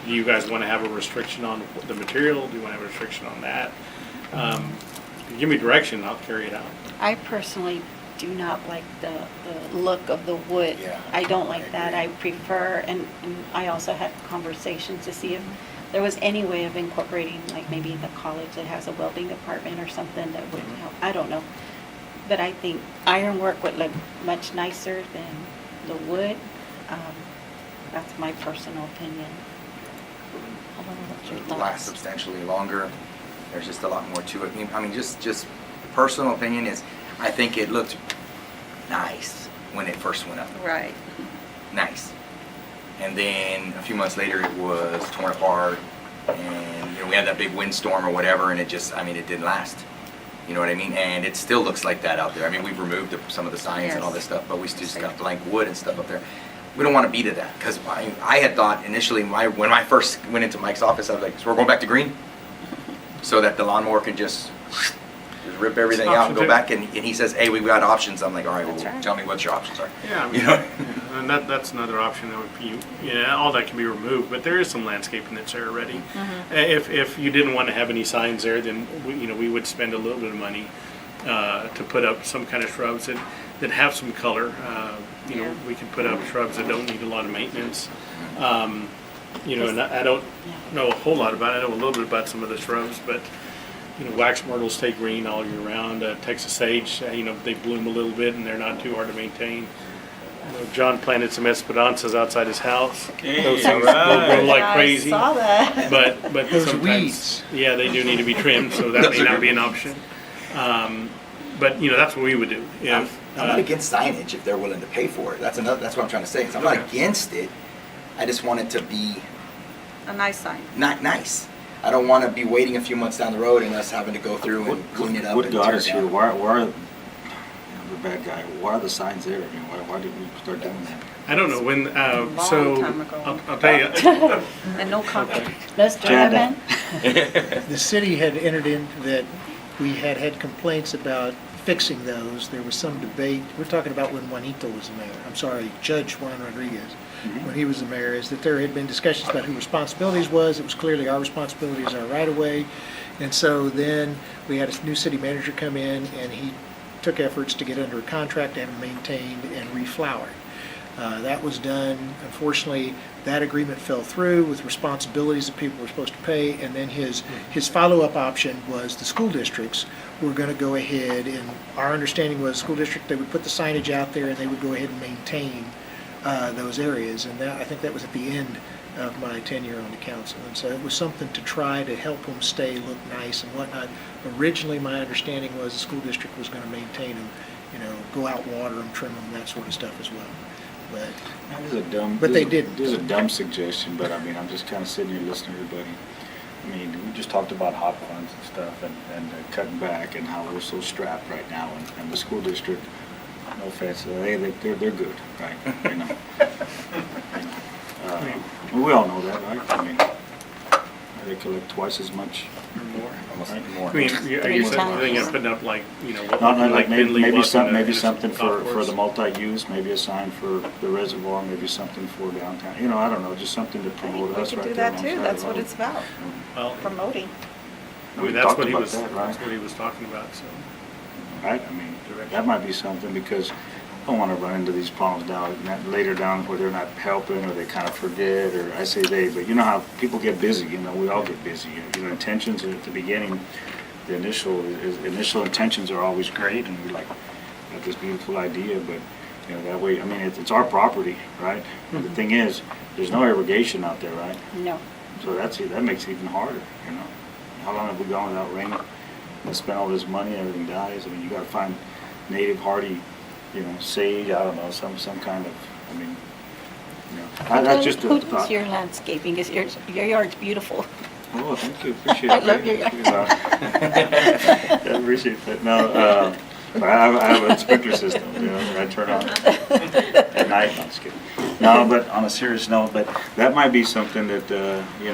you guys want to have a restriction on the material? Do you want to have a restriction on that? If you give me direction, I'll carry it out. I personally do not like the look of the wood. Yeah, I don't I like that. agree. I prefer, and I also had conversations to see if there was any way of incorporating, like maybe the college that has a welding department or something that would help. I don't know. But I think ironwork would look much nicer than the wood. That's my personal opinion. I don't know what's your It lasts thoughts. substantially longer. There's just a lot more to it. Just personal opinion is, I think it looked nice when it first went up. Right. Nice. And then a few months later, it was torn apart, and we had that big windstorm or whatever, and it didn't last. You know what I mean? And it still looks like that out there. We've removed some of the signs and all this stuff, but we just got blank wood and stuff up there. We don't want to be to that, because I had thought initially, when I first went into Mike's office, I was like, so we're going back to green? So that the lawnmower can just rip everything out and go Option two. back, and he says, hey, we've got options. I'm like, all right, That's well, right. tell me what your options are. Yeah, You know? and that's another option, though, if you, all that can be removed, but there is some landscaping that's there already. If you didn't want to have any signs there, then, we would spend a little bit of money to put up some kind of shrubs that have some color. We can put up shrubs that don't need a lot of maintenance. And I don't know a whole lot about it. I know a little bit about some of the shrubs, but, wax myrtles stay green all year round. Texas sage, they bloom a little bit and they're not too hard to maintain. John planted some esperanzas outside his house. Those things will grow like crazy. I saw that. But Those sometimes, weeds. yeah, they do need to be trimmed, so that may not be an option. But that's what we would do. I'm not against signage if they're willing to pay for it. That's what I'm trying to say. So I'm not against it. I just want it to be A nice sign. not nice. I don't want to be waiting a few months down the road and us having to go through and clean it up What and got tear us it here? down. Why are the bad guy? Why are the signs there? Why did we start doing that? I don't know when. Long So time ago. I'll tell you. And no concrete. Mr. Janda. Lemon? The city had entered in that we had complaints about fixing those. There was some debate. We're talking about when Juanito was the mayor. I'm sorry, Judge Juan Rodriguez. When he was the mayor, is that there had been discussions about who responsibilities was. It was clearly our responsibility as our right-of-way. And so then we had a new city manager come in, and he took efforts to get under a contract to have them maintained and reflowered. That was done. Unfortunately, that agreement fell through with responsibilities that people were supposed to pay, and then his follow-up option was the school districts were going to go ahead, and our understanding was school district, they would put the signage out there and they would go ahead and maintain those areas, and I think that was at the end of my tenure on the council, and so it was something to try to help them look nice and whatnot. Originally, my understanding was the school district was going to maintain them, go out, water them, trim them, that sort of stuff as well. But they didn't. This is a dumb suggestion, but I'm just kind of sitting here listening to everybody. We just talked about hot funds and stuff and cutting back and how we're so strapped right now, and the school district, no offense, they're good, right? We all know that, right? They collect twice as much. More. Right? More. Are you Three thinking times. of putting up what Like Finley maybe was in maybe a something golf for course? the multi-use, maybe a sign for the reservoir, maybe something for downtown. I don't know, just something to I think promote we us could right do there that on too. Side That's of what the it's about, Well, promoting. We that's talked what he about was. that, right? That's what he was talking about. So. right? That might be something, because I don't want to run into these problems later down where they're not helping or they kind of forget, or I say they, but you know how people get busy, we all get busy. Intentions at the beginning, the initial intentions are always great, and we got this beautiful idea, but that way, it's our property, right? But the thing is, there's no irrigation out there, right? No. So that makes it even harder, How long have we gone without rain? We spent all this money, everything dies. You got to find native hardy, sage, I don't know, some kind of, that's just a Who thought. does your landscaping? Is your yard's beautiful. Oh, thank you, appreciate it. I love your yard. Yeah, I appreciate that. No, but I have a sprinkler system, that I turn on at night. No, I'm just kidding. No, but on a serious note, but that might be something that,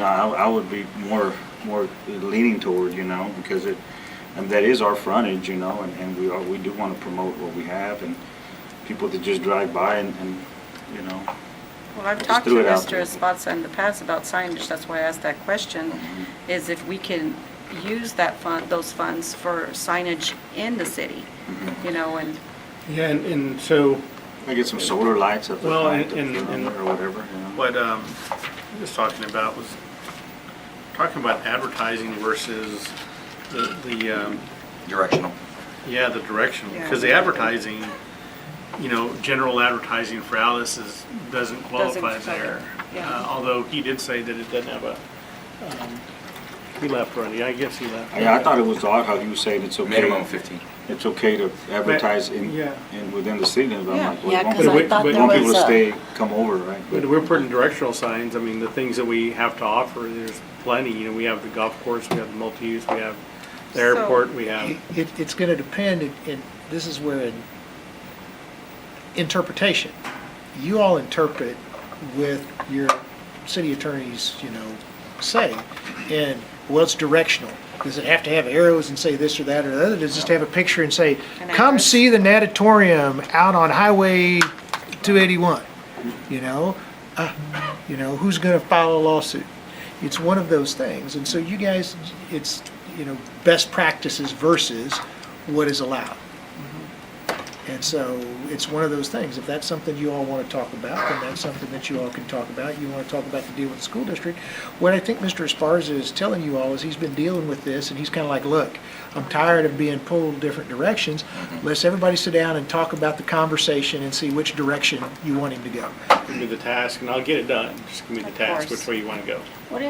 I would be more leaning toward, because that is our frontage, and we do want to promote what we have, and people that just drive by and Well, I've Just talked to threw it out Mr. there. Esparza in the past about signage, that's why I asked that question, is if we can use those funds for signage in the city, and Yeah, and so I get some solar lights up Well, at and- or whatever, what I was talking about was advertising versus the Directional. the directional, Yeah. because the advertising, general advertising for Alice doesn't qualify Doesn't there. cover, yeah. Although he did say that it doesn't have a, he left already, I guess he left. Yeah, I thought it was odd how he was saying it's okay. Minimum 15. It's okay to advertise Yeah. within the city, and I'm Yeah. like, well, Yeah, you want 'cause I But thought we- there want people was to come over, right? But we're putting directional signs, the things that we have to offer, there's plenty, we have the golf course, we have the multi-use, we have the So- airport, we have, It's going to depend, and this is where interpretation. You all interpret with your city attorney's, say, and, well, it's directional. Does it have to have arrows and say this or that or the other? Does it just have a picture and say, An come address. see the natatorium out on Highway 281? You know, who's going to file a lawsuit? It's one of those things. And so you guys, it's, best practices versus what is allowed. And so it's one of those things. If that's something you all want to talk about, then that's something that you all can talk about. You want to talk about the deal with the school district. What I think Mr. Esparza is telling you all is he's been dealing with this, and he's kind of like, look, I'm tired of being pulled different directions. Let's everybody sit down and talk about the conversation and see which direction you want him to go. Give me the task and I'll get it done. Just give me the Of task, course. which way you want to go. What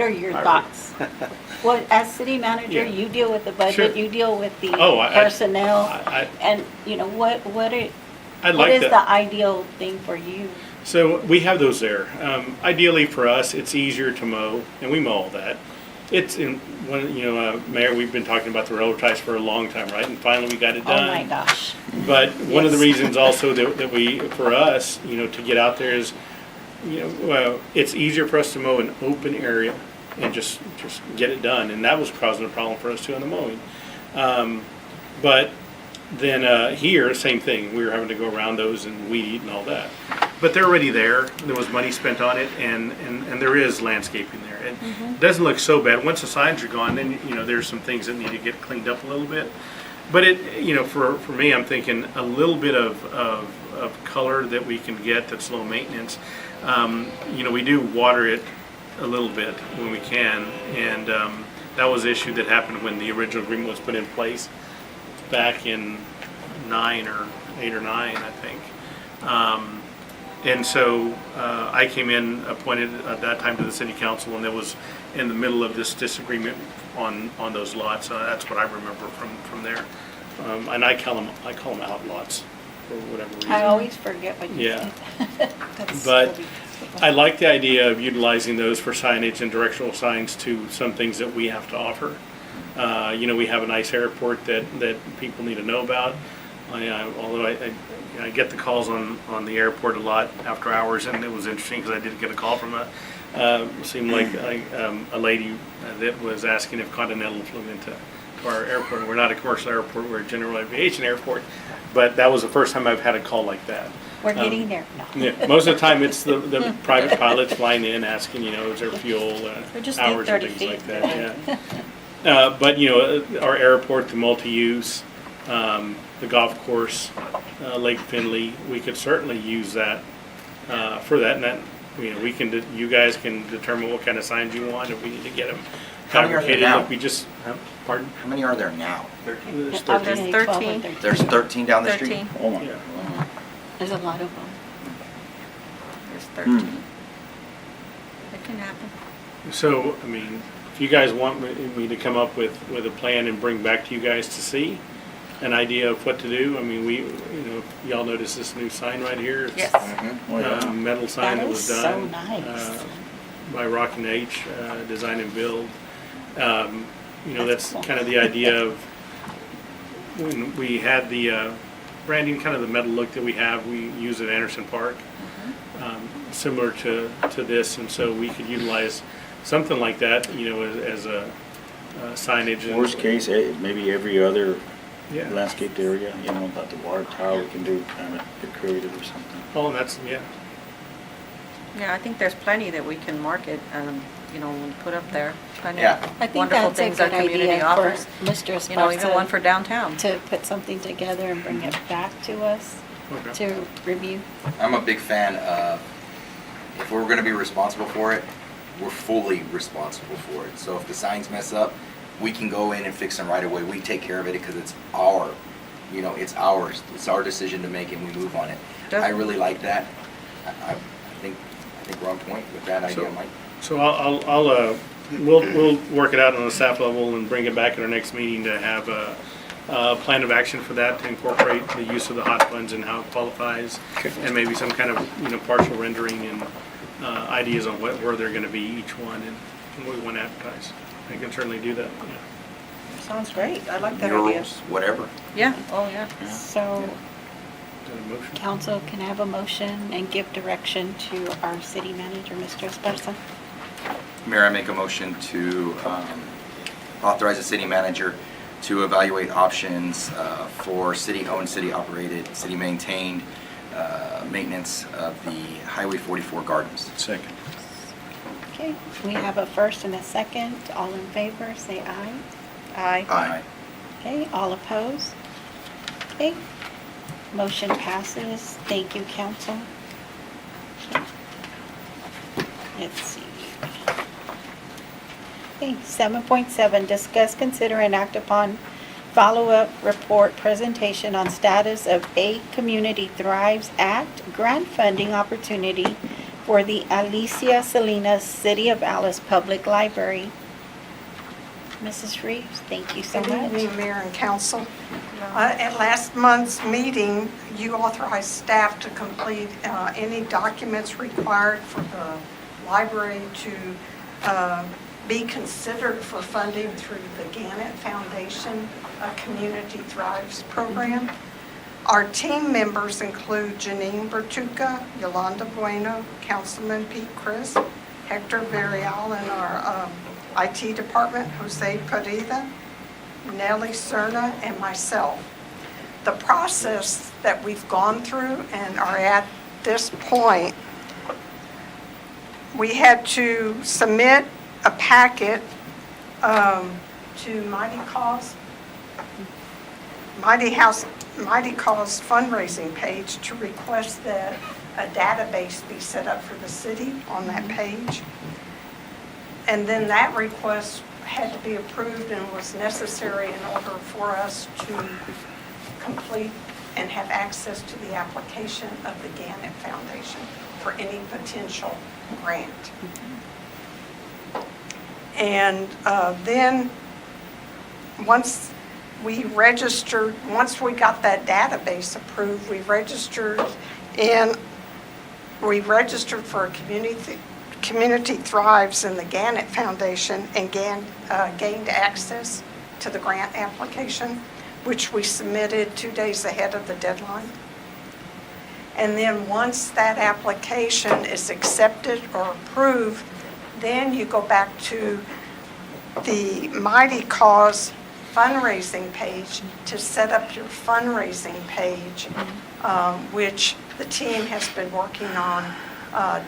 are your I- thoughts? What, as city manager, Yeah. you deal with the budget, Sure. you deal with the Oh, I- personnel, I- and, what I'd what like is to- the ideal thing for you? So we have those there. Ideally for us, it's easier to mow, and we mow all that. It's in, Mayor, we've been talking about the railroad ties for a long time, right? And finally we got it Oh done. my gosh. But one of the Yes. reasons also that we, for us, to get out there is, it's easier for us to mow an open area and just get it done. And that was causing a problem for us too on the mowing. But then here, same thing. We were having to go around those and weed eat and all that. But they're already there. There was money spent on it, and there is landscaping there. It doesn't look so bad. Once the signs are gone, then there's some things that need to get cleaned up a little bit. But for me, I'm thinking a little bit of color that we can get that's low maintenance. We do water it a little bit when we can, and that was an issue that happened when the original agreement was put in place back in 8 or 9, I think. And so I came in, appointed at that time to the city council, and it was in the middle of this disagreement on those lots. That's what I remember from there. And I call them outlots for whatever reason. I always forget what you Yeah. said. That's But really- I like the idea of utilizing those for signage and directional signs to some things that we have to offer. We have a nice airport that people need to know about. Although I get the calls on the airport a lot after hours, and it was interesting because I did get a call from seemed like a lady that was asking if Continental flew into our airport. We're not a commercial airport, we're a general aviation airport, but that was the first time I've had a call like that. We're getting there. No. Yeah, most of the time it's the private pilots flying in asking, is there fuel, We just need hours and 30 things feet. like that, yeah. But, our airport, the multi-use, the golf course, Lake Finley, we could certainly use that, for that. And that, you guys can determine what kind of signs you want, if we need to get them How many are there fabricated. now? Look, we just, pardon? How many are there now? There's I was 13. gonna say 12 or 13. 13. There's 13 down the street? 13. Oh my. Yeah. There's a lot of them. There's 13. It can happen. So, if you guys want me to come up with a plan and bring back to you guys to see an idea of what to do, y'all notice this new sign right here? It's Yes. Oh, yeah. a metal sign That that is was so done. nice. By Rock and H, Design and Build. That's That's cool. kind of the idea of when we had the branding, kind of the metal look that we have, we use at Anderson Park, similar to this, and so we could utilize something like that, as a signage. and- Worst case, maybe every other Yeah. landscaped area, about the water tower, we can do kind of get creative or something. Oh, that's, yeah. Yeah, I think there's plenty that we can market, and put up there. Plenty Yeah. of I think wonderful that's a things our good community idea offers. for Mr. Even one for Esparza downtown. to put something together and bring it back to us Okay. to review. I'm a big fan of, if we're gonna be responsible for it, we're fully responsible for it. So if the signs mess up, we can go in and fix them right away. We take care of it because it's it's ours. It's our decision to make and we move on it. I really like that. I think we're on point with that idea, So- Mike. So we'll work it out on a staff level and bring it back at our next meeting to have a plan of action for that, to incorporate the use of the hot funds and how it qualifies, and maybe some kind of partial rendering and ideas on where they're going to be each one and what we want to advertise. I can certainly do that. Yeah. Sounds great. I like that idea. Murals, whatever. Yeah, oh, yeah. So Is that a motion? council can have a motion and give direction to our city manager, Mr. Esparza. Mayor, I make a motion to authorize the city manager to evaluate options for city-owned, city-operated, city-maintained maintenance of the Highway 44 gardens. Second. Okay, we have a first and a second. All in favor, say aye. Aye. Okay, all opposed? Okay, motion passes. Thank you, council. Okay. Let's see. Okay, 7.7, discuss, consider, and act upon follow-up report presentation on status of A Community Thrives Act grant funding opportunity for the Alicia Salinas City of Alice Public Library. Mrs. Reeves, thank you so Good much. evening, Mayor and Council. At last month's meeting, you authorized staff to complete any documents required for the library to be considered for funding through the Gannett Foundation Community Thrives program. Our team members include Janine Bertuca, Yolanda Bueno, Councilman Pete Chris, Hector Varial, and our IT department, Jose Padilla, Nellie Cerna, and myself. The process that we've gone through and are at this point, we had to submit a packet to Mighty Cause fundraising page to request that a database be set up for the city on that page. And then that request had to be approved and was necessary in order for us to complete and have access to the application of the Gannett Foundation for any potential grant. And then once we got that database approved, we registered for a Community Thrives in the Gannett Foundation and gained access to the grant application, which we submitted 2 days ahead of the deadline. And then once that application is accepted or approved, then you go back to the Mighty Cause fundraising page to set up your fundraising page, which the team has been working on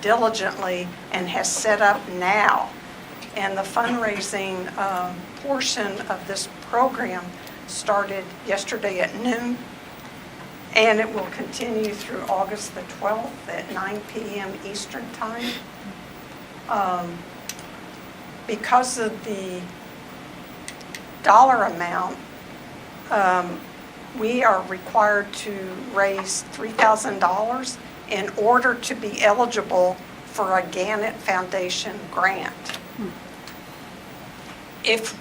diligently and has set up now. And the fundraising portion of this program started yesterday at noon, and it will continue through August the 12th at 9 p.m. Eastern Time. Because of the dollar amount, we are required to raise $3,000 in order to be eligible for a Gannett Foundation grant. If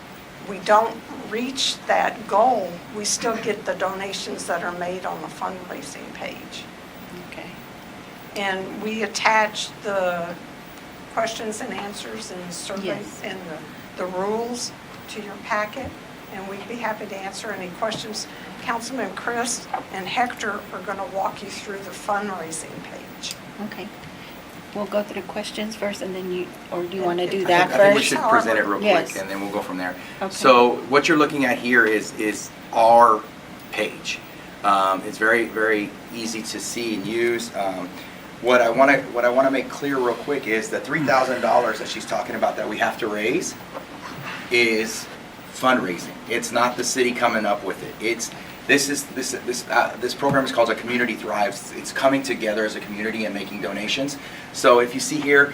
we don't reach that goal, we still get the donations that are made on the fundraising page. Okay. And we attach the questions and answers and surveys Yes. and the rules to your packet, and we'd be happy to answer any questions. Councilman Chris and Hector are going to walk you through the fundraising page. Okay. We'll go through the questions first, and then or do you want to do I that I think we first? should present it real Yes. quick, and then we'll go from there. Okay. So what you're looking at here is our page. It's very, very easy to see and use. What I want to make clear real quick is the $3,000 that she's talking about that we have to raise is fundraising. It's not the city coming up with it. This program is called a Community Thrives. It's coming together as a community and making donations. So if you see here,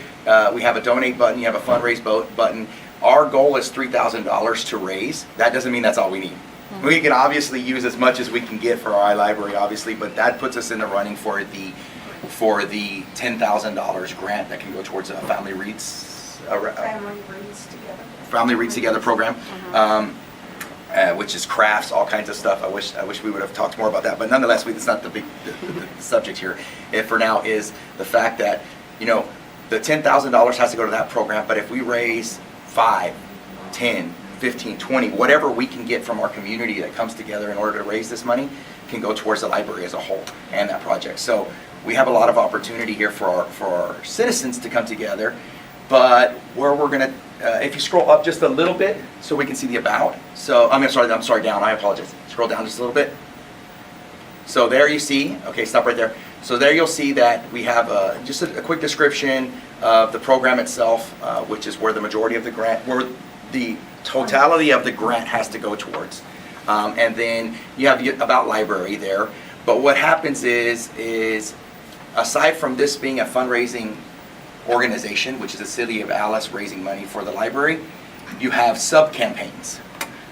we have a donate button, you have a fundraise button. Our goal is $3,000 to raise. That doesn't mean that's all we need. We can obviously use as much as we can get for our iLibrary, obviously, but that puts us in the running for the $10,000 grant that can go towards a Family Reads Together program. Which is crafts, all kinds of stuff. I wish we would have talked more about that, but nonetheless, it's not the subject here. It for now is the fact that, the $10,000 has to go to that program, but if we raise 5, 10, 15, 20, whatever we can get from our community that comes together in order to raise this money can go towards the library as a whole and that project. So we have a lot of opportunity here for our citizens to come together, but where we're gonna, if you scroll up just a little bit so we can see the about. So, I'm sorry, down, I apologize. Scroll down just a little bit. So there you see, okay, stop right there. So there you'll see that we have just a quick description of the program itself, which is where the majority of the grant, where the totality of the grant has to go towards. And then you have about library there. But what happens is aside from this being a fundraising organization, which is the City of Alice raising money for the library, you have sub-campaigns.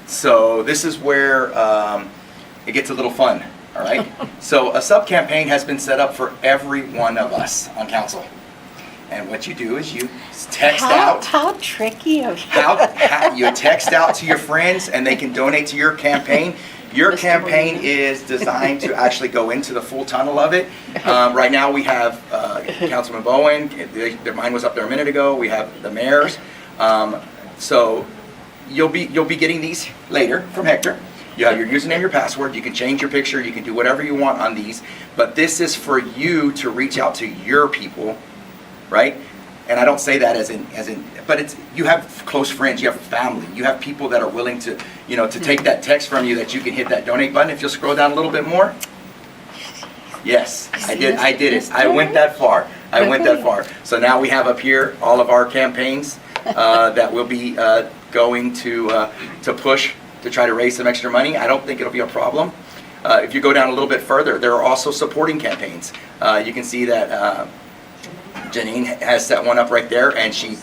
So this is where it gets a little fun, all right? So a sub-campaign has been set up for every one of us on council. And what you do is you text out. How tricky of you. How you text out to your friends and they can donate to your campaign. Your campaign is designed to actually go into the full tunnel of it. Right now we have Councilman Bowen, mine was up there a minute ago. We have the mayors. So you'll be getting these later from Hector. You have your username, your password. You can change your picture. You can do whatever you want on these. But this is for you to reach out to your people, right? And I don't say that as in, but it's, you have close friends, you have family, you have people that are willing to, to take that text from you that you can hit that donate button. If you'll scroll down a little bit more. Yes, I did it. I went that far. So now we have up here all of our campaigns that will be going to push to try to raise some extra money. I don't think it'll be a problem. If you go down a little bit further, there are also supporting campaigns. You can see that Janine has set one up right there, and she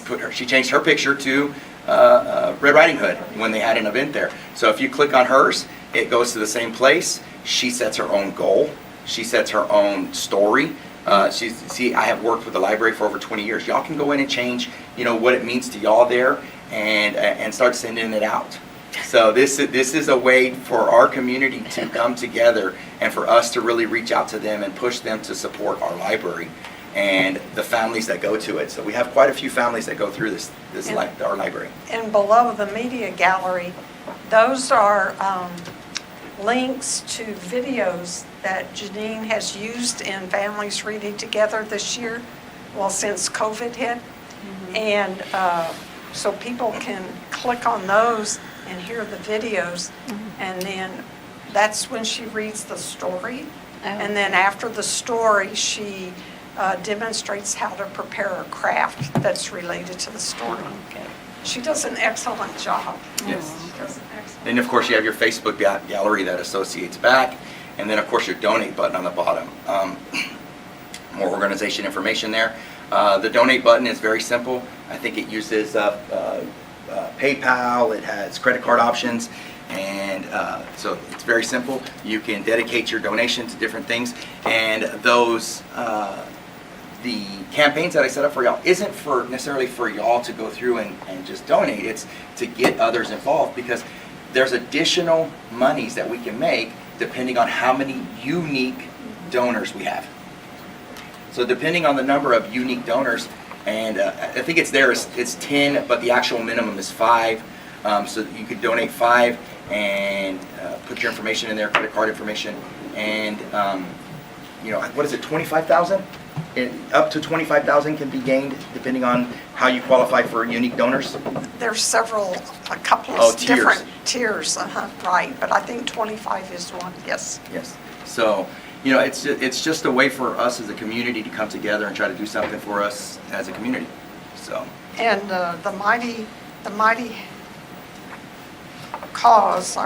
changed her picture to Red Riding Hood when they had an event there. So if you click on hers, it goes to the same place. She sets her own goal. She sets her own story. I have worked with the library for over 20 years. Y'all can go in and change, what it means to y'all there, and start sending it out. So this is a way for our community to come together and for us to really reach out to them and push them to support our library and the families that go to it. So we have quite a few families that go through our library. And below the media gallery, those are links to videos that Janine has used in Families Reading Together this year, since COVID hit. And so people can click on those and hear the videos, and then that's when she reads the story. And then after the story, she demonstrates how to prepare a craft that's related to the story. She does an excellent job. Yes. She does an excellent. Then of course you have your Facebook gallery that associates back, and then of course your donate button on the bottom. More organization information there. The donate button is very simple. I think it uses PayPal. It has credit card options. And so it's very simple. You can dedicate your donation to different things. And those, the campaigns that I set up for y'all isn't necessarily for y'all to go through and just donate. It's to get others involved, because there's additional monies that we can make depending on how many unique donors we have. So depending on the number of unique donors, and I think it's 10, but the actual minimum is 5. So you could donate 5 and put your information in there, credit card information, and what is it, 25,000? Up to 25,000 can be gained depending on how you qualify for unique donors. There's a couple of different tiers, right, but I think 25 is one, yes. Yes, so, it's just a way for us as a community to come together and try to do something for us as a community, so. And the mighty cause,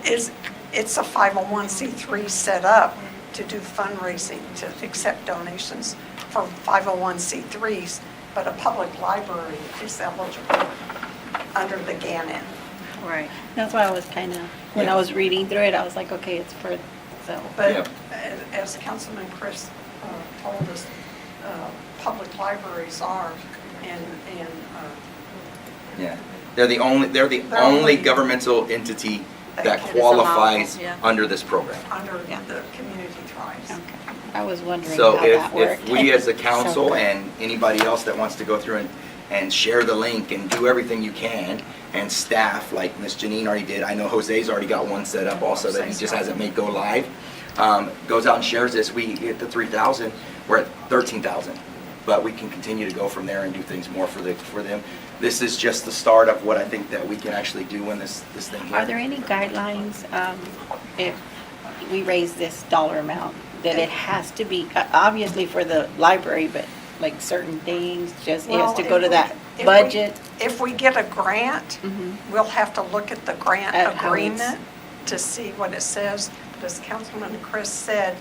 it's a 501c3 set up to do fundraising, to accept donations for 501c3s, but a public library is eligible under the GANN. Right. That's why I was when I was reading through it, I was like, okay, it's for, so. But as Councilman Chris told us, public libraries are, and yeah, they're the only governmental entity that qualifies under this program. under the community tribes. Okay. I was wondering So how that worked. if we as a council So- and anybody else that wants to go through and share the link and do everything you can, and staff like Miss Janine already did, I know Jose's already got one set up also that he just hasn't made go live, goes out and shares this, we hit the 3,000, we're at 13,000. But we can continue to go from there and do things more for them. This is just the start of what I think that we can actually do in this thing here. Are there any guidelines if we raise this dollar amount? that it has to be, obviously for the library, but like certain things, just, it has to go to that If we- budget? If we get a grant, Mhm. we'll have to look at the grant At how it's- agreement to see what it says. But as Councilman Chris said,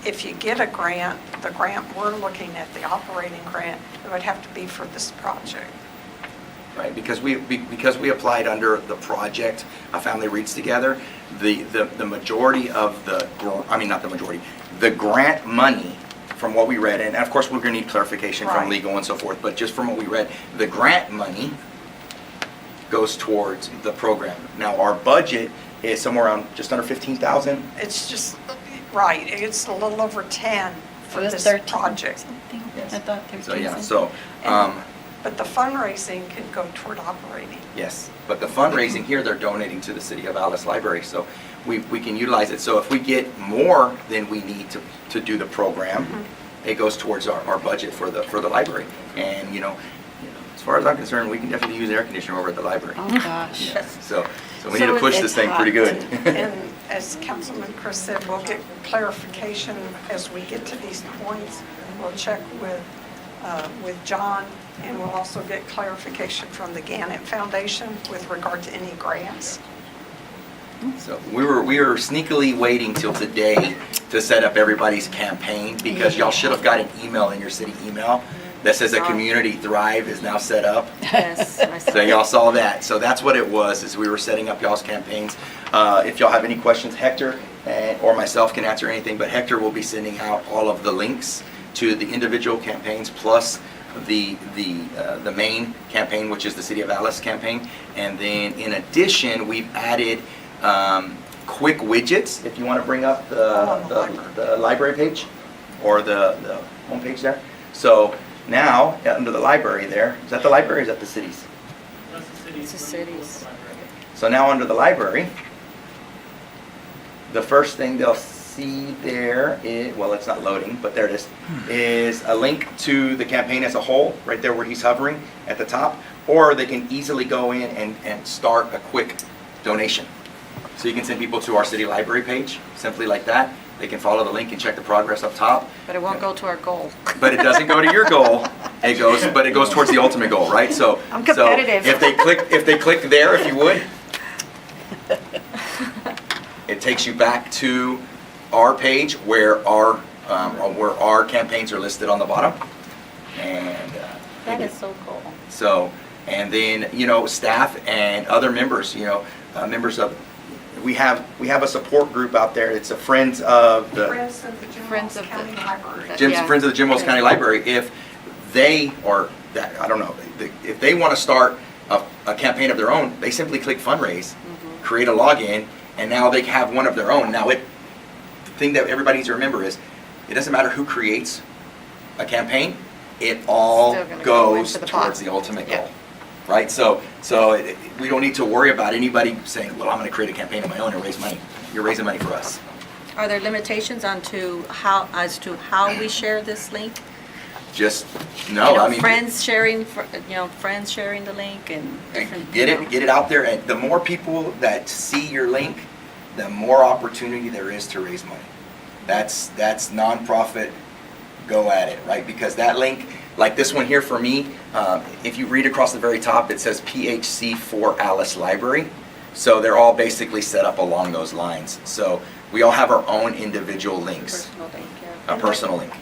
if you get a grant, the grant we're looking at, the operating grant, it would have to be for this project. Right, because we applied under the project, A Family Reads Together, the majority of not the majority, the grant money, from what we read, and of course, we're gonna need clarification from Right. legal and so forth, but just from what we read, the grant money goes towards the program. Now, our budget is somewhere around just under 15,000. It's just, right, it's a little over 10 for It was this 13 project. something. Yes. I thought 13 So, yeah, something. so, But the fundraising can go toward operating. yes, but the fundraising here, they're donating to the City of Alice Library, so we can utilize it. So if we get more than we need to do the program, it goes towards our budget for the library. And, as far as I'm concerned, we can definitely use air conditioner over at the library. Oh, gosh. So we need to push this it's thing pretty hot. good. And as Councilman Chris said, we'll get clarification as we get to these points. We'll check with John, and we'll also get clarification from the Gannett Foundation with regard to any grants. So we were sneakily waiting till today to set up everybody's campaign, because y'all should have got an email in your city email that says that Community Thrive is now set up. Yes, I saw So y'all saw that. So that's what it was, is we were setting up y'all's campaigns. If y'all have any questions, Hector or myself can answer anything, but Hector will be sending out all of the links to the individual campaigns, plus the main campaign, which is the City of Alice campaign. And then in addition, we've added quick widgets, if you want to bring up the library page or the homepage there. So now, under the library there, is that the library or is that the cities? It's the cities. So now under the library, the first thing they'll see there is, well, it's not loading, but there it is a link to the campaign as a whole, right there where he's hovering at the top. Or they can easily go in and start a quick donation. So you can send people to our city library page, simply like that. They can follow the link and check the progress up top. But it won't go to our goal. But it doesn't go to your goal. It goes towards the ultimate goal, right? So I'm competitive. So if they click there, if you would, it takes you back to our page where our campaigns are listed on the bottom. And That is so cool. so, and then, staff and other members, members of, we have a support group out there. It's a Friends of the Friends of the Jim Friends Wells of the- County Library. Yeah. Friends of the Jim Wells County Library. If they, or that, I don't know, if they want to start a campaign of their own, they simply click fundraise, create a login, and now they have one of their own. Now the thing that everybody needs to remember is, it doesn't matter who creates a campaign, it all Still gonna go goes into the pot. towards the ultimate Yeah. goal. Right? So we don't need to worry about anybody saying, well, I'm going to create a campaign of my own and raise money. You're raising money for us. Are there limitations as to how we share this link? Just, no, I mean. Friends sharing, friends sharing the link and different. Get it out there, and the more people that see your link, the more opportunity there is to raise money. That's nonprofit, go at it, right? Because that link, like this one here for me, if you read across the very top, it says PHC for Alice Library. So they're all basically set up along those lines. So we all have our own individual links, Personal link, yeah. a personal link.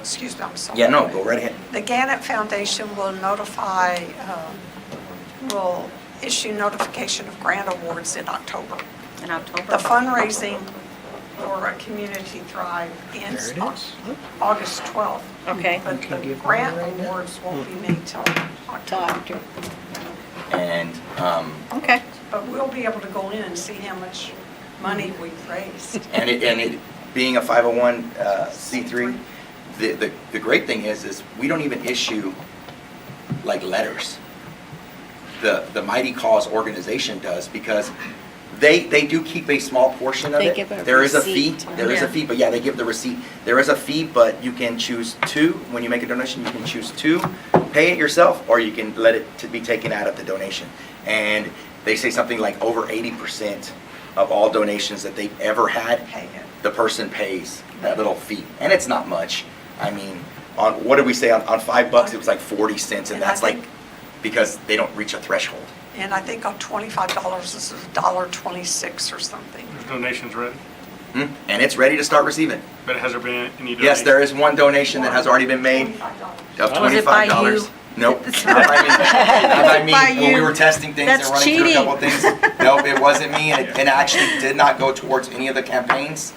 Excuse me, I'm sorry. Yeah, no, go right ahead. The Gannett Foundation will will issue notification of grant awards in October. In October. The fundraising for Community Thrive ends There it is. Look. August 12th. Okay. But Can the give grant one right now. awards won't be made till October. And Okay. But we'll be able to go in and see how much money we've raised. And it being a 501c3, the great thing is we don't even issue like letters. The Mighty Cause organization does, because they do keep a small portion of They it. give a There is a fee. receipt. There is a fee, but yeah, they give the receipt. There is a fee, but you can choose to, when you make a donation, you can choose to pay it yourself, or you can let it to be taken out of the donation. And they say something like over 80% of all donations that they've ever had, Pay it. the person pays that little fee. And it's not much. I mean, on, what did we say, on $5, it was like 40 cents, and And I that's like, think- because they don't reach a threshold. And I think on $25 is $1.26 or something. There's donations ready, And it's ready to start receiving. but has there been any donations? Yes, there is one donation that has already been made $25. of Was it by $25. you? Nope, not by me. Not by me. by When we you. were testing things and That's running through a couple of cheating. things. Nope, it wasn't me, and it actually did not go towards any of the campaigns.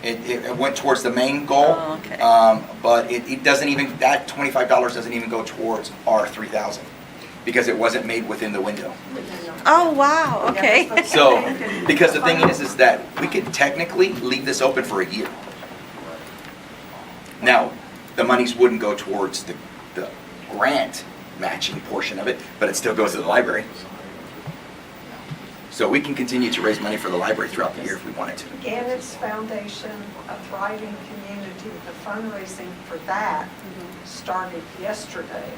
It went towards the main goal. Oh, okay. But it doesn't even, that $25 doesn't even go towards our 3,000, because it wasn't made within the window. Oh, wow, okay. So, because the thing is that we could technically leave this open for a year. Now, the monies wouldn't go towards the grant matching portion of it, but it still goes to the library. So we can continue to raise money for the library throughout the year if we wanted to. Gannett's Foundation, A Thriving Community, the fundraising for that started yesterday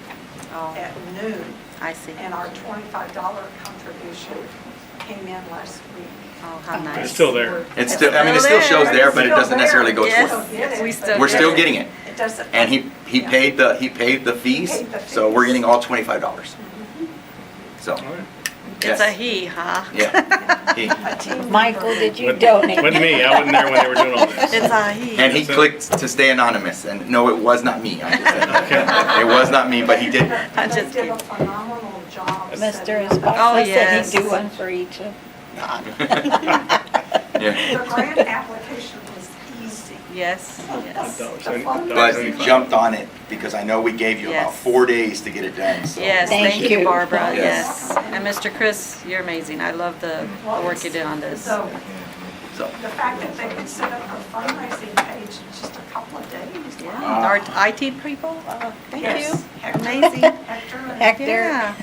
Oh, at noon. I see. And our $25 contribution came in last week. Oh, how nice. It's still there. It's still, I mean, it still shows there, but it Still doesn't there. necessarily go Yes. towards. We still We're get still it. getting it. It doesn't. And he paid the fees, Paid the so we're fees. getting all $25. So, It's a yes. he, huh? Yeah. He. A team Michael, member. did you Wasn't- donate? Wasn't me, I wasn't there when they were doing all this. It's a he. And he clicked to stay anonymous, and no, it was not me. I'm just saying. It was not me, but he did. I'm They just did a kidding. phenomenal job. Mr. setting up. Esparza said yes. he'd do one for each of. Yeah. The grant application was easy. Yes, yes. But he jumped on it because I know we gave you about Yes. 4 days to get it done, so. Yes, Thank thank you, you. Barbara, Yes. yes. And Mr. Chris, you're amazing. I love the work you did on this. So So, the fact that they could set up a fundraising page in just a couple of days. Yeah, our IT people, thank Yes. you. Hector. Amazing. Hector and- Hector. Yeah.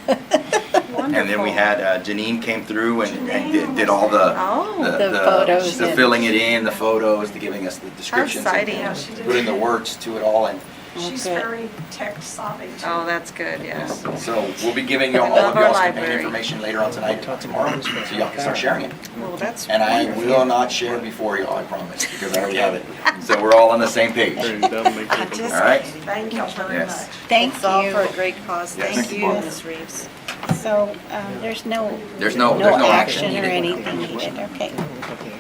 Wonderful. and then we had Janine came through and did all the. Oh. The photos The and- filling it in, the photos, the giving us the descriptions. and exciting. Yeah, she did. Putting the words to it all, and She's Okay. very tech savvy too. Oh, that's good, yes. so we'll be giving you all Love of our y'all's campaign library. information later on tonight, tomorrow, so y'all can start sharing it. Well, that's And I will not share before y'all, I promise, because I already have it. So we're all on the same page. That'll make I it- just, All right. thank you very Yes. much. Thank It's all for a you. great cause. Yes. Thank Thank you, you. Ms. Reeves. So, there's no. There's no action or needed. anything needed, okay.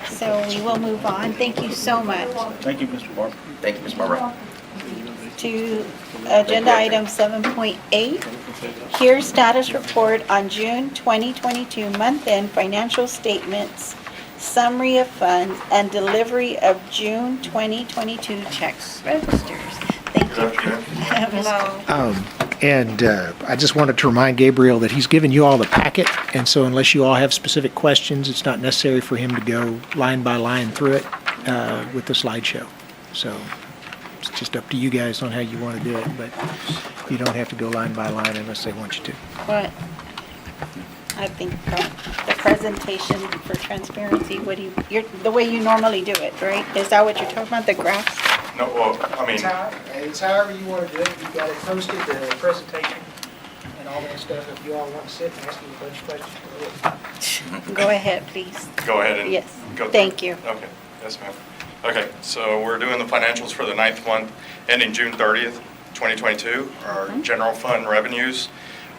So we will move on. Thank you so much. Thank you, Mr. Barber. Thank you, Ms. Barbara. To agenda item 7.8, here status report on June 2022 month-end financial statements, summary of funds, and delivery of June 2022 checks registers. Thank you. Hello. And I just wanted to remind Gabriel that he's given you all the packet, and so unless you all have specific questions, it's not necessary for him to go line by line through it with the slideshow. So it's just up to you guys on how you want to do it, but you don't have to go line by line unless they want you to. But I think the presentation for transparency, the way you normally do it, right? Is that what you're talking about, the graphs? No, well, I mean, It's however you want to do it. You've got it posted, the presentation and all that stuff. If you all want to sit and ask you a bunch of questions, Go ahead, please. go ahead and Yes, go through. thank you. Okay, yes, ma'am. Okay, so we're doing the financials for the 9th month ending June 30th, 2022. Our general fund revenues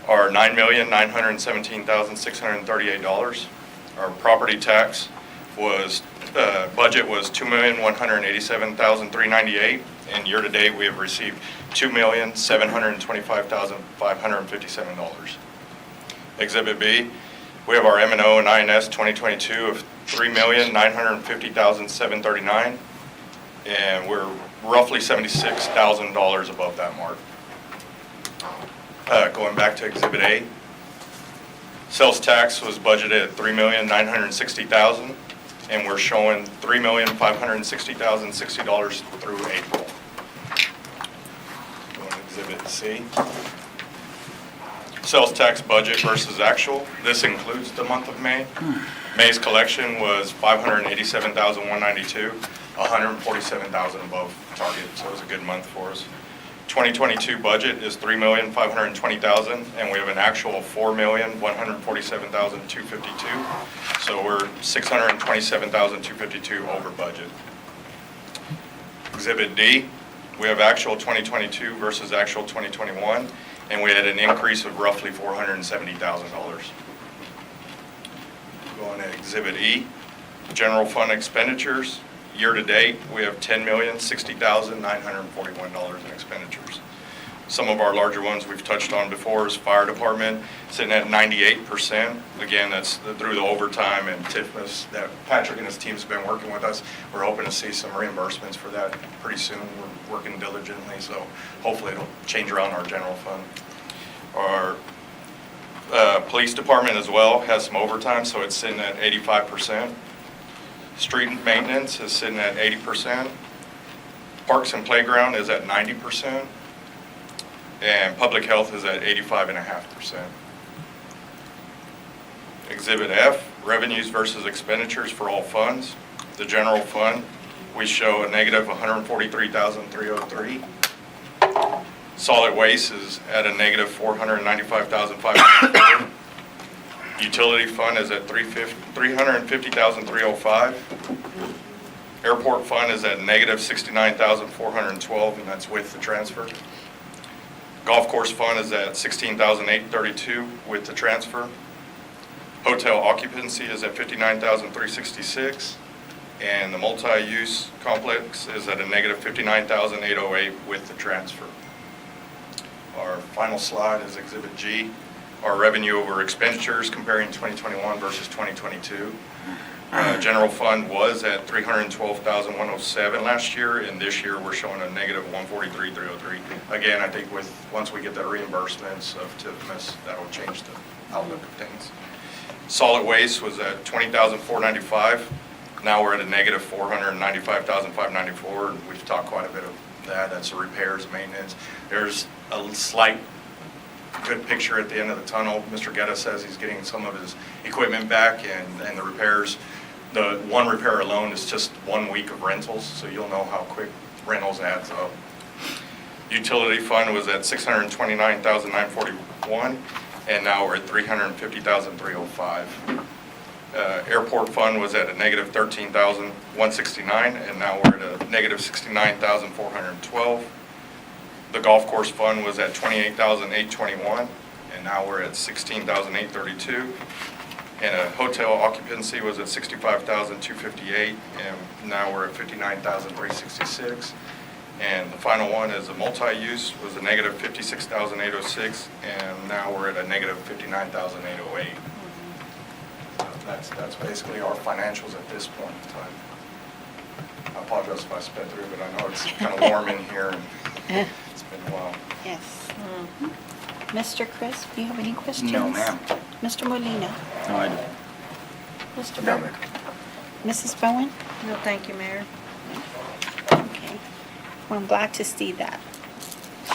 are $9,917,638. Our property tax was, budget was $2,187,398, and year-to-date, we have received $2,725,557. Exhibit B, we have our M&O and INS 2022 of $3,950,739, and we're roughly $76,000 above that mark. Going back to Exhibit A, sales tax was budgeted at $3,960,000, and we're showing $3,560,060 through April. Going to Exhibit C. Sales tax budget versus actual. This includes the month of May. May's collection was $587,192, $147,000 above target, so it was a good month for us. 2022 budget is $3,520,000, and we have an actual of $4,147,252. So we're $627,252 over budget. Exhibit D, we have actual 2022 versus actual 2021, and we had an increase of roughly $470,000. Going to Exhibit E, general fund expenditures. Year-to-date, we have $10,060,941 in expenditures. Some of our larger ones we've touched on before is fire department, sitting at 98%. Again, that's through the overtime and TIFMAS that Patrick and his team's been working with us. We're hoping to see some reimbursements for that pretty soon. We're working diligently, so hopefully it'll change around our general fund. Our police department as well has some overtime, so it's sitting at 85%. Street maintenance is sitting at 80%. Parks and playground is at 90%. And public health is at 85.5%. Exhibit F, revenues versus expenditures for all funds. The general fund, we show a negative $143,303. Solid waste is at a negative $495,504. Utility fund is at $350,305. Airport fund is at negative $69,412, and that's with the transfer. Golf course fund is at $16,832 with the transfer. Hotel occupancy is at $59,366, and the multi-use complex is at a negative $59,808 with the transfer. Our final slide is Exhibit G, our revenue over expenditures comparing 2021 versus 2022. General fund was at $312,107 last year, and this year we're showing a negative $143,303. Again, I think once we get the reimbursements of TIFMAS, that'll change the outlook of things. Solid waste was at $20,495. Now we're at a negative $495,594, and we've talked quite a bit of that. That's the repairs, maintenance. There's a slight good picture at the end of the tunnel. Mr. Guetta says he's getting some of his equipment back, and the repairs. The one repair alone is just 1 week of rentals, so you'll know how quick rentals adds up. Utility fund was at $629,941, and now we're at $350,305. Airport fund was at a negative $13,169, and now we're at a negative $69,412. The golf course fund was at $28,821, and now we're at $16,832. And a hotel occupancy was at $65,258, and now we're at $59,366. And the final one is a multi-use was a negative $56,806, and now we're at a negative $59,808. That's basically our financials at this point in time. I apologize if I sped through, but I know it's kind of warm in here, and it's been a while. Yes. Mr. Chris, do you have any questions? No, ma'am. Mr. Molina? No, I don't. Mr. No, Berg? Mrs. Bowen? No, thank you, Mayor. Okay. Well, I'm glad to see that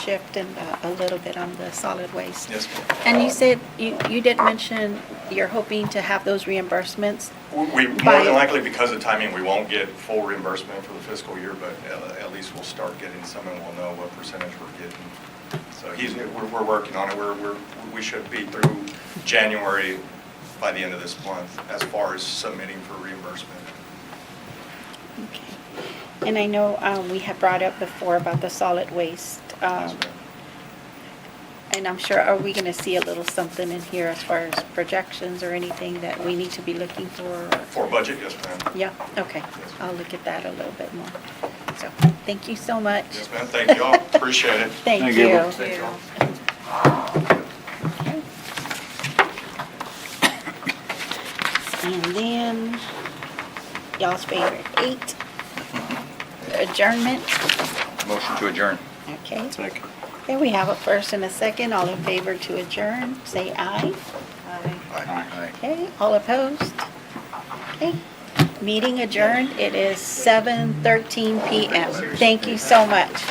shift and a little bit on the solid waste. Yes, ma'am. And you said, you did mention you're hoping to have those reimbursements. We more than likely, because of timing, we won't get full reimbursement for the fiscal year, but at least we'll start getting some, and we'll know what percentage we're getting. So we're working on it. We should be through January by the end of this month as far as submitting for reimbursement. Okay. And I know we had brought up before about the solid waste. Yes, ma'am. And I'm sure, are we going to see a little something in here as far as projections or anything that we need to be looking for? For budget, yes, ma'am. Yeah, okay. I'll look at that a little bit more. So, thank you so much. Yes, ma'am. Thank you all. Appreciate it. Thank Thank you. you. Thank you all. And then, y'all's favorite 8, adjournment. Motion to adjourn. Okay. Second. Okay, we have a first and a second. All in favor to adjourn, say aye. Aye. Okay, all opposed? Okay, meeting adjourned. It is 7:13 PM. Thank you so much.